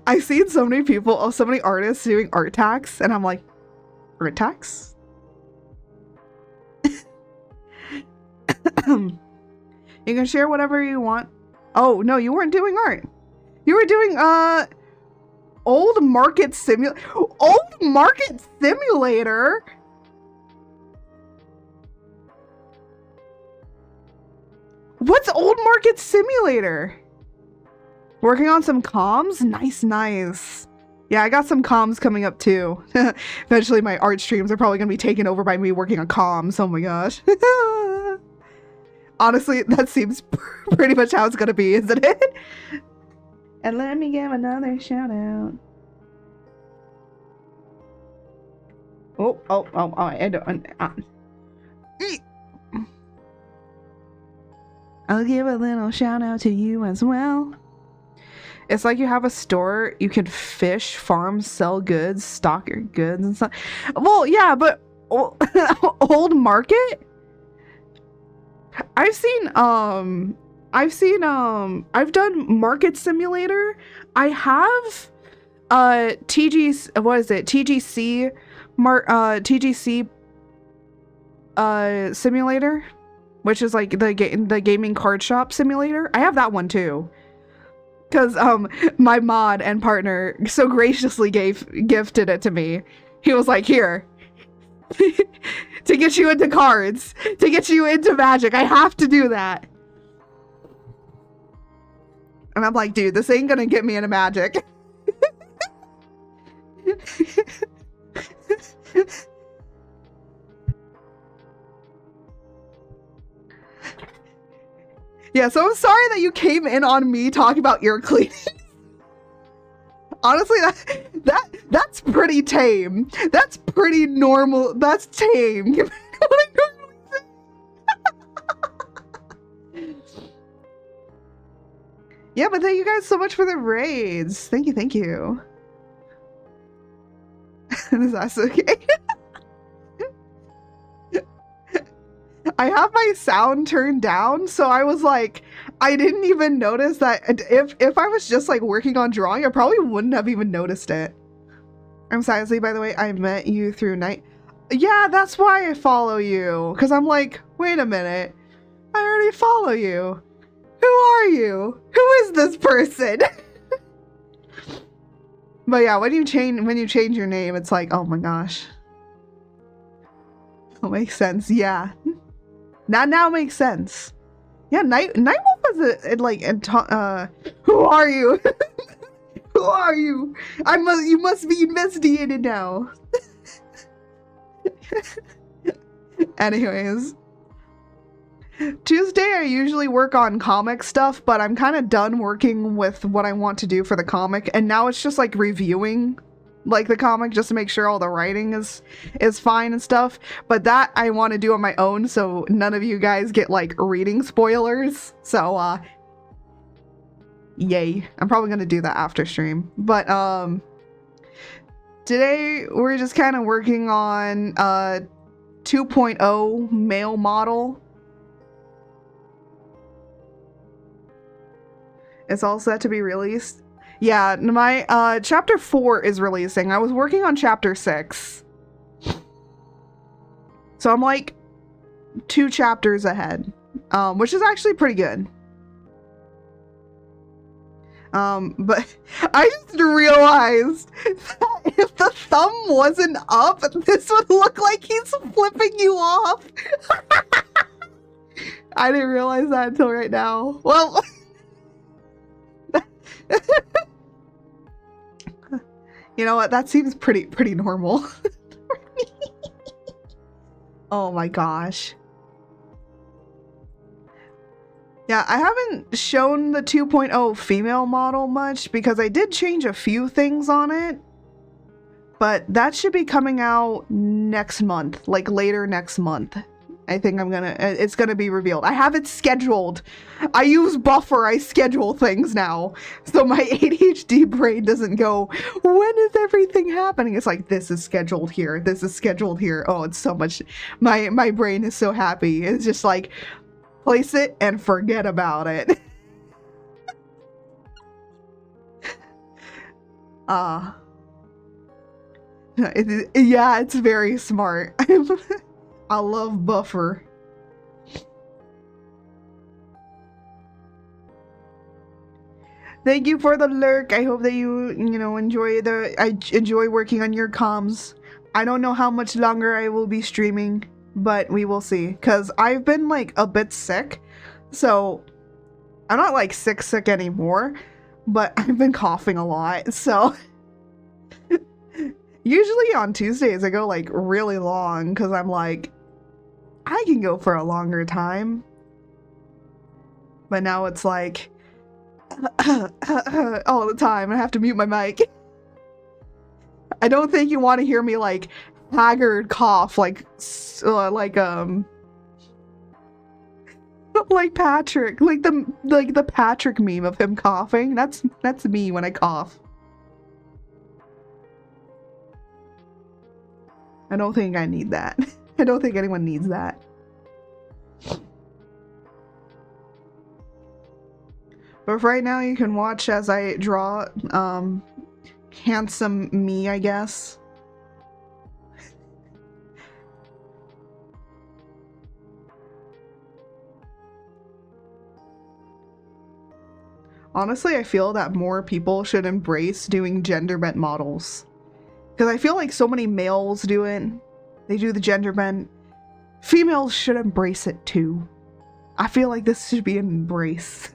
Speaker 1: I've seen so many people, so many artists doing art tax, and I'm like, art tax? You can share whatever you want. Oh, no, you weren't doing art. You were doing, Old Market Simulator. Old Market Simulator? What's Old Market Simulator? Working on some comms? Nice. Yeah, I got some comms coming up too. Eventually my art streams are probably going to be taken over by me working on comms. Oh my gosh. Honestly, that seems pretty much how it's going to be, isn't it? And let me give another shout out. Oh, I don't... I'll give a little shout out to you as well. It's like you have a store, you can fish, farm, sell goods, stock your goods and stuff. Well, yeah, but Old Market? I've done Market Simulator. I have TGC simulator, which is like the gaming card shop simulator. I have that one too. Because my mod and partner so graciously gifted it to me. He was like, here. To get you into cards, to get you into Magic, I have to do that. And I'm like, dude, this ain't gonna get me into Magic. Yeah, so I'm sorry that you came in on me talking about ear cleaning. Honestly, that's pretty tame. That's pretty normal. That's tame. Yeah, but thank you guys so much for the raids. Thank you, thank you. That's okay. I have my sound turned down, so I was like, I didn't even notice that. If I was just like working on drawing, I probably wouldn't have even noticed it. I'm Sisley, by the way. I met you through night. Yeah, that's why I follow you. Because I'm like, wait a minute. I already follow you. Who are you? Who is this person? But yeah, when you change your name, it's like, oh my gosh. That makes sense. Yeah. Now makes sense. Yeah, Nightwolf is who are you? Who are you? You must be investigated now. Anyways. Tuesday I usually work on comic stuff, but I'm kind of done working with what I want to do for the comic, and now it's just like reviewing like the comic just to make sure all the writing is fine and stuff. But that I want to do on my own, so none of you guys get like reading spoilers. So yay. I'm probably gonna do that after stream. But today we're just kind of working on 2.0 male model. It's all set to be released. Yeah, my chapter 4 is releasing. I was working on chapter 6. So I'm like 2 chapters ahead, which is actually pretty good. But I just realized that if the thumb wasn't up, this would look like he's flipping you off. I didn't realize that until right now. Well, you know what? That seems pretty normal. Oh my gosh. Yeah, I haven't shown the 2.0 female model much because I did change a few things on it. But that should be coming out next month, like later next month. I think it's gonna be revealed. I have it scheduled. I use Buffer, I schedule things now. So my ADHD brain doesn't go, when is everything happening? It's like, this is scheduled here. This is scheduled here. Oh, it's so much. My brain is so happy. It's just like, place it and forget about it. Yeah, it's very smart. I love Buffer. Thank you for the lurk. I hope that you enjoy working on your comms. I don't know how much longer I will be streaming, but we will see. Cause I've been like a bit sick, so I'm not like sick anymore, but I've been coughing a lot. So usually on Tuesdays I go like really long because I'm like, I can go for a longer time. But now it's like all the time. I have to mute my mic. I don't think you want to hear me like haggard cough like Patrick, like the Patrick meme of him coughing. That's me when I cough. I don't think I need that. I don't think anyone needs that. But for right now, you can watch as I draw handsome me, I guess. Honestly, I feel that more people should embrace doing gender bent models. Because I feel like so many males do it. They do the gender bent. Females should embrace it too. I feel like this should be an embrace.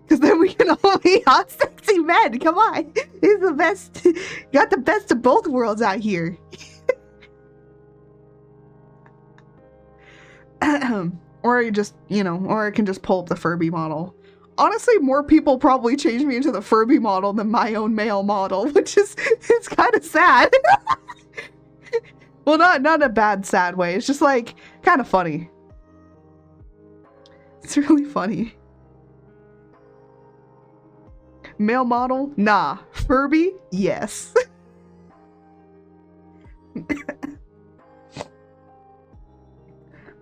Speaker 1: Because then we can all be hot, sexy men. Come on. He's the best. Got the best of both worlds out here. Or you just, you know, or I can just pull up the Furby model. Honestly, more people probably change me into the Furby model than my own male model, which is, it's kind of sad. Well, not in a bad, sad way. It's just like kind of funny. It's really funny. Male model? Nah. Furby? Yes.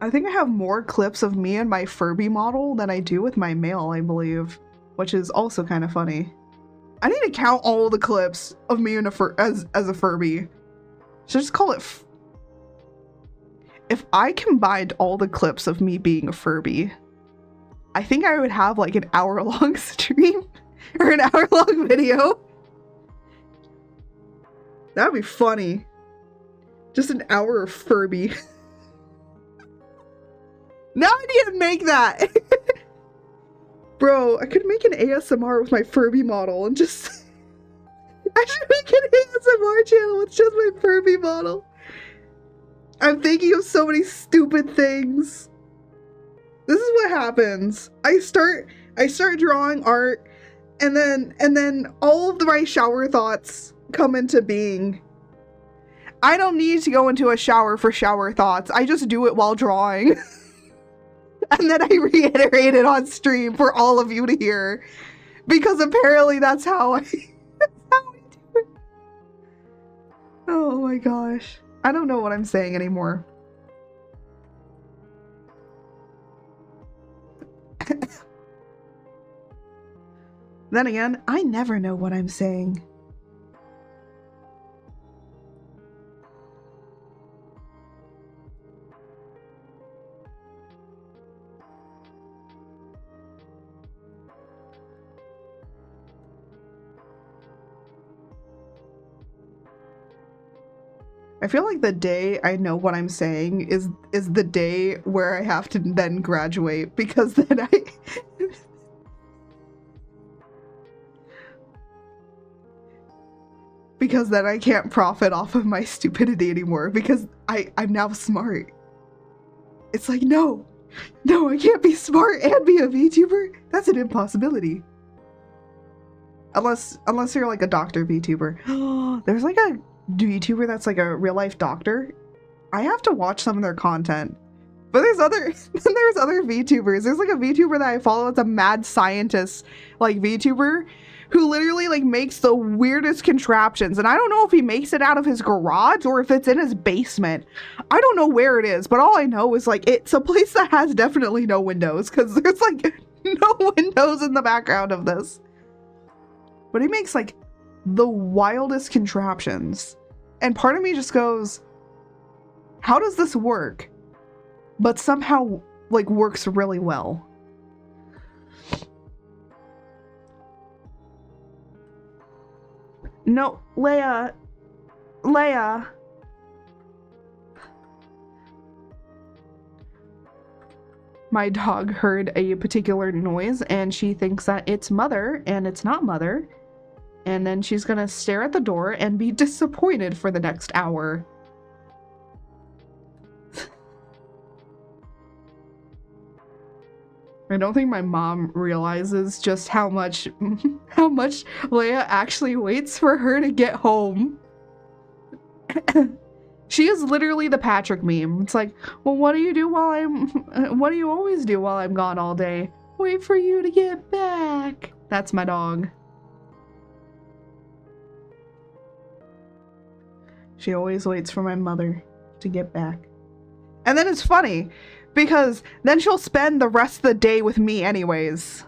Speaker 1: I think I have more clips of me and my Furby model than I do with my male, I believe, which is also kind of funny. I need to count all the clips of me in as a Furby. Should I just call it if I combined all the clips of me being a Furby, I think I would have like an hour-long stream or an hour-long video. That would be funny. Just an hour of Furby. Now I need to make that. Bro, I could make an ASMR with my Furby model and just... I should make an ASMR channel with just my Furby model. I'm thinking of so many stupid things. This is what happens. I start drawing art, and then all of my shower thoughts come into being. I don't need to go into a shower for shower thoughts. I just do it while drawing. And then I reiterate it on stream for all of you to hear. Because apparently that's how I do it. Oh my gosh. I don't know what I'm saying anymore. Then again, I never know what I'm saying. I feel like the day I know what I'm saying is the day where I have to then graduate, because then I can't profit off of my stupidity anymore, because I'm now smart. It's like, no, I can't be smart and be a VTuber. That's an impossibility. Unless you're like a doctor VTuber. There's like a VTuber that's like a real life doctor. I have to watch some of their content. But there's other VTubers. There's like a VTuber that I follow. It's a mad scientist like VTuber who literally like makes the weirdest contraptions. And I don't know if he makes it out of his garage or if it's in his basement. I don't know where it is, but all I know is like it's a place that has definitely no windows, because there's like no windows in the background of this. But he makes like the wildest contraptions. And part of me just goes, how does this work? But somehow like works really well. No, Leia. My dog heard a particular noise and she thinks that it's Mother, and it's not Mother. And then she's gonna stare at the door and be disappointed for the next hour. I don't think my mom realizes just how much Leia actually waits for her to get home. She is literally the Patrick meme. It's like, well, what do you always do while I'm gone all day? Wait for you to get back. That's my dog. She always waits for my mother to get back. And then it's funny, because then she'll spend the rest of the day with me anyways.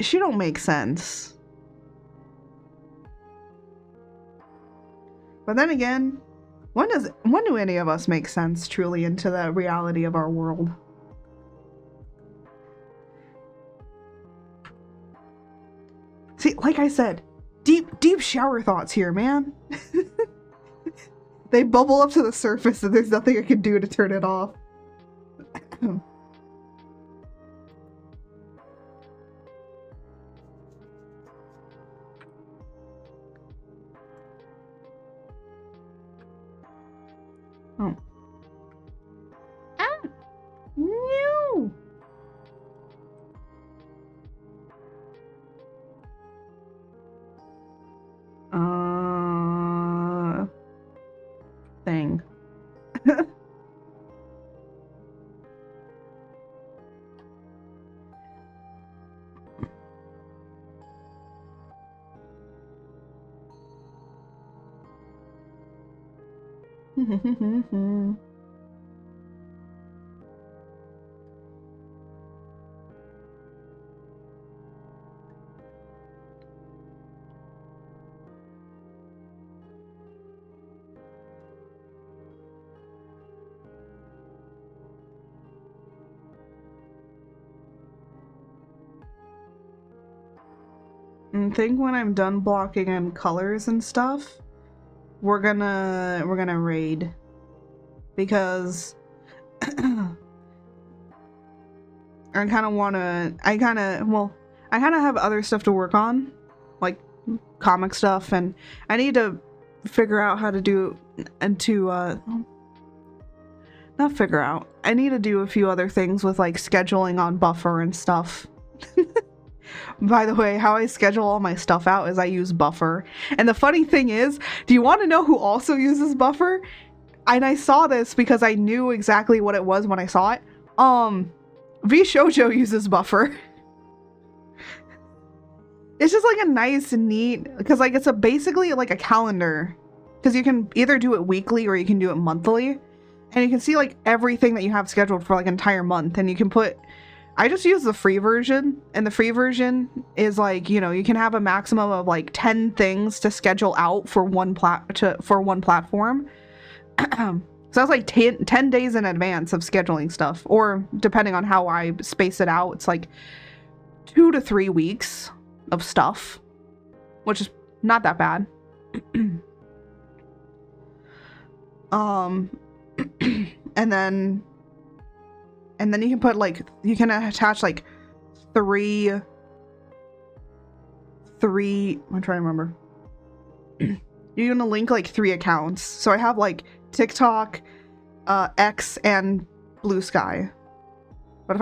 Speaker 1: She don't make sense. But then again, when do any of us make sense truly into the reality of our world? See, like I said, deep shower thoughts here, man. They bubble up to the surface and there's nothing I can do to turn it off. Oh. Ah! No! Thing. I think when I'm done blocking in colors and stuff, we're gonna raid, because I kind of have other stuff to work on, like comic stuff, and I need to figure out how to do, and to not figure out, I need to do a few other things with like scheduling on Buffer and stuff. By the way, how I schedule all my stuff out is I use Buffer. And the funny thing is, do you want to know who also uses Buffer? And I saw this because I knew exactly what it was when I saw it. V Shoujo uses Buffer. It's just like a nice, neat, because like it's basically like a calendar. Because you can either do it weekly or you can do it monthly. And you can see like everything that you have scheduled for like an entire month. And you can put... I just use the free version, and the free version is like, you know, you can have a maximum of like 10 things to schedule out for one platform. So that's like 10 days in advance of scheduling stuff, or depending on how I space it out, it's like 2 to 3 weeks of stuff, which is not that bad. And then you can put like, you can attach like three, I'm trying to remember. You're gonna link like 3 accounts. So I have like TikTok, X, and Blue Sky. But if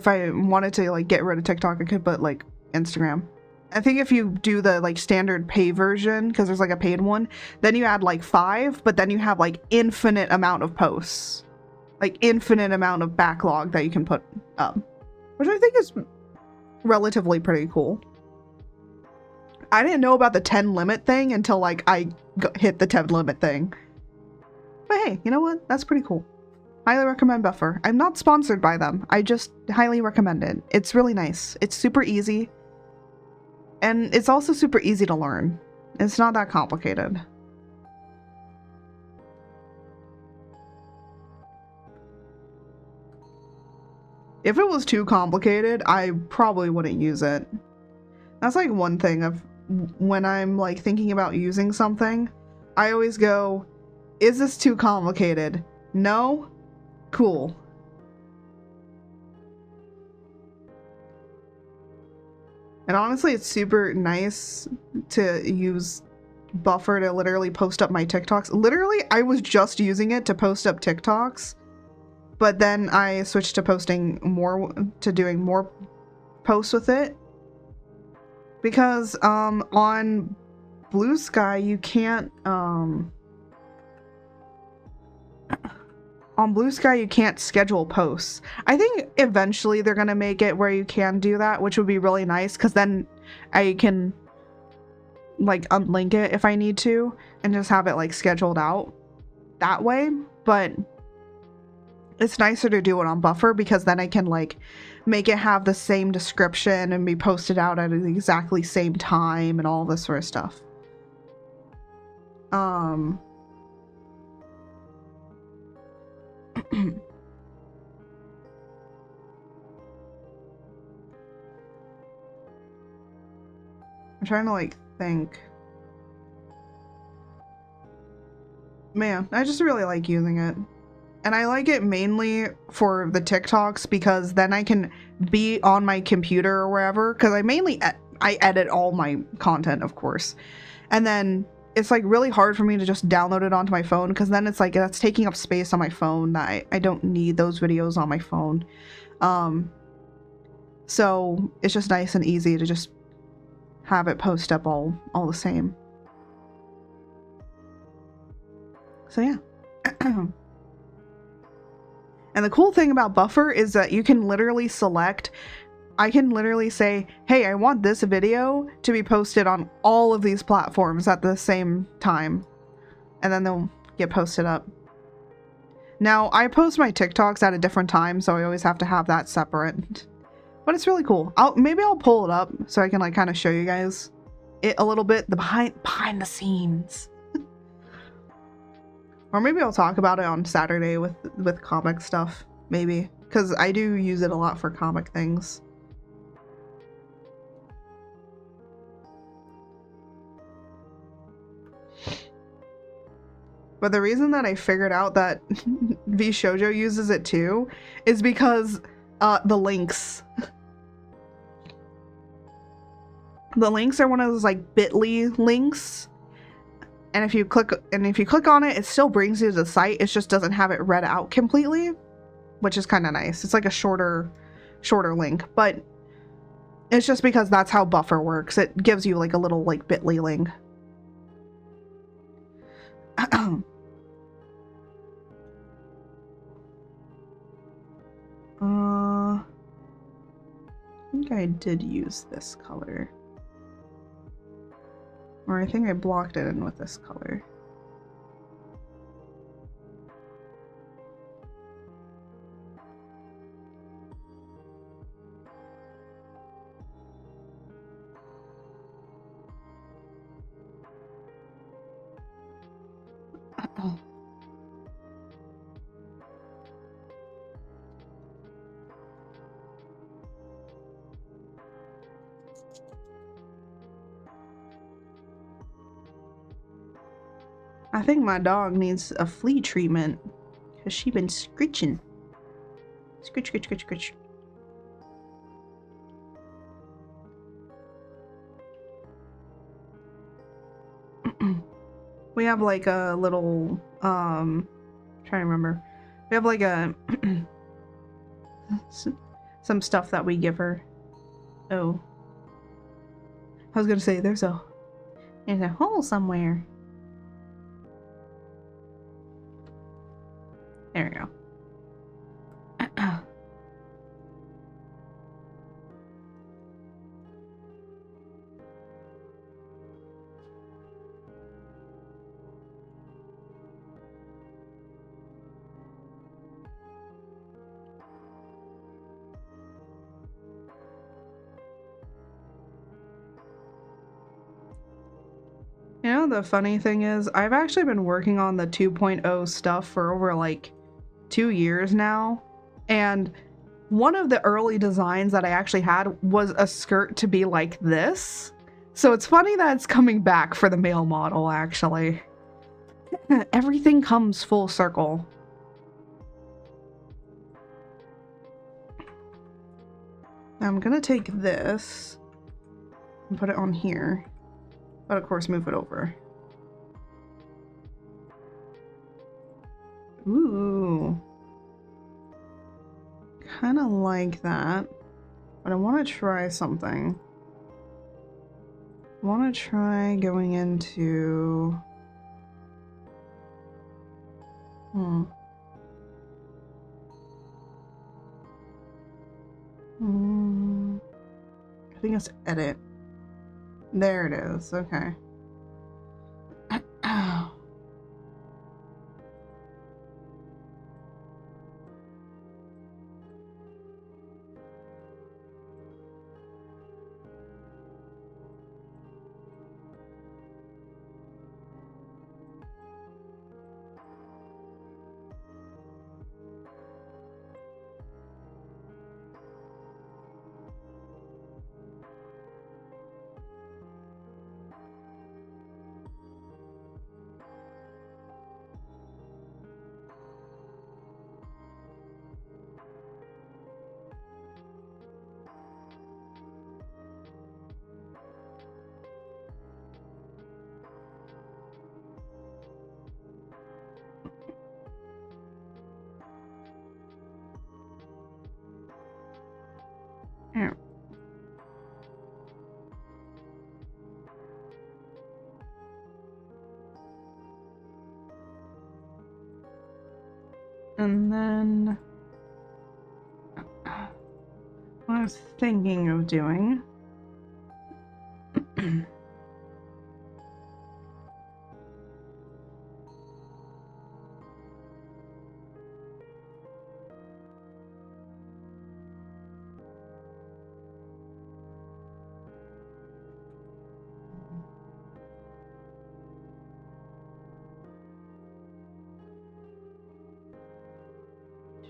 Speaker 1: I wanted to like get rid of TikTok, I could put like Instagram. I think if you do the like standard pay version, because there's like a paid one, then you add like 5, but then you have like infinite amount of posts. Like infinite amount of backlog that you can put up, which I think is relatively pretty cool. I didn't know about the 10 limit thing until like I hit the 10 limit thing. But hey, you know what? That's pretty cool. Highly recommend Buffer. I'm not sponsored by them. I just highly recommend it. It's really nice. It's super easy. And it's also super easy to learn. It's not that complicated. If it was too complicated, I probably wouldn't use it. That's like one thing of when I'm like thinking about using something, I always go, is this too complicated? No? Cool. And honestly, it's super nice to use Buffer to literally post up my TikToks. Literally, I was just using it to post up TikToks. But then I switched to doing more posts with it. Because on Blue Sky you can't on Blue Sky you can't schedule posts. I think eventually they're gonna make it where you can do that, which would be really nice, because then I can like unlink it if I need to and just have it like scheduled out that way. But it's nicer to do it on Buffer, because then I can like make it have the same description and be posted out at the exactly same time and all this sort of stuff. I'm trying to like think. Man, I just really like using it. And I like it mainly for the TikToks because then I can be on my computer or wherever, because I mainly I edit all my content, of course. And then it's like really hard for me to just download it onto my phone, because then it's like that's taking up space on my phone that I don't need those videos on my phone. So it's just nice and easy to just have it post up all the same. So yeah. And the cool thing about Buffer is that you can literally select, I can literally say, hey, I want this video to be posted on all of these platforms at the same time. And then they'll get posted up. Now, I post my TikToks at a different time, so I always have to have that separate. But it's really cool. Maybe I'll pull it up so I can like kind of show you guys it a little bit, the behind the scenes. Or maybe I'll talk about it on Saturday with comic stuff, maybe. Because I do use it a lot for comic things. But the reason that I figured out that V Shoujo uses it too is because the links. The links are one of those like bit.ly links. And if you click on it, it still brings you to the site. It just doesn't have it read out completely, which is kind of nice. It's like a shorter link, but it's just because that's how Buffer works. It gives you like a little like bit.ly link. I think I did use this color. Or I think I blocked it in with this color. I think my dog needs a flea treatment because she been screeching. Screech, screech, screech, screech. We have like a little, trying to remember. We have like a, some stuff that we give her. Oh. I was gonna say, there's a hole somewhere. There we go. You know, the funny thing is, I've actually been working on the 2.0 stuff for over like 2 years now, and one of the early designs that I actually had was a skirt to be like this. So it's funny that it's coming back for the male model, actually. Everything comes full circle. I'm gonna take this and put it on here, but of course move it over. Ooh. Kind of like that, but I want to try something. I want to try going into... I think it's edit. There it is. Okay.
Speaker 3: And then what I was thinking of doing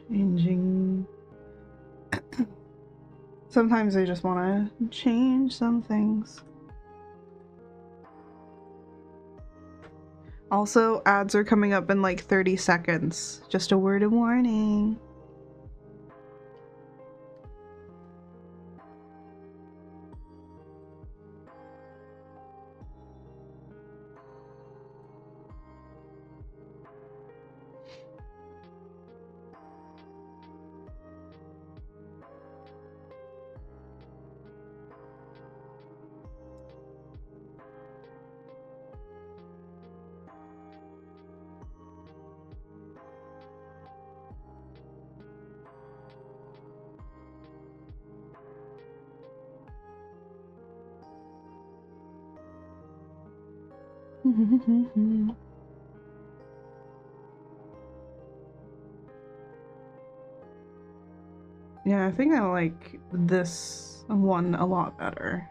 Speaker 3: changing. Sometimes I just want to change some things. Also, ads are coming up in like 30 seconds. Just a word of warning. Yeah, I think I like this one a lot better.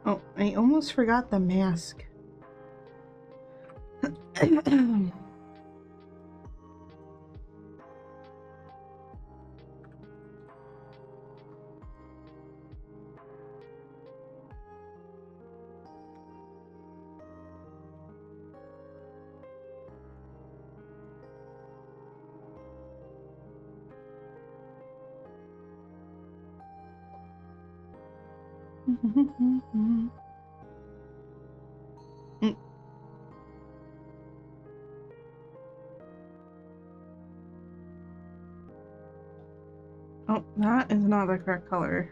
Speaker 3: Oh, I almost forgot the mask. Oh, that is not the correct color.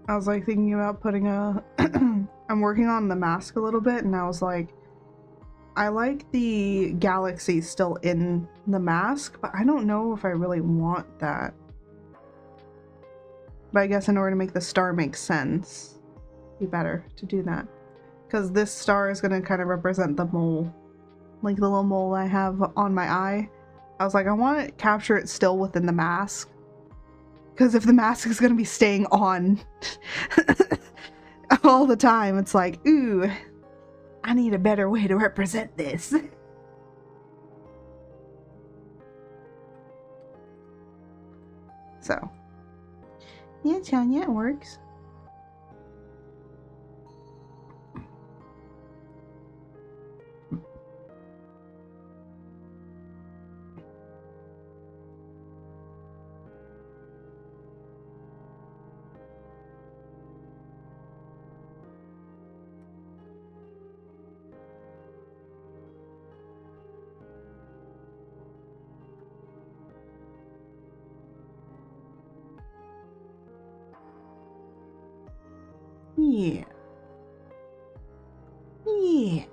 Speaker 1: I was like thinking about putting a I'm working on the mask a little bit, and I was like, I like the galaxy still in the mask, but I don't know if I really want that. But I guess in order to make the star make sense, it'd be better to do that. Because this star is going to kind of represent the mole. Like the little mole I have on my eye. I was like, I want to capture it still within the mask. Because if the mask is going to be staying on all the time, it's like, ooh, I need a better way to represent this. So, yeah, Tanya, it works. Yeah. Yeah.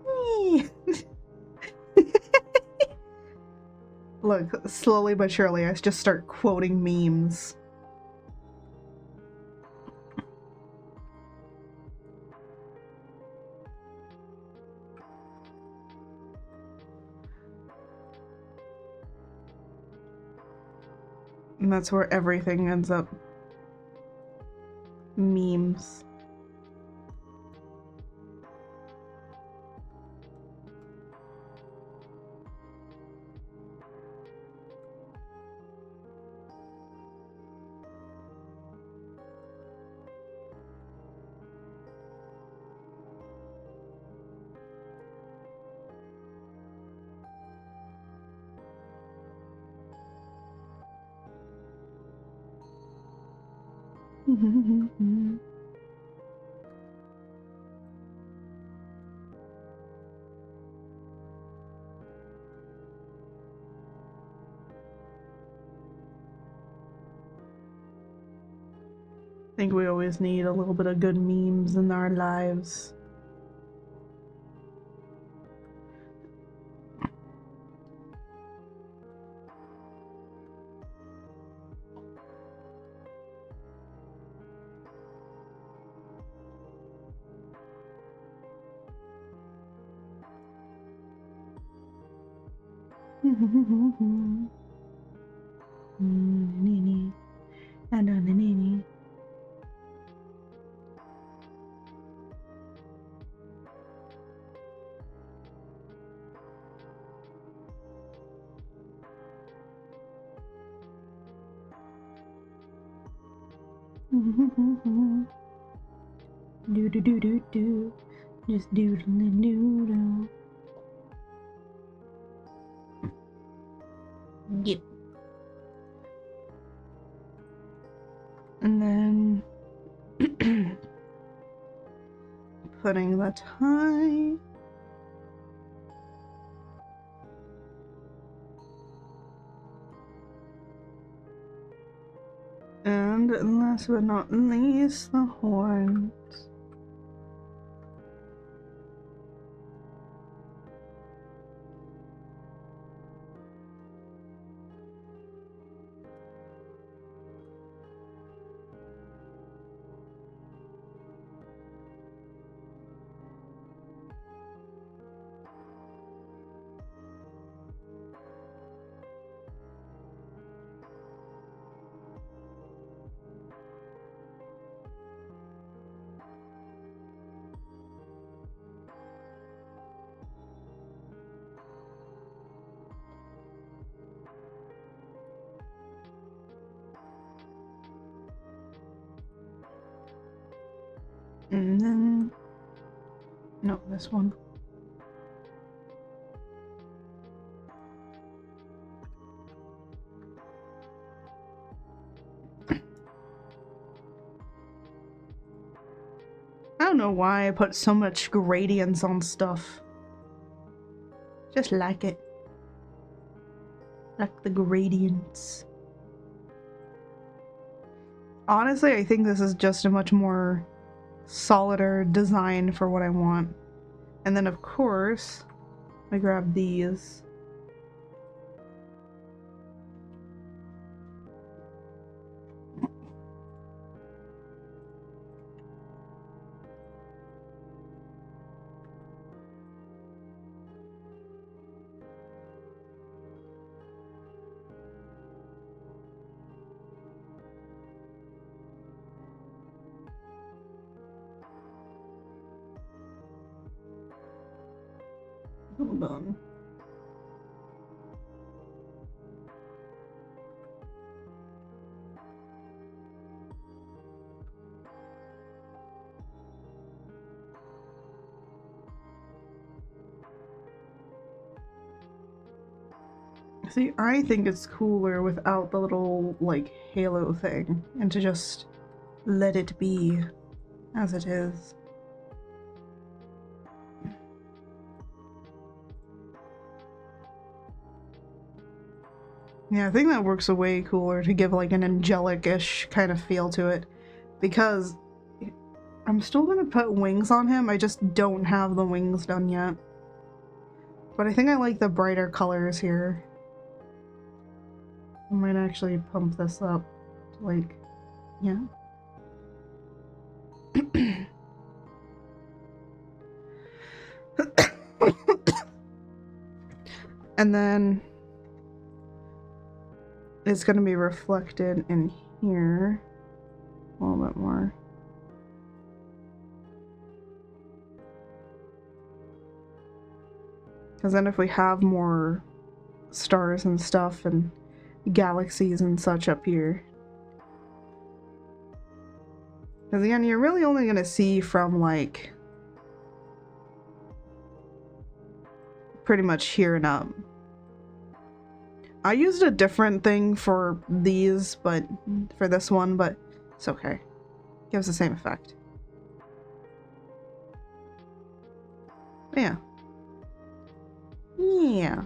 Speaker 1: Yeah. Look, slowly but surely, I just start quoting memes. And that's where everything ends up. Memes. I think we always need a little bit of good memes in our lives. Do do do do do, just doodling doodle. Yep. And then putting the tie. And last but not least, the horns. And then, no, this one. I don't know why I put so much gradients on stuff. Just like it. Like the gradients.
Speaker 3: Honestly, I think this is just a much more solider design for what I want. And then of course, I grab these. Hold on. See, I think it's cooler without the little, like, halo thing, and to just let it be as it is. Yeah, I think that works way cooler to give like an angelic-ish kind of feel to it, because I'm still gonna put wings on him, I just don't have the wings done yet. But I think I like the brighter colors here. I might actually pump this up to like, yeah. And then it's going to be reflected in here a little bit more. Because then if we have more stars and stuff and galaxies and such up here. Because again, you're really only going to see from like pretty much here and up. I used a different thing for these, but for this one, but it's okay. Gives the same effect. Yeah. Yeah.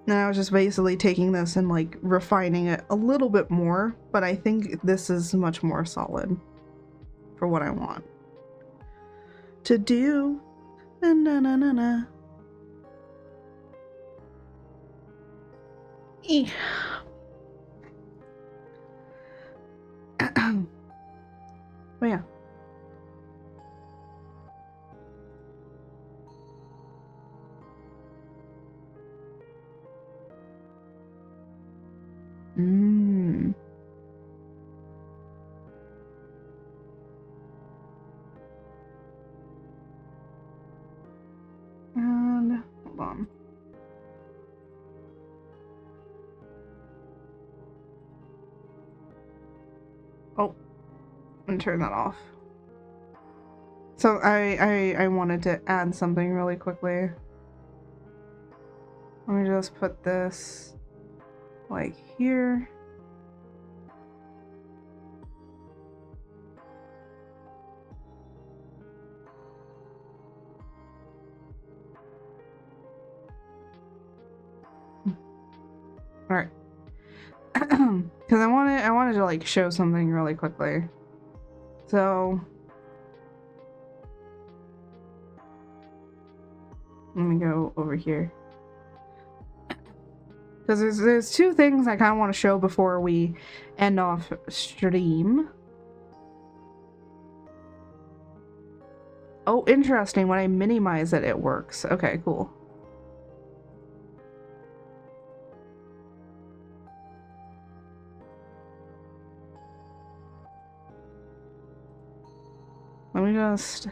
Speaker 3: Now I was just basically taking this and like refining it a little bit more, but I think this is much more solid for what I want to do. Na na na na. But yeah. And hold on. Oh, and turn that off. So I wanted to add something really quickly. Let me just put this like here. All right. Because I wanted to like show something really quickly. So let me go over here. Because there's two things I kind of want to show before we end off stream. Oh, interesting. When I minimize it, it works. Okay, cool. Let me just...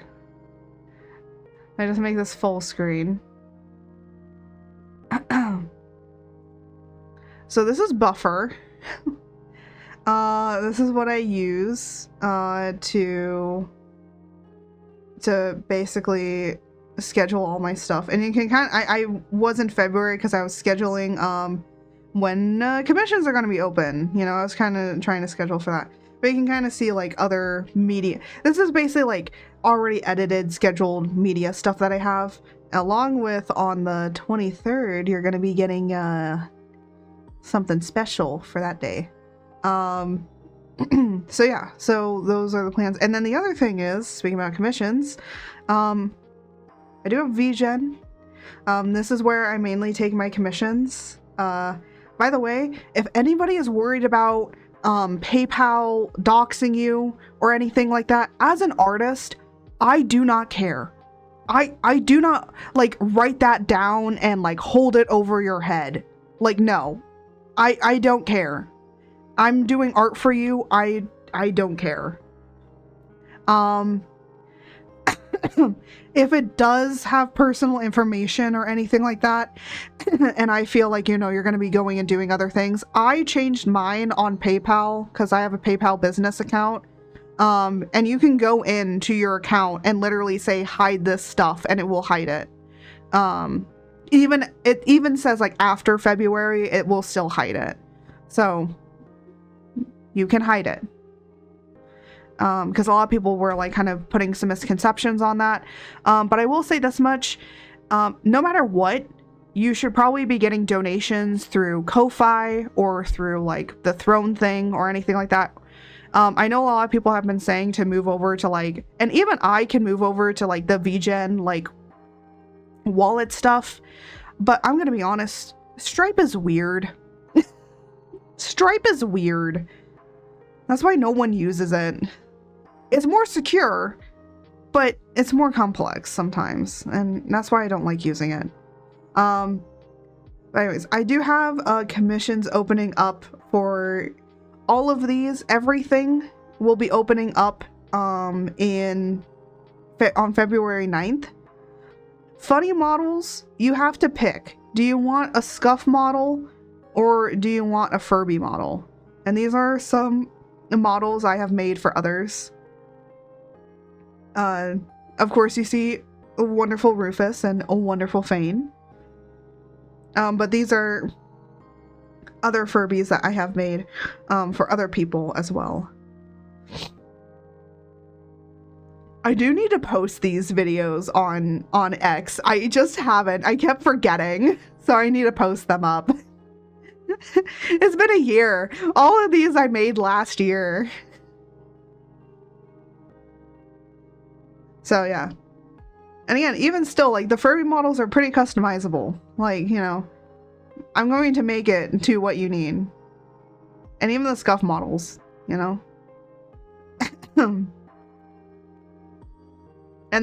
Speaker 3: I just make this full screen. So this is buffer. This is what I use to basically schedule all my stuff. And you can kind of, I was in February because I was scheduling when commissions are going to be open. You know, I was kind of trying to schedule for that. But you can kind of see like other media. This is basically like already edited, scheduled media stuff that I have.
Speaker 1: along with on the 23rd, you're going to be getting something special for that day. So yeah, so those are the plans. And then the other thing is, speaking about commissions, I do have VGen. This is where I mainly take my commissions. By the way, if anybody is worried about PayPal doxing you or anything like that, as an artist, I do not care. I do not like write that down and like hold it over your head. Like, no, I don't care. I'm doing art for you. I don't care. If it does have personal information or anything like that, and I feel like, you know, you're going to be going and doing other things, I changed mine on PayPal because I have a PayPal business account. And you can go into your account and literally say, hide this stuff, and it will hide it. It even says like after February, it will still hide it. So you can hide it. Because a lot of people were like kind of putting some misconceptions on that. But I will say this much, no matter what, you should probably be getting donations through Ko-Fi or through like the Throne thing or anything like that. I know a lot of people have been saying to move over to like, and even I can move over to like the VGen like wallet stuff, but I'm gonna be honest, Stripe is weird. Stripe is weird. That's why no one uses it. It's more secure, but it's more complex sometimes, and that's why I don't like using it. Anyways, I do have commissions opening up for all of these. Everything will be opening up on February 9th. Funny models, you have to pick. Do you want a scuff model or do you want a Furby model? And these are some models I have made for others. Of course, you see a wonderful Rufus and a wonderful Fane. But these are other Furbies that I have made for other people as well. I do need to post these videos on X. I just haven't. I kept forgetting, so I need to post them up. It's been a year. All of these I made last year. So yeah. And again, even still, like, the Furby models are pretty customizable. Like, you know, I'm going to make it to what you need. And even the scuff models, you know. And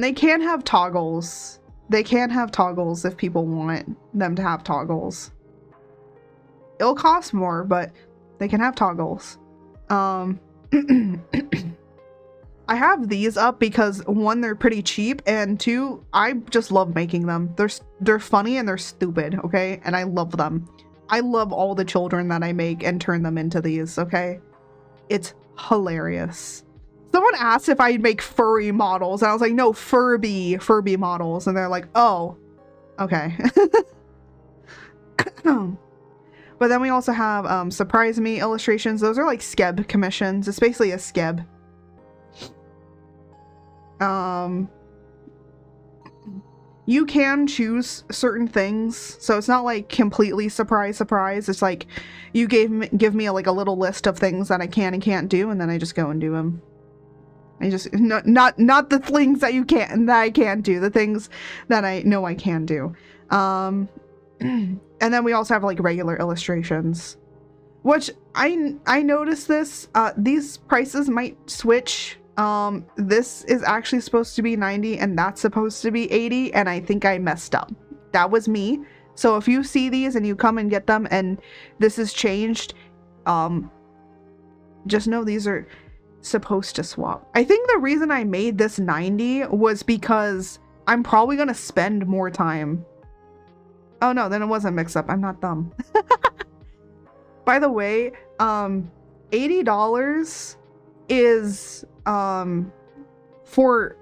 Speaker 1: they can have toggles. They can have toggles if people want them to have toggles. It'll cost more, but they can have toggles. I have these up because one, they're pretty cheap, and two, I just love making them. They're funny and they're stupid, okay? And I love them. I love all the children that I make and turn them into these, okay? It's hilarious. Someone asked if I'd make furry models, and I was like, no, Furby models. And they're like, oh, okay. But then we also have Surprise Me illustrations. Those are like skeb commissions. It's basically a skeb. You can choose certain things, so it's not like completely surprise. It's like you give me like a little list of things that I can and can't do, and then I just go and do them. I just not the things that I can't do, the things that I know I can do. And then we also have like regular illustrations, which I noticed this. These prices might switch. This is actually supposed to be 90 and that's supposed to be 80, and I think I messed up. That was me. So if you see these and you come and get them and this is changed, just know these are supposed to swap. I think the reason I made this 90 was because I'm probably gonna spend more time. Oh no, then it wasn't mixed up. I'm not dumb. By the way, $80 is for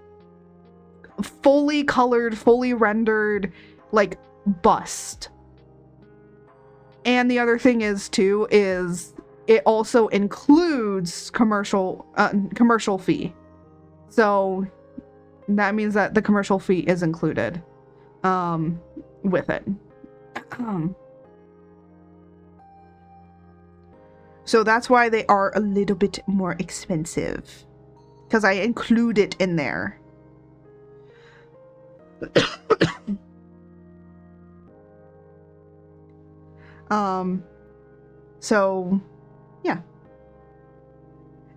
Speaker 1: fully colored, fully rendered, like, bust. And the other thing is too is it also includes commercial fee. So that means that the commercial fee is included. with it. So that's why they are a little bit more expensive, because I include it in there. So yeah.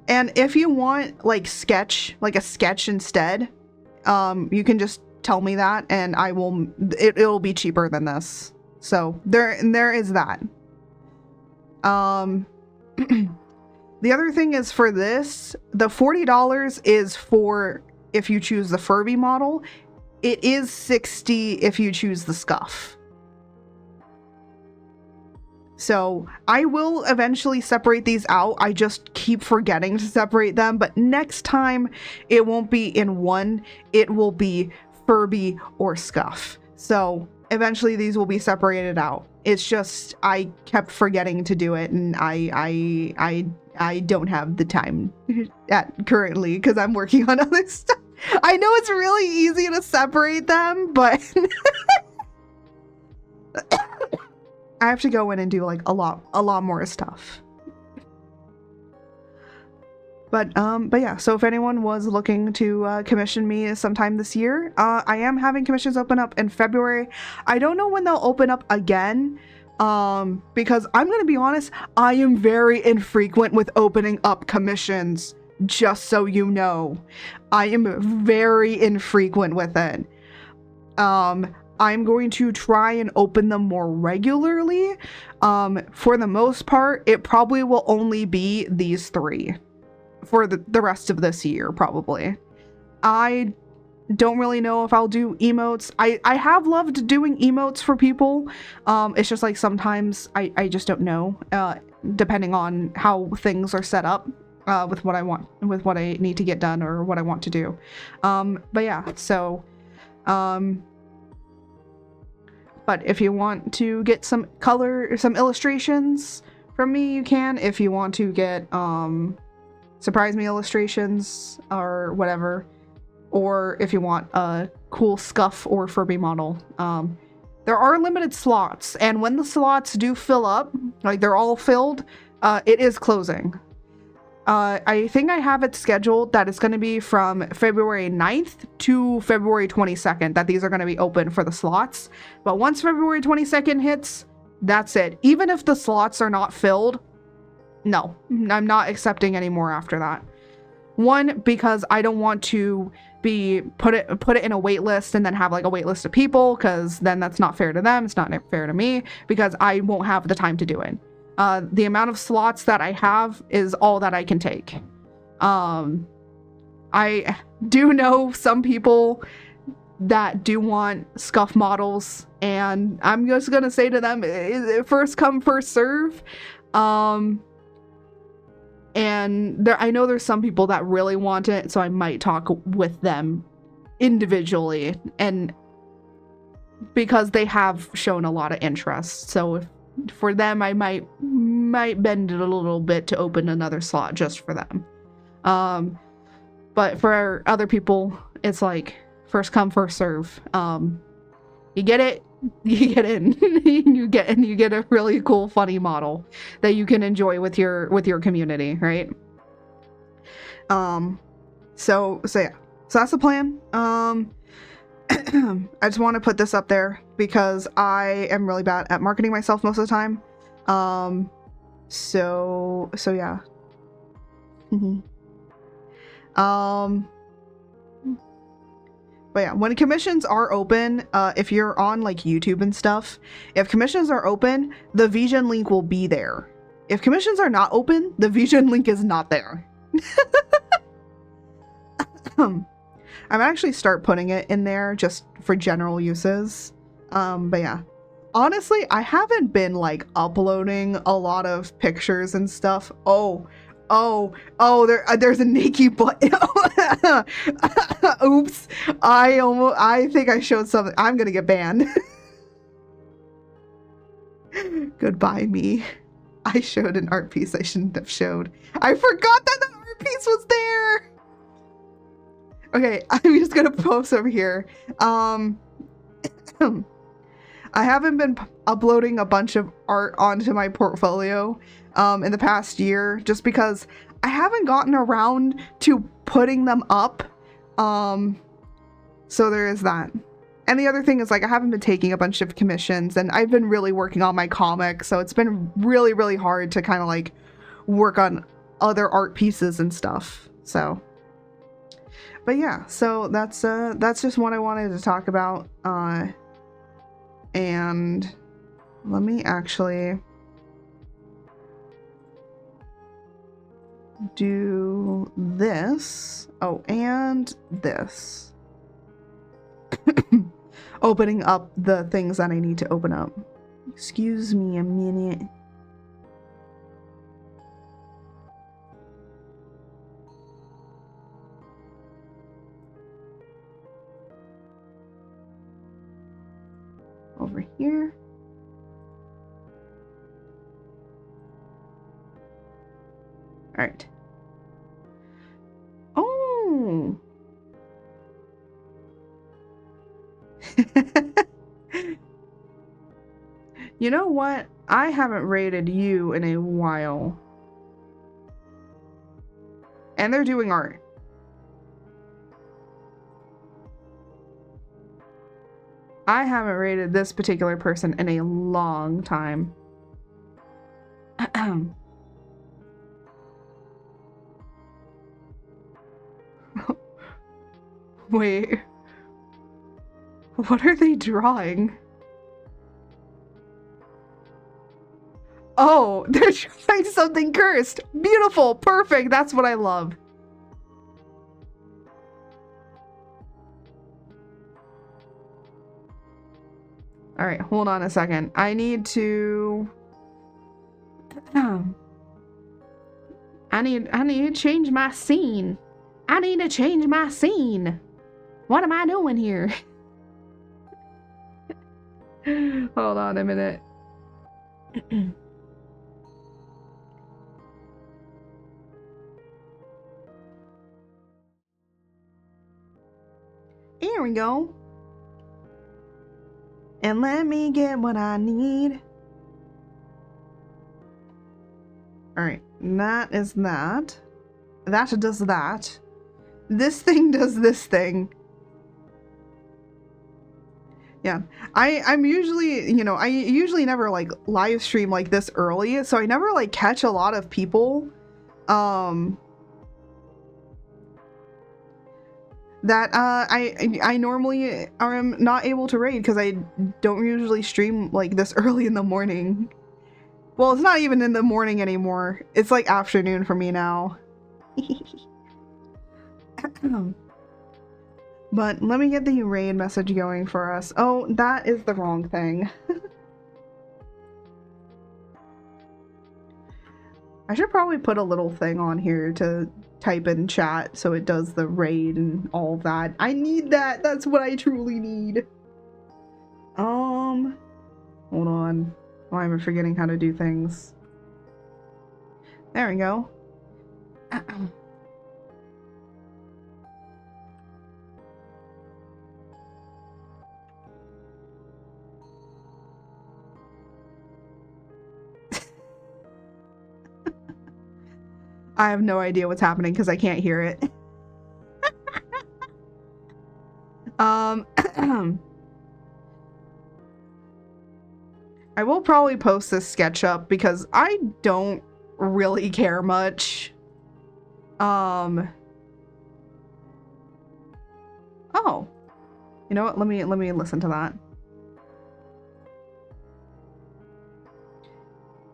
Speaker 1: And if you want like a sketch instead, you can just tell me that and I will, it'll be cheaper than this. So there is that. The other thing is, for this, the $40 is for if you choose the Furby model. It is $60 if you choose the Scuff. So I will eventually separate these out. I just keep forgetting to separate them, but next time it won't be in one, it will be Furby or Scuff. So eventually these will be separated out. It's just I kept forgetting to do it, and I don't have the time currently because I'm working on other stuff. I know it's really easy to separate them, but I have to go in and do like a lot more stuff. But yeah, so if anyone was looking to commission me sometime this year, I am having commissions open up in February. I don't know when they'll open up again, because I'm gonna be honest, I am very infrequent with opening up commissions, just so you know. I am very infrequent with it. I'm going to try and open them more regularly. For the most part, it probably will only be these 3 for the rest of this year, probably. I don't really know if I'll do emotes. I have loved doing emotes for people. It's just like sometimes I just don't know, depending on how things are set up, with what I want, with what I need to get done or what I want to do. But yeah, so, but if you want to get some color, some illustrations from me, you can. If you want to get, surprise me illustrations or whatever, or if you want a cool Scuff or Furby model, there are limited slots, and when the slots do fill up, like they're all filled, it is closing. I think I have it scheduled that it's going to be from February 9th to February 22nd that these are going to be open for the slots. But once February 22nd hits, that's it. Even if the slots are not filled, no, I'm not accepting any more after that. One, because I don't want to be put it in a wait list and then have like a wait list of people, because then that's not fair to them. It's not fair to me, because I won't have the time to do it. The amount of slots that I have is all that I can take. I do know some people that do want Scuff models, and I'm just gonna say to them, first come, first serve. And I know there's some people that really want it, so I might talk with them individually, and because they have shown a lot of interest. So if, for them, I might bend it a little bit to open another slot just for them. But for other people, it's like first come, first serve. You get it, you get in. you get a really cool, funny model that you can enjoy with your community, right? So yeah, so that's the plan. I just want to put this up there because I am really bad at marketing myself most of the time. So yeah. But yeah, when commissions are open, if you're on like YouTube and stuff, if commissions are open, the VGen link will be there. If commissions are not open, the VGen link is not there. I'm actually start putting it in there just for general uses. But yeah, honestly, I haven't been like uploading a lot of pictures and stuff. There's a Nikki butt. Oops. I think I showed something. I'm gonna get banned. Goodbye, me. I showed an art piece I shouldn't have showed. I forgot that the art piece was there. Okay, I'm just gonna post over here. I haven't been uploading a bunch of art onto my portfolio in the past year just because I haven't gotten around to putting them up. So there is that. And the other thing is, like, I haven't been taking a bunch of commissions, and I've been really working on my comic, so it's been really, really hard to kind of like work on other art pieces and stuff. So, but yeah, so that's just what I wanted to talk about. And let me actually do this. Oh, and this. Opening up the things that I need to open up. Excuse me a minute. Over here. All right. Oh. You know what? I haven't rated you in a while. And they're doing art. I haven't rated this particular person in a long time. Wait. What are they drawing? Oh, they're drawing something cursed. Beautiful. Perfect. That's what I love. All right, hold on a second. I need to I need to change my scene. I need to change my scene. What am I doing here? Hold on a minute. Here we go. And let me get what I need. Alright, that is that. That does that. This thing does this thing. Yeah, I'm usually, you know, I usually never like live stream like this early, so I never like catch a lot of people that I normally am not able to raid because I don't usually stream like this early in the morning. Well, it's not even in the morning anymore. It's like afternoon for me now. But let me get the raid message going for us. Oh, that is the wrong thing. I should probably put a little thing on here to type in chat so it does the raid and all of that. I need that. That's what I truly need. Hold on. Why am I forgetting how to do things? There we go. I have no idea what's happening because I can't hear it. I will probably post this sketch up because I don't really care much. Oh. You know what? Let me listen to that.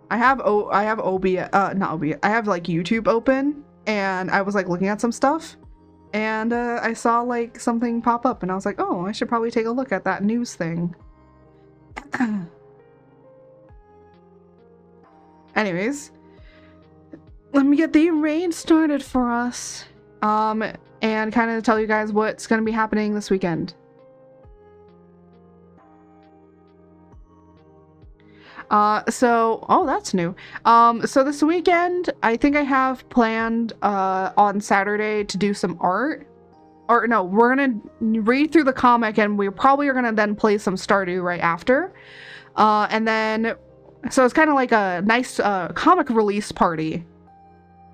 Speaker 1: I have OBS, not OBS, I have like YouTube open, and I was like looking at some stuff, and I saw like something pop up, and I was like, oh, I should probably take a look at that news thing. Anyways, let me get the raid started for us, and kind of tell you guys what's going to be happening this weekend. Oh, that's new. So this weekend, I think I have planned, on Saturday to do some art. or no, we're gonna read through the comic, and we probably are gonna then play some Stardew right after. And then, so it's kind of like a nice comic release party.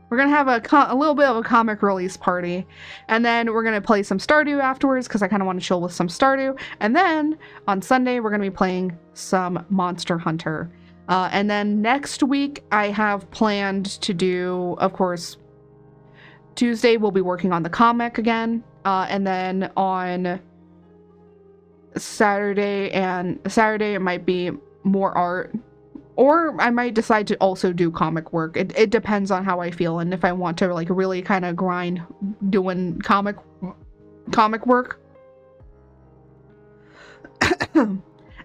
Speaker 1: We're gonna have a little bit of a comic release party, and then we're gonna play some Stardew afterwards because I kind of want to chill with some Stardew. And then on Sunday we're gonna be playing some Monster Hunter. And then next week I have planned to do, of course, Tuesday we'll be working on the comic again, and then on Saturday it might be more art. Or I might decide to also do comic work. It depends on how I feel and if I want to like really kind of grind doing comic work.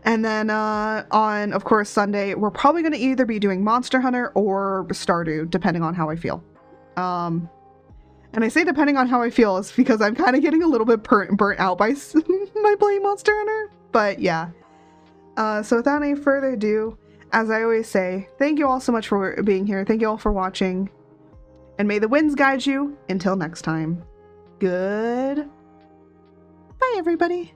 Speaker 1: And then on, of course, Sunday, we're probably going to either be doing Monster Hunter or Stardew, depending on how I feel. And I say depending on how I feel is because I'm kind of getting a little bit burnt out by my playing Monster Hunter. But yeah. So without any further ado, as I always say, thank you all so much for being here. Thank you all for watching. And may the winds guide you until next time. Good. Bye, everybody.